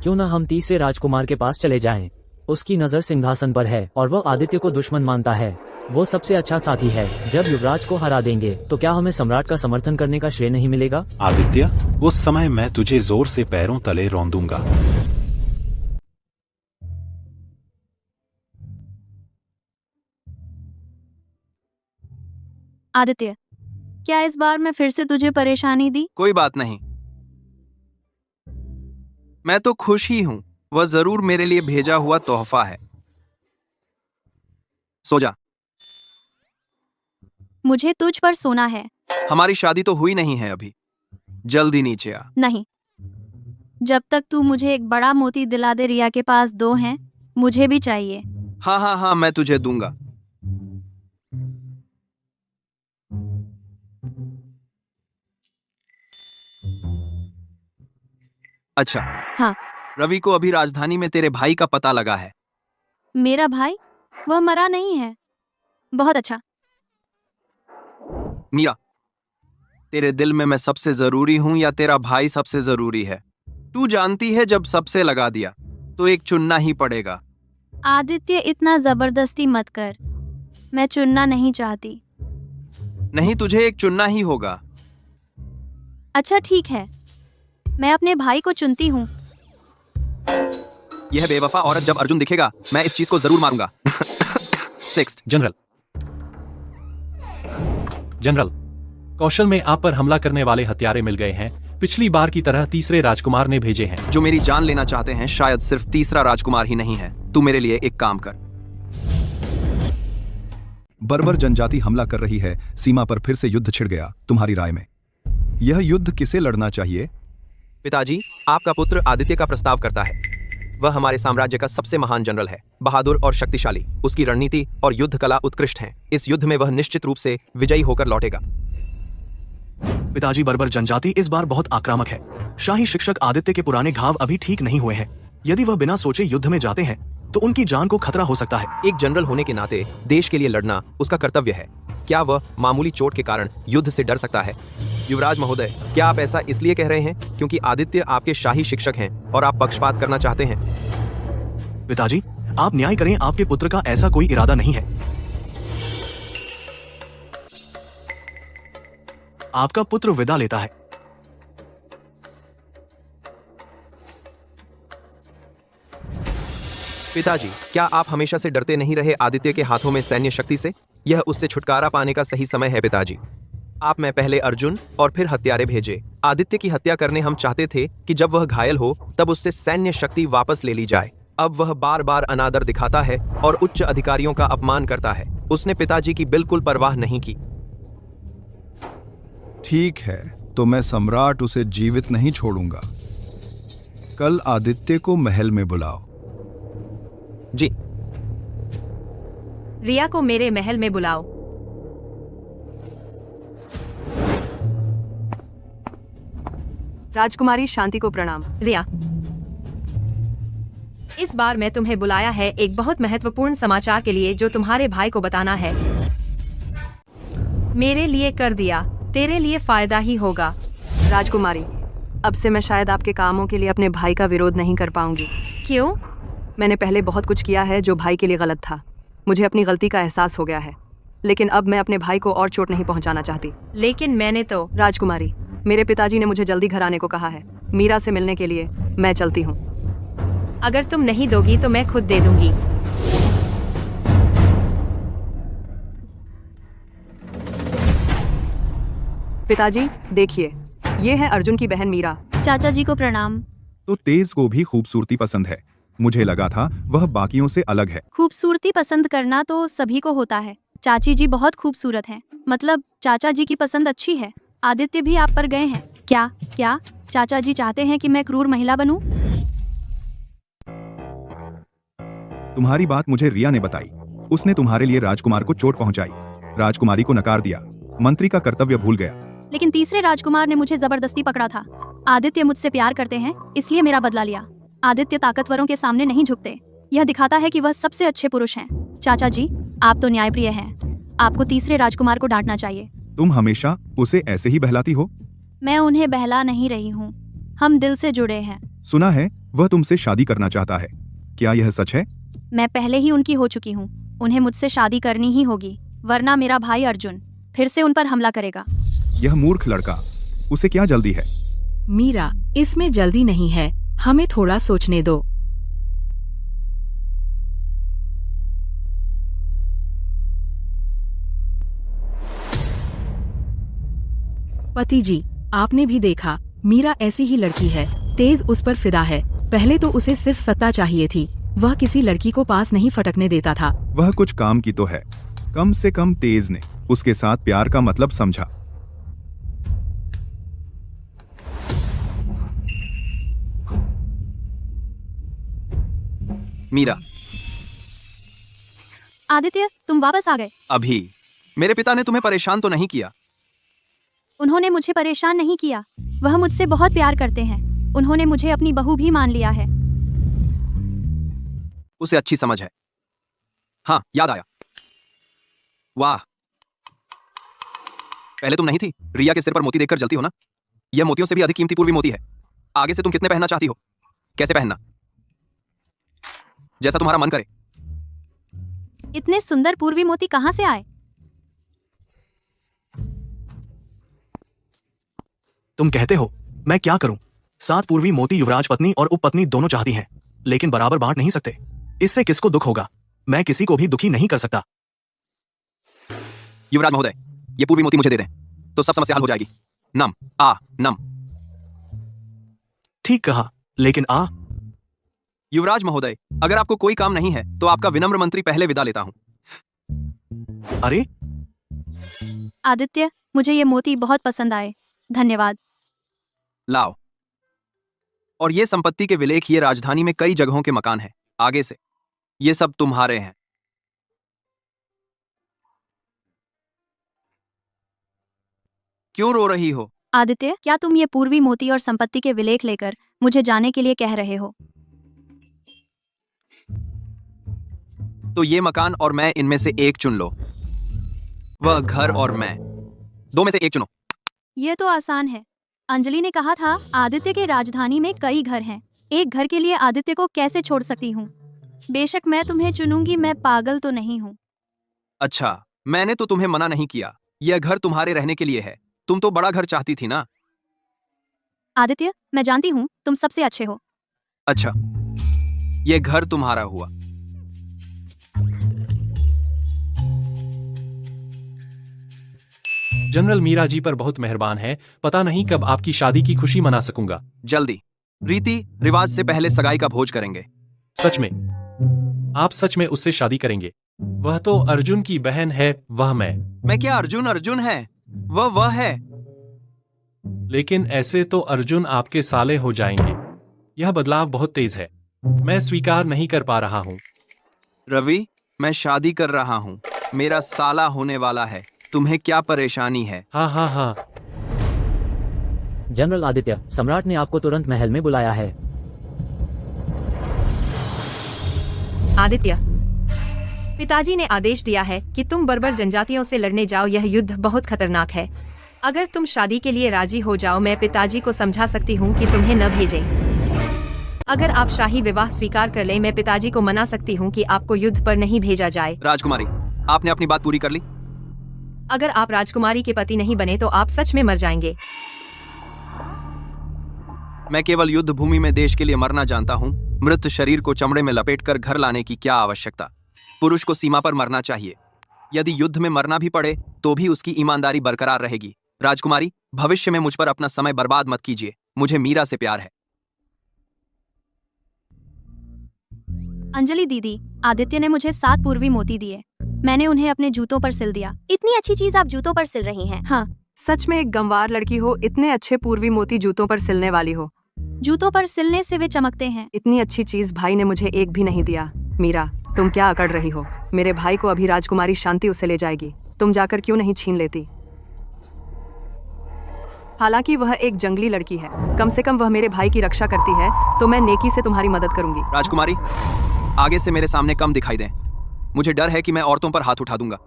क्यों ना हम तीसरे राजकुमार के पास चले जाएं? उसकी नजर सिंहासन पर है और वह आदित्य को दुश्मन मानता है। वो सबसे अच्छा साथी है। जब युवराज को हरा देंगे तो क्या हमें सम्राट का समर्थन करने का श्रेय नहीं मिलेगा? आदित्य, उस समय मैं तुझे जोर से पैरों तले रौंदूंगा। आदित्य, क्या इस बार मैं फिर से तुझे परेशानी दी? कोई बात नहीं, मैं तो खुश ही हूं। वह जरूर मेरे लिए भेजा हुआ तोहफा है। सो जा। मुझे तुझ पर सोना है। हमारी शादी तो हुई नहीं है अभी। जल्दी नीचे आ। नहीं, जब तक तू मुझे एक बड़ा मोती दिला दे। रिया के पास 2 हैं, मुझे भी चाहिए। हाँ हाँ हाँ, मैं तुझे दूंगा। अच्छा, हाँ। रवि को अभी राजधानी में तेरे भाई का पता लगा है। मेरा भाई? वह मरा नहीं है। बहुत अच्छा। मीरा, तेरे दिल में मैं सबसे जरूरी हूं या तेरा भाई सबसे जरूरी है? तू जानती है, जब सबसे लगा दिया तो एक चुनना ही पड़ेगा। आदित्य, इतना जबरदस्ती मत कर। मैं चुनना नहीं चाहती। नहीं, तुझे एक चुनना ही होगा। अच्छा ठीक है, मैं अपने भाई को चुनती हूँ। यह बेवफा औरत जब अर्जुन दिखेगा, मैं इस चीज को जरूर मारूंगा। सिक्स्थ जनरल, कौशल में आप पर हमला करने वाले हत्यारे मिल गए हैं। पिछली बार की तरह तीसरे राजकुमार ने भेजे हैं। जो मेरी जान लेना चाहते हैं शायद सिर्फ तीसरा राजकुमार ही नहीं है। तू मेरे लिए एक काम कर। बर्बर जनजाति हमला कर रही है। सीमा पर फिर से युद्ध छिड़ गया। तुम्हारी राय में यह युद्ध किसे लड़ना चाहिए? पिताजी, आपका पुत्र आदित्य का प्रस्ताव करता है। वह हमारे साम्राज्य का सबसे महान जनरल है, बहादुर और शक्तिशाली। उसकी रणनीति और युद्ध कला उत्कृष्ट हैं। इस युद्ध में वह निश्चित रूप से विजयी होकर लौटेगा। पिताजी, बर्बर जनजाति इस बार बहुत आक्रामक है। शाही शिक्षक आदित्य के पुराने घाव अभी ठीक नहीं हुए हैं। यदि वह बिना सोचे युद्ध में जाते हैं तो उनकी जान को खतरा हो सकता है। एक जनरल होने के नाते देश के लिए लड़ना उसका कर्तव्य है। क्या वह मामूली चोट के कारण युद्ध से डर सकता है? युवराज महोदय, क्या आप ऐसा इसलिए कह रहे हैं क्योंकि आदित्य आपके शाही शिक्षक हैं और आप पक्षपात करना चाहते हैं? पिताजी, आप न्याय करें। आपके पुत्र का ऐसा कोई इरादा नहीं है। आपका पुत्र विदा लेता है। पिताजी, क्या आप हमेशा से डरते नहीं रहे आदित्य के हाथों में सैन्य शक्ति से? यह उससे छुटकारा पाने का सही समय है पिताजी। आप में पहले अर्जुन और फिर हत्यारे भेजे। आदित्य की हत्या करने हम चाहते थे कि जब वह घायल हो तब उससे सैन्य शक्ति वापस ले ली जाए। अब वह बार बार अनादर दिखाता है और उच्च अधिकारियों का अपमान करता है। उसने पिताजी की बिल्कुल परवाह नहीं की। ठीक है, तो मैं सम्राट उसे जीवित नहीं छोड़ूंगा। कल आदित्य को महल में बुलाओ। जी। रिया को मेरे महल में बुलाओ। राजकुमारी शांति को प्रणाम। रिया, इस बार मैं तुम्हें बुलाया है एक बहुत महत्वपूर्ण समाचार के लिए जो तुम्हारे भाई को बताना है। मेरे लिए कर दिया, तेरे लिए फायदा ही होगा। राजकुमारी, अब से मैं शायद आपके कामों के लिए अपने भाई का विरोध नहीं कर पाऊंगी। क्यों? मैंने पहले बहुत कुछ किया है जो भाई के लिए गलत था। मुझे अपनी गलती का एहसास हो गया है, लेकिन अब मैं अपने भाई को और चोट नहीं पहुंचाना चाहती। लेकिन मैंने तो। राजकुमारी, मेरे पिताजी ने मुझे जल्दी घर आने को कहा है। मीरा से मिलने के लिए मैं चलती हूँ। अगर तुम नहीं दोगी तो मैं खुद दे दूंगी। पिताजी, देखिए, ये है अर्जुन की बहन मीरा। चाचा जी को प्रणाम। तो तेज को भी खूबसूरती पसंद है। मुझे लगा था वह बाकियों से अलग है। खूबसूरती पसंद करना तो सभी को होता है। चाची जी बहुत खूबसूरत हैं। मतलब चाचा जी की पसंद अच्छी है। आदित्य भी आप पर गए हैं। क्या क्या चाचा जी चाहते हैं कि मैं क्रूर महिला बनूं? तुम्हारी बात मुझे रिया ने बताई। उसने तुम्हारे लिए राजकुमार को चोट पहुंचाई, राजकुमारी को नकार दिया, मंत्री का कर्तव्य भूल गया। लेकिन तीसरे राजकुमार ने मुझे जबरदस्ती पकड़ा था। आदित्य मुझसे प्यार करते हैं, इसलिए मेरा बदला लिया। आदित्य ताकतवरों के सामने नहीं झुकते। यह दिखाता है कि वह सबसे अच्छे पुरुष हैं। चाचा जी, आप तो न्यायप्रिय हैं। आपको तीसरे राजकुमार को डांटना चाहिए। तुम हमेशा उसे ऐसे ही बहलाती हो। मैं उन्हें बहला नहीं रही हूँ, हम दिल से जुड़े हैं। सुना है वह तुमसे शादी करना चाहता है, क्या यह सच है? मैं पहले ही उनकी हो चुकी हूँ। उन्हें मुझसे शादी करनी ही होगी, वरना मेरा भाई अर्जुन फिर से उन पर हमला करेगा। यह मूर्ख लड़का, उसे क्या जल्दी है? मीरा, इसमें जल्दी नहीं है, हमें थोड़ा सोचने दो। पति जी, आपने भी देखा, मीरा ऐसी ही लड़की है, तेज उस पर फिदा है। पहले तो उसे सिर्फ सत्ता चाहिए थी, वह किसी लड़की को पास नहीं फटकने देता था। वह कुछ काम की तो है, कम से कम तेज ने उसके साथ प्यार का मतलब समझा। मीरा, आदित्य, तुम वापस आ गए। अभी मेरे पिता ने तुम्हें परेशान तो नहीं किया? उन्होंने मुझे परेशान नहीं किया, वह मुझसे बहुत प्यार करते हैं। उन्होंने मुझे अपनी बहू भी मान लिया है। उसे अच्छी समझ है। हाँ, याद आया। वाह, पहले तुम नहीं थी। रिया के सिर पर मोती देखकर जलती हो ना? यह मोतियों से भी अधिक कीमती पूर्वी मोती है। आगे से तुम कितने पहनना चाहती हो? कैसे पहनना? जैसा तुम्हारा मन करे। इतने सुंदर पूर्वी मोती कहाँ से आए? तुम कहते हो, मैं क्या करूं? 7 पूर्वी मोती युवराज पत्नी और उपपत्नी दोनों चाहती हैं, लेकिन बराबर बांट नहीं सकते। इससे किसको दुख होगा? मैं किसी को भी दुखी नहीं कर सकता। युवराज महोदय, ये पूर्वी मोती मुझे दे दें तो सब समस्या हल हो जाएगी। नम आ नम। ठीक कहा, लेकिन आ। युवराज महोदय, अगर आपको कोई काम नहीं है तो आपका विनम्र मंत्री पहले विदा लेता हूं। अरे आदित्य, मुझे ये मोती बहुत पसंद आए, धन्यवाद। लाओ। और ये संपत्ति के विलेख, ये राजधानी में कई जगहों के मकान हैं। आगे से ये सब तुम्हारे हैं। क्यों रो रही हो? आदित्य, क्या तुम ये पूर्वी मोती और संपत्ति के विलेख लेकर मुझे जाने के लिए कह रहे हो? तो ये मकान और मैं, इनमें से एक चुन लो। वह घर और मैं, दो में से एक चुनो। ये तो आसान है। अंजलि ने कहा था आदित्य के राजधानी में कई घर हैं। एक घर के लिए आदित्य को कैसे छोड़ सकती हूँ? बेशक मैं तुम्हें चुनूंगी, मैं पागल तो नहीं हूँ। अच्छा, मैंने तो तुम्हें मना नहीं किया। यह घर तुम्हारे रहने के लिए है। तुम तो बड़ा घर चाहती थी ना? आदित्य, मैं जानती हूँ तुम सबसे अच्छे हो। अच्छा, यह घर तुम्हारा हुआ। जनरल मीरा जी पर बहुत मेहरबान है। पता नहीं कब आपकी शादी की खुशी मना सकूंगा। जल्दी। रीति रिवाज से पहले सगाई का भोज करेंगे। सच में? आप सच में उससे शादी करेंगे? वह तो अर्जुन की बहन है, वह मैं क्या अर्जुन है? वह है। लेकिन ऐसे तो अर्जुन आपके साले हो जाएंगे। यह बदलाव बहुत तेज है, मैं स्वीकार नहीं कर पा रहा हूँ। रवि, मैं शादी कर रहा हूँ, मेरा साला होने वाला है। तुम्हें क्या परेशानी है? हाँ। जनरल आदित्य, सम्राट ने आपको तुरंत महल में बुलाया है। आदित्य, पिताजी ने आदेश दिया है कि तुम बर्बर जनजातियों से लड़ने जाओ। यह युद्ध बहुत खतरनाक है। अगर तुम शादी के लिए राजी हो जाओ, मैं पिताजी को समझा सकती हूँ कि तुम्हें न भेजें। अगर आप शाही विवाह स्वीकार कर लें, मैं पिताजी को मना सकती हूँ कि आपको युद्ध पर नहीं भेजा जाए। राजकुमारी, आपने अपनी बात पूरी कर ली। अगर आप राजकुमारी के पति नहीं बने तो आप सच में मर जाएंगे। मैं केवल युद्ध भूमि में देश के लिए मरना जानता हूँ। मृत शरीर को चमड़े में लपेटकर घर लाने की क्या आवश्यकता? पुरुष को सीमा पर मरना चाहिए। यदि युद्ध में मरना भी पड़े तो भी उसकी ईमानदारी बरकरार रहेगी। राजकुमारी, भविष्य में मुझ पर अपना समय बर्बाद मत कीजिए। मुझे मीरा से प्यार है। अंजलि दीदी, आदित्य ने मुझे 7 पूर्वी मोती दिए। मैंने उन्हें अपने जूतों पर सिल दिया। इतनी अच्छी चीज आप जूतों पर सिल रही हैं? हाँ, सच में एक गंवार लड़की हो, इतने अच्छे पूर्वी मोती जूतों पर सिलने वाली हो। जूतों पर सिलने से वे चमकते हैं। इतनी अच्छी चीज भाई ने मुझे एक भी नहीं दिया। मीरा, तुम क्या अकड़ रही हो? मेरे भाई को अभी राजकुमारी शांति उसे ले जाएगी, तुम जाकर क्यों नहीं छीन लेती? हालांकि वह एक जंगली लड़की है, कम से कम वह मेरे भाई की रक्षा करती है, तो मैं नेकी से तुम्हारी मदद करूंगी। राजकुमारी, आगे से मेरे सामने कम दिखाई दें। मुझे डर है कि मैं औरतों पर हाथ उठा दूंगा।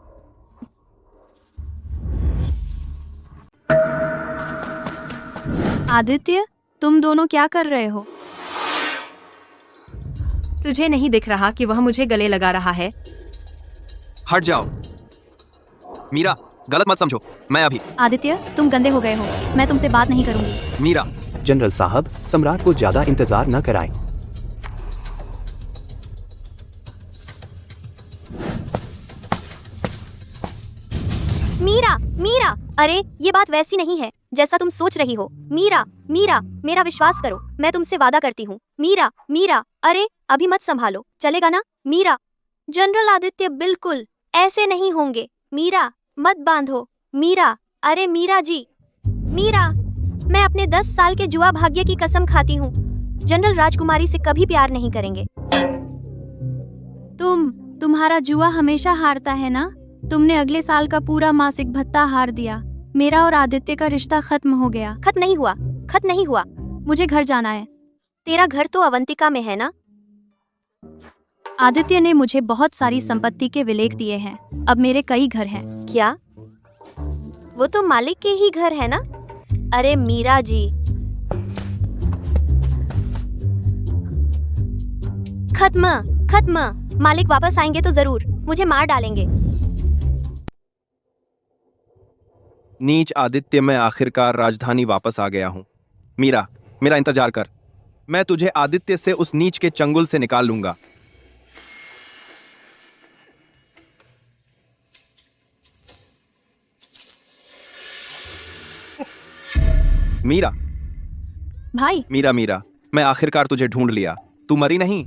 आदित्य, तुम दोनों क्या कर रहे हो? तुझे नहीं दिख रहा कि वह मुझे गले लगा रहा है? हट जाओ। मीरा, गलत मत समझो, मैं अभी। आदित्य, तुम गंदे हो गए हो, मैं तुमसे बात नहीं करूंगी। मीरा। जनरल साहब, सम्राट को ज्यादा इंतजार न कराएं। मीरा, मीरा, अरे ये बात वैसी नहीं है जैसा तुम सोच रही हो। मीरा, मीरा, मेरा विश्वास करो, मैं तुमसे वादा करती हूँ। मीरा, मीरा, अरे अभी मत संभालो, चलेगा ना? मीरा, जनरल आदित्य बिल्कुल ऐसे नहीं होंगे। मीरा, मत बांधो। मीरा, अरे मीरा जी, मीरा, मैं अपने 10 साल के जुआ भाग्य की कसम खाती हूँ, जनरल राजकुमारी से कभी प्यार नहीं करेंगे। तुम्हारा जुआ हमेशा हारता है ना? तुमने अगले साल का पूरा मासिक भत्ता हार दिया। मेरा और आदित्य का रिश्ता खत्म हो गया। खत्म नहीं हुआ, खत्म नहीं हुआ। मुझे घर जाना है। तेरा घर तो अवंतिका में है ना? आदित्य ने मुझे बहुत सारी संपत्ति के विलेख दिए हैं, अब मेरे कई घर हैं। क्या? वो तो मालिक के ही घर है ना? अरे मीरा जी, खत्म, खत्म। मालिक वापस आएंगे तो जरूर मुझे मार डालेंगे। नीच आदित्य, मैं आखिरकार राजधानी वापस आ गया हूँ। मीरा, मेरा इंतजार कर, मैं तुझे आदित्य से उस नीच के चंगुल से निकाल लूंगा। मीरा, भाई। मीरा, मीरा, मैं आखिरकार तुझे ढूंढ लिया। तू मरी नहीं।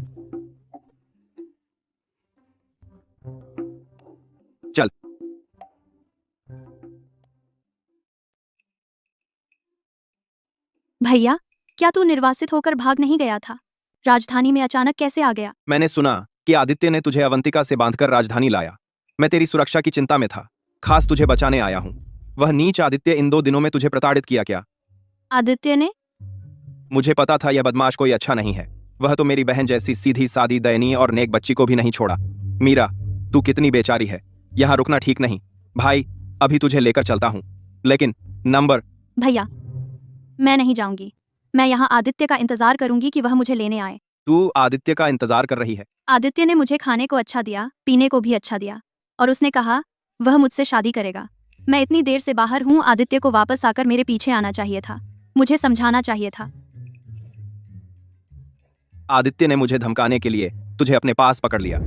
चल। भैया, क्या तू निर्वासित होकर भाग नहीं गया था? राजधानी में अचानक कैसे आ गया? मैंने सुना कि आदित्य ने तुझे अवंतिका से बांधकर राजधानी लाया। मैं तेरी सुरक्षा की चिंता में था, खास तुझे बचाने आया हूँ। वह नीच आदित्य इन 2 दिनों में तुझे प्रताड़ित किया क्या? आदित्य ने? मुझे पता था यह बदमाश कोई अच्छा नहीं है। वह तो मेरी बहन जैसी सीधी सादी दयनीय और नेक बच्ची को भी नहीं छोड़ा। मीरा, तू कितनी बेचारी है। यहाँ रुकना ठीक नहीं। भाई, अभी तुझे लेकर चलता हूँ, लेकिन नंबर। भैया, मैं नहीं जाऊंगी। मैं यहाँ आदित्य का इंतजार करूंगी कि वह मुझे लेने आए। तू आदित्य का इंतजार कर रही है? आदित्य ने मुझे खाने को अच्छा दिया, पीने को भी अच्छा दिया, और उसने कहा वह मुझसे शादी करेगा। मैं इतनी देर से बाहर हूँ, आदित्य को वापस आकर मेरे पीछे आना चाहिए था, मुझे समझाना चाहिए था। आदित्य ने मुझे धमकाने के लिए तुझे अपने पास पकड़ लिया।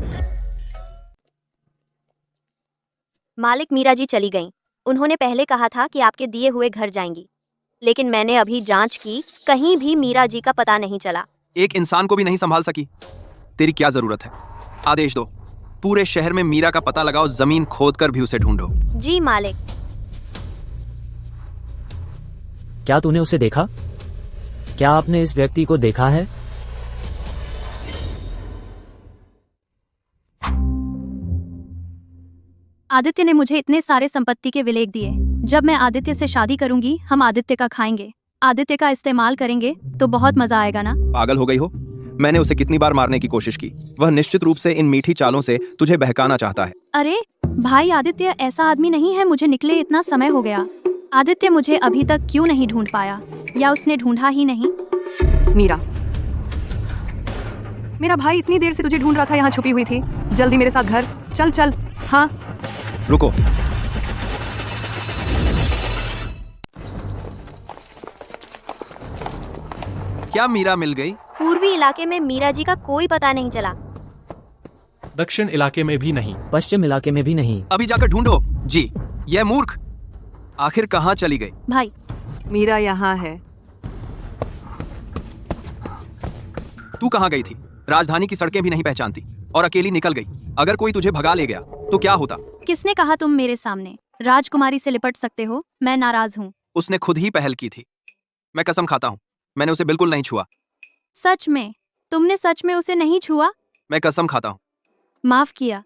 मालिक, मीरा जी चली गईं। उन्होंने पहले कहा था कि आपके दिए हुए घर जाएंगी, लेकिन मैंने अभी जांच की, कहीं भी मीरा जी का पता नहीं चला। एक इंसान को भी नहीं संभाल सकी। तेरी क्या जरूरत है? आदेश दो, पूरे शहर में मीरा का पता लगाओ, जमीन खोदकर भी उसे ढूंढो। जी मालिक। क्या तूने उसे देखा? क्या आपने इस व्यक्ति को देखा है? आदित्य ने मुझे इतने सारे संपत्ति के विलेख दिए। जब मैं आदित्य से शादी करूंगी, हम आदित्य का खाएंगे, आदित्य का इस्तेमाल करेंगे, तो बहुत मजा आएगा ना? पागल हो गई हो? मैंने उसे कितनी बार मारने की कोशिश की। वह निश्चित रूप से इन मीठी चालों से तुझे बहकाना चाहता है। अरे भाई, आदित्य ऐसा आदमी नहीं है। मुझे निकले इतना समय हो गया। आदित्य मुझे अभी तक क्यों नहीं ढूंढ पाया, या उसने ढूंढा ही नहीं? मीरा, मेरा भाई इतनी देर से तुझे ढूंढ रहा था, यहाँ छुपी हुई थी। जल्दी मेरे साथ घर चल। चल। हाँ, रुको। क्या मीरा मिल गई? पूर्वी इलाके में मीरा जी का कोई पता नहीं चला। दक्षिण इलाके में भी नहीं, पश्चिम इलाके में भी नहीं। अभी जाकर ढूंढो। जी, यह मूर्ख आखिर कहाँ चली गई? भाई, मीरा यहाँ है। तू कहाँ गई थी? राजधानी की सड़कें भी नहीं पहचानती और अकेली निकल गई। अगर कोई तुझे भगा ले गया तो क्या होता? किसने कहा तुम मेरे सामने? राजकुमारी से लिपट सकते हो, मैं नाराज हूँ। उसने खुद ही पहल की थी। मैं कसम खाता हूँ, मैंने उसे बिल्कुल नहीं छुआ। सच में? तुमने सच में उसे नहीं छुआ? मैं कसम खाता हूँ। माफ किया।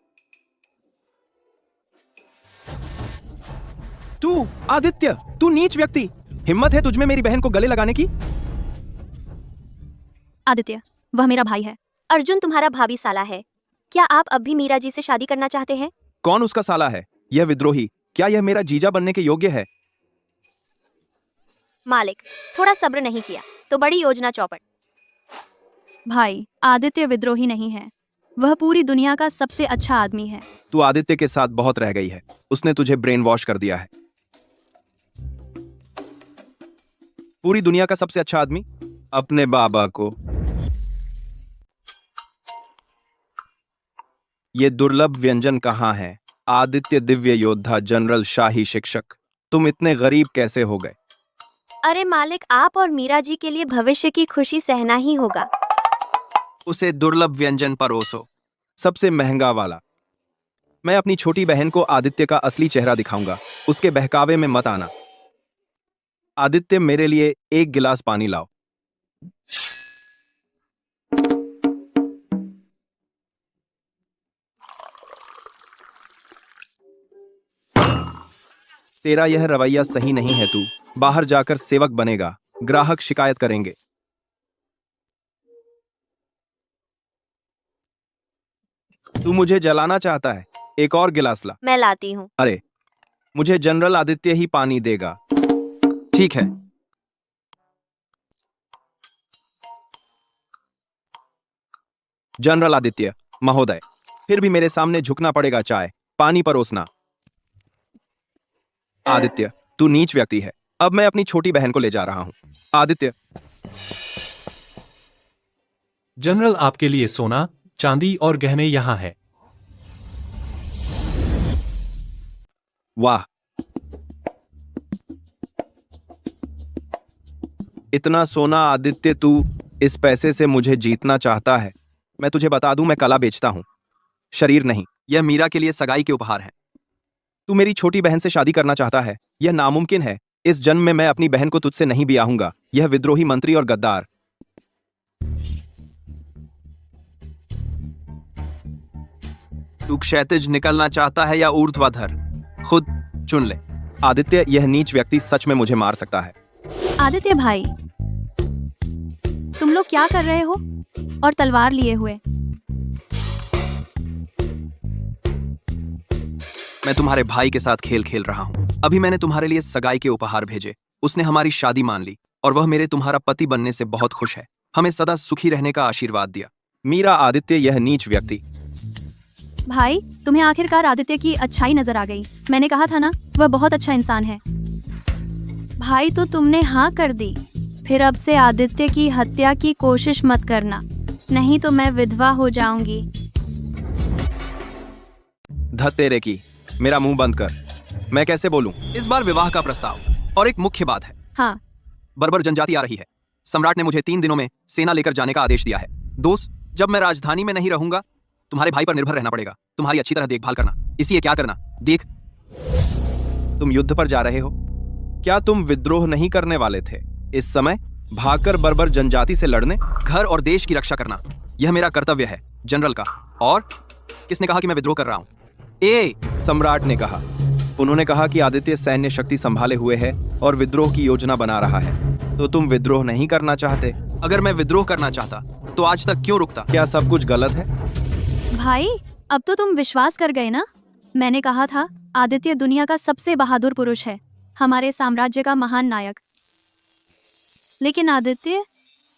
तू आदित्य, तू नीच व्यक्ति, हिम्मत है तुझमें मेरी बहन को गले लगाने की? आदित्य, वह मेरा भाई है। अर्जुन तुम्हारा भाभी साला है। क्या आप अब भी मीरा जी से शादी करना चाहते हैं? कौन उसका साला है? यह विद्रोही। क्या यह मेरा जीजा बनने के योग्य है? मालिक, थोड़ा सब्र नहीं किया तो बड़ी योजना चौपट। भाई, आदित्य विद्रोही नहीं है, वह पूरी दुनिया का सबसे अच्छा आदमी है। तू आदित्य के साथ बहुत रह गई है। उसने तुझे ब्रेन वॉश कर दिया है। पूरी दुनिया का सबसे अच्छा आदमी अपने बाबा को। ये दुर्लभ व्यंजन कहाँ है? आदित्य दिव्य योद्धा, जनरल, शाही शिक्षक, तुम इतने गरीब कैसे हो गए? अरे मालिक, आप और मीरा जी के लिए भविष्य की खुशी सहना ही होगा। उसे दुर्लभ व्यंजन परोसो, सबसे महंगा वाला। मैं अपनी छोटी बहन को आदित्य का असली चेहरा दिखाऊंगा। उसके बहकावे में मत आना। आदित्य, मेरे लिए एक गिलास पानी लाओ। तेरा यह रवैया सही नहीं है। तू बाहर जाकर सेवक बनेगा, ग्राहक शिकायत करेंगे। तू मुझे जलाना चाहता है? एक और गिलास ला। मैं लाती हूँ। अरे, मुझे जनरल आदित्य ही पानी देगा। ठीक है। जनरल आदित्य महोदय, फिर भी मेरे सामने झुकना पड़ेगा। चाय पानी परोसना। आदित्य, तू नीच व्यक्ति है। अब मैं अपनी छोटी बहन को ले जा रहा हूं। आदित्य। जनरल, आपके लिए सोना, चांदी और गहने यहाँ है। वाह, इतना सोना। आदित्य, तू इस पैसे से मुझे जीतना चाहता है? मैं तुझे बता दूं, मैं कला बेचता हूं, शरीर नहीं। यह मीरा के लिए सगाई के उपहार हैं। तू मेरी छोटी बहन से शादी करना चाहता है? यह नामुमकिन है। इस जन्म में मैं अपनी बहन को तुझसे नहीं ब्याहूंगा। यह विद्रोही मंत्री और गद्दार। तू क्षैतिज निकलना चाहता है या ऊर्ध्वाधर? खुद चुन ले। आदित्य, यह नीच व्यक्ति सच में मुझे मार सकता है। आदित्य भाई, तुम लोग क्या कर रहे हो? और तलवार लिए हुए। मैं तुम्हारे भाई के साथ खेल खेल रहा हूँ। अभी मैंने तुम्हारे लिए सगाई के उपहार भेजे। उसने हमारी शादी मान ली और वह मेरे तुम्हारा पति बनने से बहुत खुश है। हमें सदा सुखी रहने का आशीर्वाद दिया। मीरा, आदित्य यह नीच व्यक्ति। भाई, तुम्हें आखिरकार आदित्य की अच्छाई नजर आ गई। मैंने कहा था ना, वह बहुत अच्छा इंसान है। भाई, तो तुमने हाँ कर दी। फिर अब से आदित्य की हत्या की कोशिश मत करना, नहीं तो मैं विधवा हो जाऊंगी। धतेरे की, मेरा मुंह बंद कर। मैं कैसे बोलूं? इस बार विवाह का प्रस्ताव। और एक मुख्य बात है। हाँ। बर्बर जनजाति आ रही है। सम्राट ने मुझे 3 दिनों में सेना लेकर जाने का आदेश दिया है। दोस्त, जब मैं राजधानी में नहीं रहूंगा, तुम्हारे भाई पर निर्भर रहना पड़ेगा। तुम्हारी अच्छी तरह देखभाल करना। इसलिए क्या करना, देख। तुम युद्ध पर जा रहे हो। क्या तुम विद्रोह नहीं करने वाले थे? इस समय भागकर बर्बर जनजाति से लड़ने? घर और देश की रक्षा करना, यह मेरा कर्तव्य है जनरल का। और किसने कहा कि मैं विद्रोह कर रहा हूं? सम्राट ने कहा। उन्होंने कहा कि आदित्य सैन्य शक्ति संभाले हुए है और विद्रोह की योजना बना रहा है। तो तुम विद्रोह नहीं करना चाहते? अगर मैं विद्रोह करना चाहता तो आज तक क्यों रुकता? क्या सब कुछ गलत है? भाई, अब तो तुम विश्वास कर गए ना। मैंने कहा था, आदित्य दुनिया का सबसे बहादुर पुरुष है, हमारे साम्राज्य का महान नायक। लेकिन आदित्य,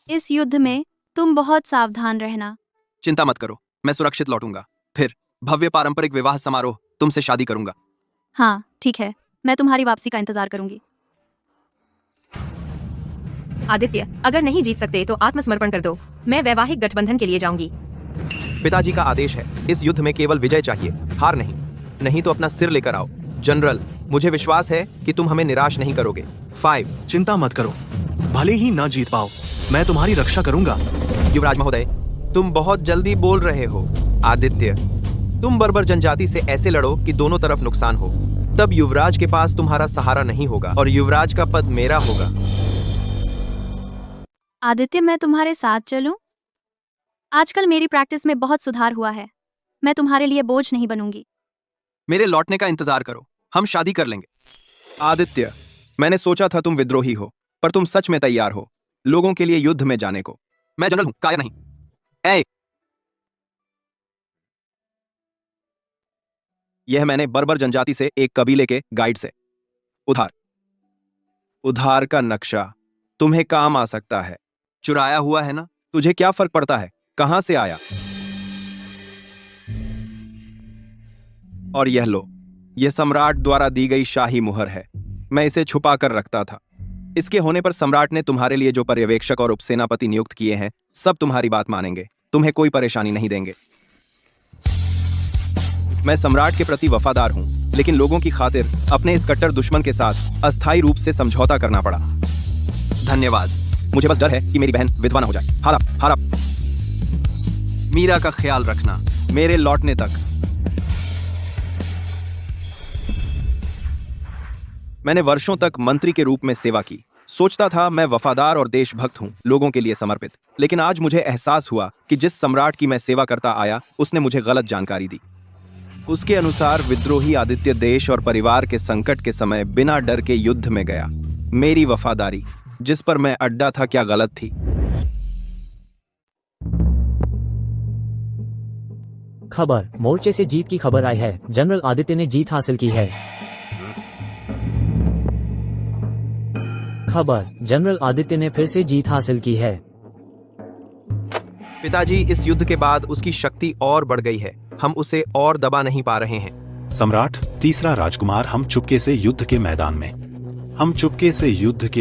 इस युद्ध में तुम बहुत सावधान रहना। चिंता मत करो, मैं सुरक्षित लौटूंगा। फिर भव्य पारंपरिक विवाह समारोह, तुमसे शादी करूंगा। हाँ, ठीक है, मैं तुम्हारी वापसी का इंतजार करूंगी। आदित्य, अगर नहीं जीत सकते तो आत्मसमर्पण कर दो। मैं वैवाहिक गठबंधन के लिए जाऊंगी। पिताजी का आदेश है, इस युद्ध में केवल विजय चाहिए, हार नहीं। नहीं तो अपना सिर लेकर आओ। जनरल, मुझे विश्वास है कि तुम हमें निराश नहीं करोगे। 5। चिंता मत करो, भले ही ना जीत पाओ, मैं तुम्हारी रक्षा करूंगा। युवराज महोदय, तुम बहुत जल्दी बोल रहे हो। आदित्य, तुम बर्बर जनजाति से ऐसे लड़ो कि दोनों तरफ नुकसान हो। तब युवराज के पास तुम्हारा सहारा नहीं होगा और युवराज का पद मेरा होगा। आदित्य, मैं तुम्हारे साथ चलूं? आजकल मेरी प्रैक्टिस में बहुत सुधार हुआ है। मैं तुम्हारे लिए बोझ नहीं बनूंगी। मेरे लौटने का इंतजार करो, हम शादी कर लेंगे। आदित्य, मैंने सोचा था तुम विद्रोही हो, पर तुम सच में तैयार हो लोगों के लिए युद्ध में जाने को। मैं जनरल हूं, कायर नहीं। ए, यह मैंने बर्बर जनजाति से एक कबीले के गाइड से उधार का नक्शा तुम्हें काम आ सकता है। चुराया हुआ है ना, तुझे क्या फर्क पड़ता है कहां से आया। और यह लो, यह सम्राट द्वारा दी गई शाही मुहर है। मैं इसे छुपा कर रखता था। इसके होने पर सम्राट ने तुम्हारे लिए जो पर्यवेक्षक और उपसेनापति नियुक्त किए हैं, सब तुम्हारी बात मानेंगे, तुम्हें कोई परेशानी नहीं देंगे। मैं सम्राट के प्रति वफादार हूं, लेकिन लोगों की खातिर अपने इस कट्टर दुश्मन के साथ अस्थायी रूप से समझौता करना पड़ा। धन्यवाद। मुझे बस डर है कि मेरी बहन विधवा न हो जाए। हारा। मीरा का ख्याल रखना मेरे लौटने तक। मैंने वर्षों तक मंत्री के रूप में सेवा की। सोचता था मैं वफादार और देशभक्त हूं, लोगों के लिए समर्पित। लेकिन आज मुझे एहसास हुआ कि जिस सम्राट की मैं सेवा करता आया, उसने मुझे गलत जानकारी दी। उसके अनुसार विद्रोही आदित्य देश और परिवार के संकट के समय बिना डर के युद्ध में गया। मेरी वफादारी, जिस पर मैं अड्डा था, क्या गलत थी? खबर, मोर्चे से जीत की खबर आई है। जनरल आदित्य ने जीत हासिल की है। खबर, जनरल आदित्य ने फिर से जीत हासिल की है। पिताजी, इस युद्ध के बाद उसकी शक्ति और बढ़ गई है। हम उसे और दबा नहीं पा रहे हैं। सम्राट, तीसरा राजकुमार, हम चुपके से युद्ध के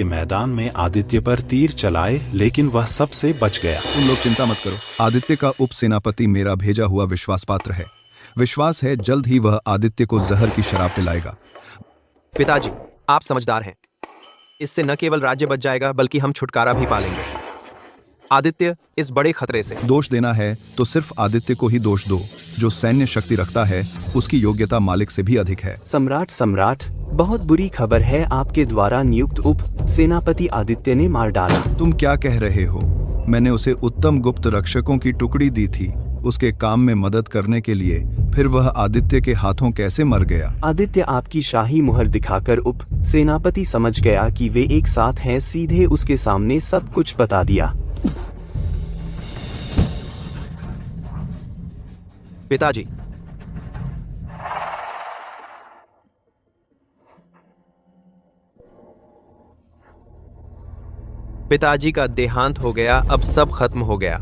मैदान में आदित्य पर तीर चलाए, लेकिन वह सबसे बच गया। तुम लोग चिंता मत करो। आदित्य का उप सेनापति मेरा भेजा हुआ विश्वास पात्र है। विश्वास है जल्द ही वह आदित्य को जहर की शराब पिलाएगा। पिताजी, आप समझदार हैं। इससे न केवल राज्य बच जाएगा, बल्कि हम छुटकारा भी पालेंगे। आदित्य इस बड़े खतरे से। दोष देना है तो सिर्फ आदित्य को ही दोष दो। जो सैन्य शक्ति रखता है, उसकी योग्यता मालिक से भी अधिक है। सम्राट, बहुत बुरी खबर है। आपके द्वारा नियुक्त उप सेनापति आदित्य ने मार डाला। तुम क्या कह रहे हो? मैंने उसे उत्तम गुप्त रक्षकों की टुकड़ी दी थी, उसके काम में मदद करने के लिए। फिर वह आदित्य के हाथों कैसे मर गया? आदित्य आपकी शाही मुहर दिखाकर उप सेनापति समझ गया कि वे एक साथ हैं। सीधे उसके सामने सब कुछ बता दिया। पिताजी, पिताजी का देहांत हो गया। अब सब खत्म हो गया।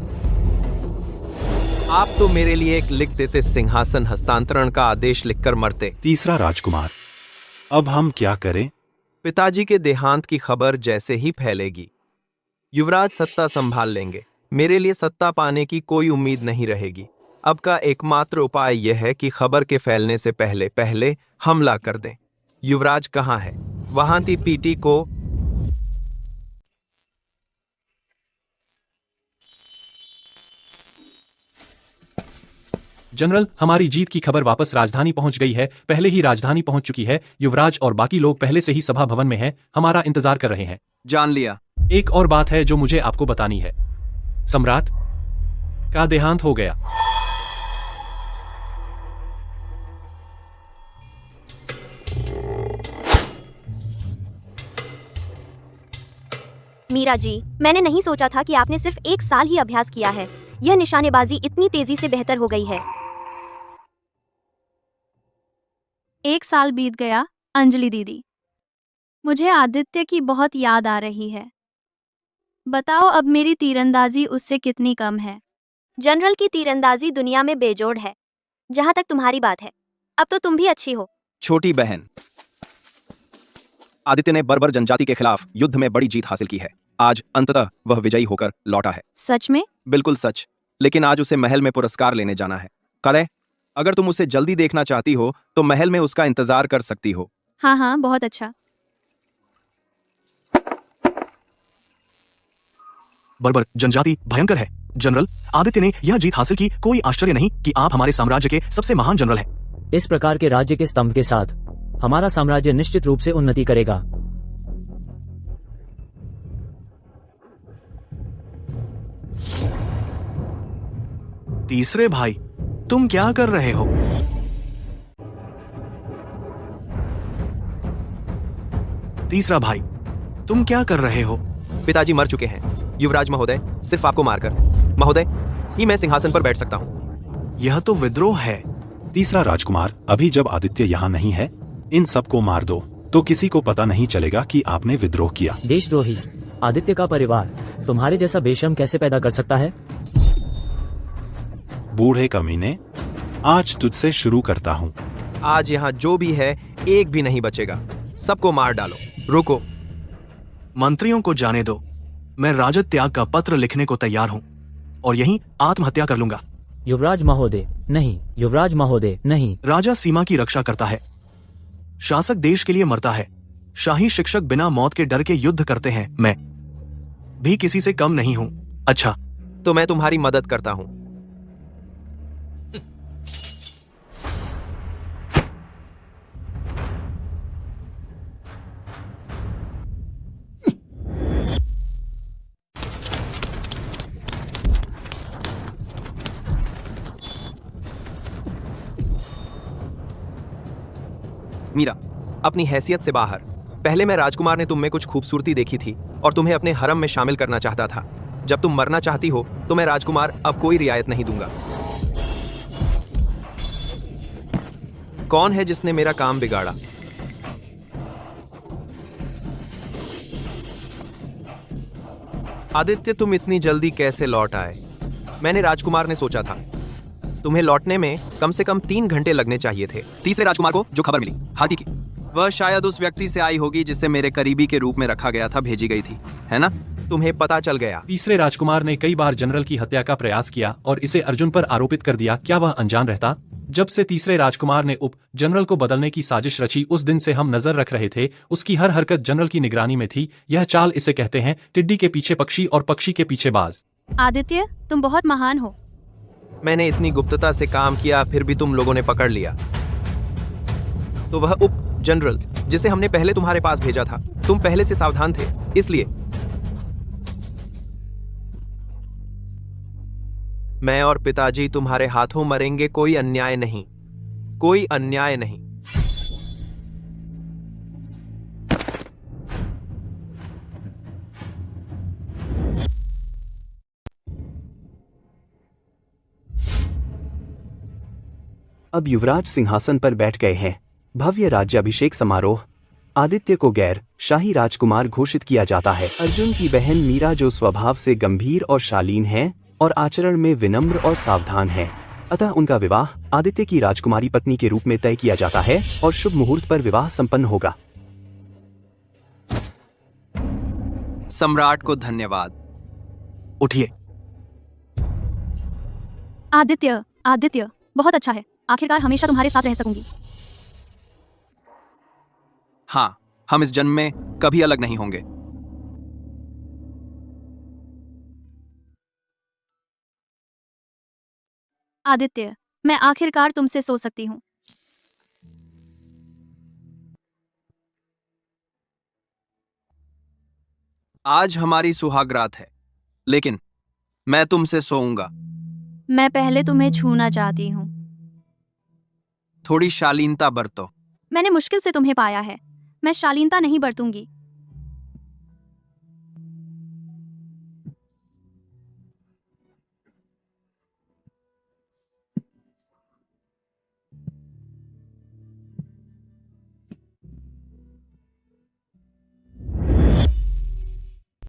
आप तो मेरे लिए एक लिख देते, सिंहासन हस्तांतरण का आदेश लिखकर मरते। तीसरा राजकुमार, अब हम क्या करें? पिताजी के देहांत की खबर जैसे ही फैलेगी, युवराज सत्ता संभाल लेंगे। मेरे लिए सत्ता पाने की कोई उम्मीद नहीं रहेगी। अब का एकमात्र उपाय यह है कि खबर के फैलने से पहले हमला कर दें। युवराज कहाँ है? वहां थी पीटी को। जनरल, हमारी जीत की खबर वापस राजधानी पहुंच गई है। पहले ही राजधानी पहुंच चुकी है। युवराज और बाकी लोग पहले से ही सभा भवन में हैं, हमारा इंतजार कर रहे हैं। जान लिया। एक और बात है जो मुझे आपको बतानी है। सम्राट का देहांत हो गया। मीरा जी, मैंने नहीं सोचा था कि आपने सिर्फ 1 साल ही अभ्यास किया है। यह निशानेबाजी इतनी तेजी से बेहतर हो गई है। 1 साल बीत गया। अंजलि दीदी, मुझे आदित्य की बहुत याद आ रही है। बताओ अब मेरी तीरंदाजी उससे कितनी कम है? जनरल की तीरंदाजी दुनिया में बेजोड़ है। जहां तक तुम्हारी बात है, अब तो तुम भी अच्छी हो। छोटी बहन, आदित्य ने बर्बर जनजाति के खिलाफ युद्ध में बड़ी जीत हासिल की है। आज अंततः वह विजयी होकर लौटा है। सच में? बिल्कुल सच। लेकिन आज उसे महल में पुरस्कार लेने जाना है। करे, अगर तुम उसे जल्दी देखना चाहती हो तो महल में उसका इंतजार कर सकती हो। हाँ, बहुत अच्छा। बर्बर जनजाति भयंकर है। जनरल, आदित्य ने यह जीत हासिल की। कोई आश्चर्य नहीं कि आप हमारे साम्राज्य के सबसे महान जनरल हैं। इस प्रकार के राज्य के स्तंभ के साथ हमारा साम्राज्य निश्चित रूप से उन्नति करेगा। तीसरे भाई, तुम क्या कर रहे हो? तीसरा भाई, तुम क्या कर रहे हो? पिताजी मर चुके हैं युवराज महोदय, सिर्फ आपको मारकर महोदय ही मैं सिंहासन पर बैठ सकता हूँ। यह तो विद्रोह है। तीसरा राजकुमार, अभी जब आदित्य यहाँ नहीं है, इन सबको मार दो तो किसी को पता नहीं चलेगा कि आपने विद्रोह किया। देशद्रोही, आदित्य का परिवार तुम्हारे जैसा बेशर्म कैसे पैदा कर सकता है? बूढ़े कमीने, आज तुझसे शुरू करता हूँ। आज यहाँ जो भी है एक भी नहीं बचेगा, सबको मार डालो। रुको, मंत्रियों को जाने दो। मैं राजद त्याग का पत्र लिखने को तैयार हूँ और यहीं आत्महत्या कर लूंगा। युवराज महोदय नहीं, युवराज महोदय नहीं। राजा सीमा की रक्षा करता है, शासक देश के लिए मरता है, शाही शिक्षक बिना मौत के डर के युद्ध करते हैं। मैं भी किसी से कम नहीं हूँ। अच्छा, तो मैं तुम्हारी मदद करता हूँ। मीरा, अपनी हैसियत से बाहर। पहले मैं राजकुमार ने तुम में कुछ खूबसूरती देखी थी और तुम्हें अपने हरम में शामिल करना चाहता था। जब तुम मरना चाहती हो तो मैं राजकुमार अब कोई रियायत नहीं दूंगा। कौन है जिसने मेरा काम बिगाड़ा? आदित्य, तुम इतनी जल्दी कैसे लौट आए? मैंने राजकुमार ने सोचा था तुम्हें लौटने में कम से कम 3 घंटे लगने चाहिए थे। तीसरे राजकुमार को जो खबर मिली हाथी की, वह शायद उस व्यक्ति से आई होगी जिसे मेरे करीबी के रूप में रखा गया था, भेजी गई थी, है ना? तुम्हें पता चल गया। तीसरे राजकुमार ने कई बार जनरल की हत्या का प्रयास किया और इसे अर्जुन पर आरोपित कर दिया। क्या वह अनजान रहता? जब से तीसरे राजकुमार ने उप जनरल को बदलने की साजिश रची, उस दिन से हम नजर रख रहे थे। उसकी हर हरकत जनरल की निगरानी में थी। यह चाल, इसे कहते हैं टिड्डी के पीछे पक्षी और पक्षी के पीछे बाज। आदित्य, तुम बहुत महान हो। मैंने इतनी गुप्तता से काम किया, फिर भी तुम लोगों ने पकड़ लिया। तो वह उप जनरल जिसे हमने पहले तुम्हारे पास भेजा था, तुम पहले से सावधान थे, इसलिए मैं और पिताजी तुम्हारे हाथों मरेंगे। कोई अन्याय नहीं, कोई अन्याय नहीं। अब युवराज सिंहासन पर बैठ गए हैं। भव्य राज्याभिषेक समारोह। आदित्य को गैर शाही राजकुमार घोषित किया जाता है। अर्जुन की बहन मीरा, जो स्वभाव से गंभीर और शालीन है और आचरण में विनम्र और सावधान है, अतः उनका विवाह आदित्य की राजकुमारी पत्नी के रूप में तय किया जाता है और शुभ मुहूर्त पर विवाह संपन्न होगा। सम्राट को धन्यवाद। उठिए। आदित्य, आदित्य, बहुत अच्छा है। आखिरकार हमेशा तुम्हारे साथ रह सकूंगी। हाँ, हम इस जन्म में कभी अलग नहीं होंगे। आदित्य, मैं आखिरकार तुमसे सो सकती हूँ। आज हमारी सुहागरात है, लेकिन मैं तुमसे सोऊंगा। मैं पहले तुम्हें छूना चाहती हूँ। थोड़ी शालीनता बरतो। मैंने मुश्किल से तुम्हें पाया है। मैं शालीनता नहीं बरतूंगी।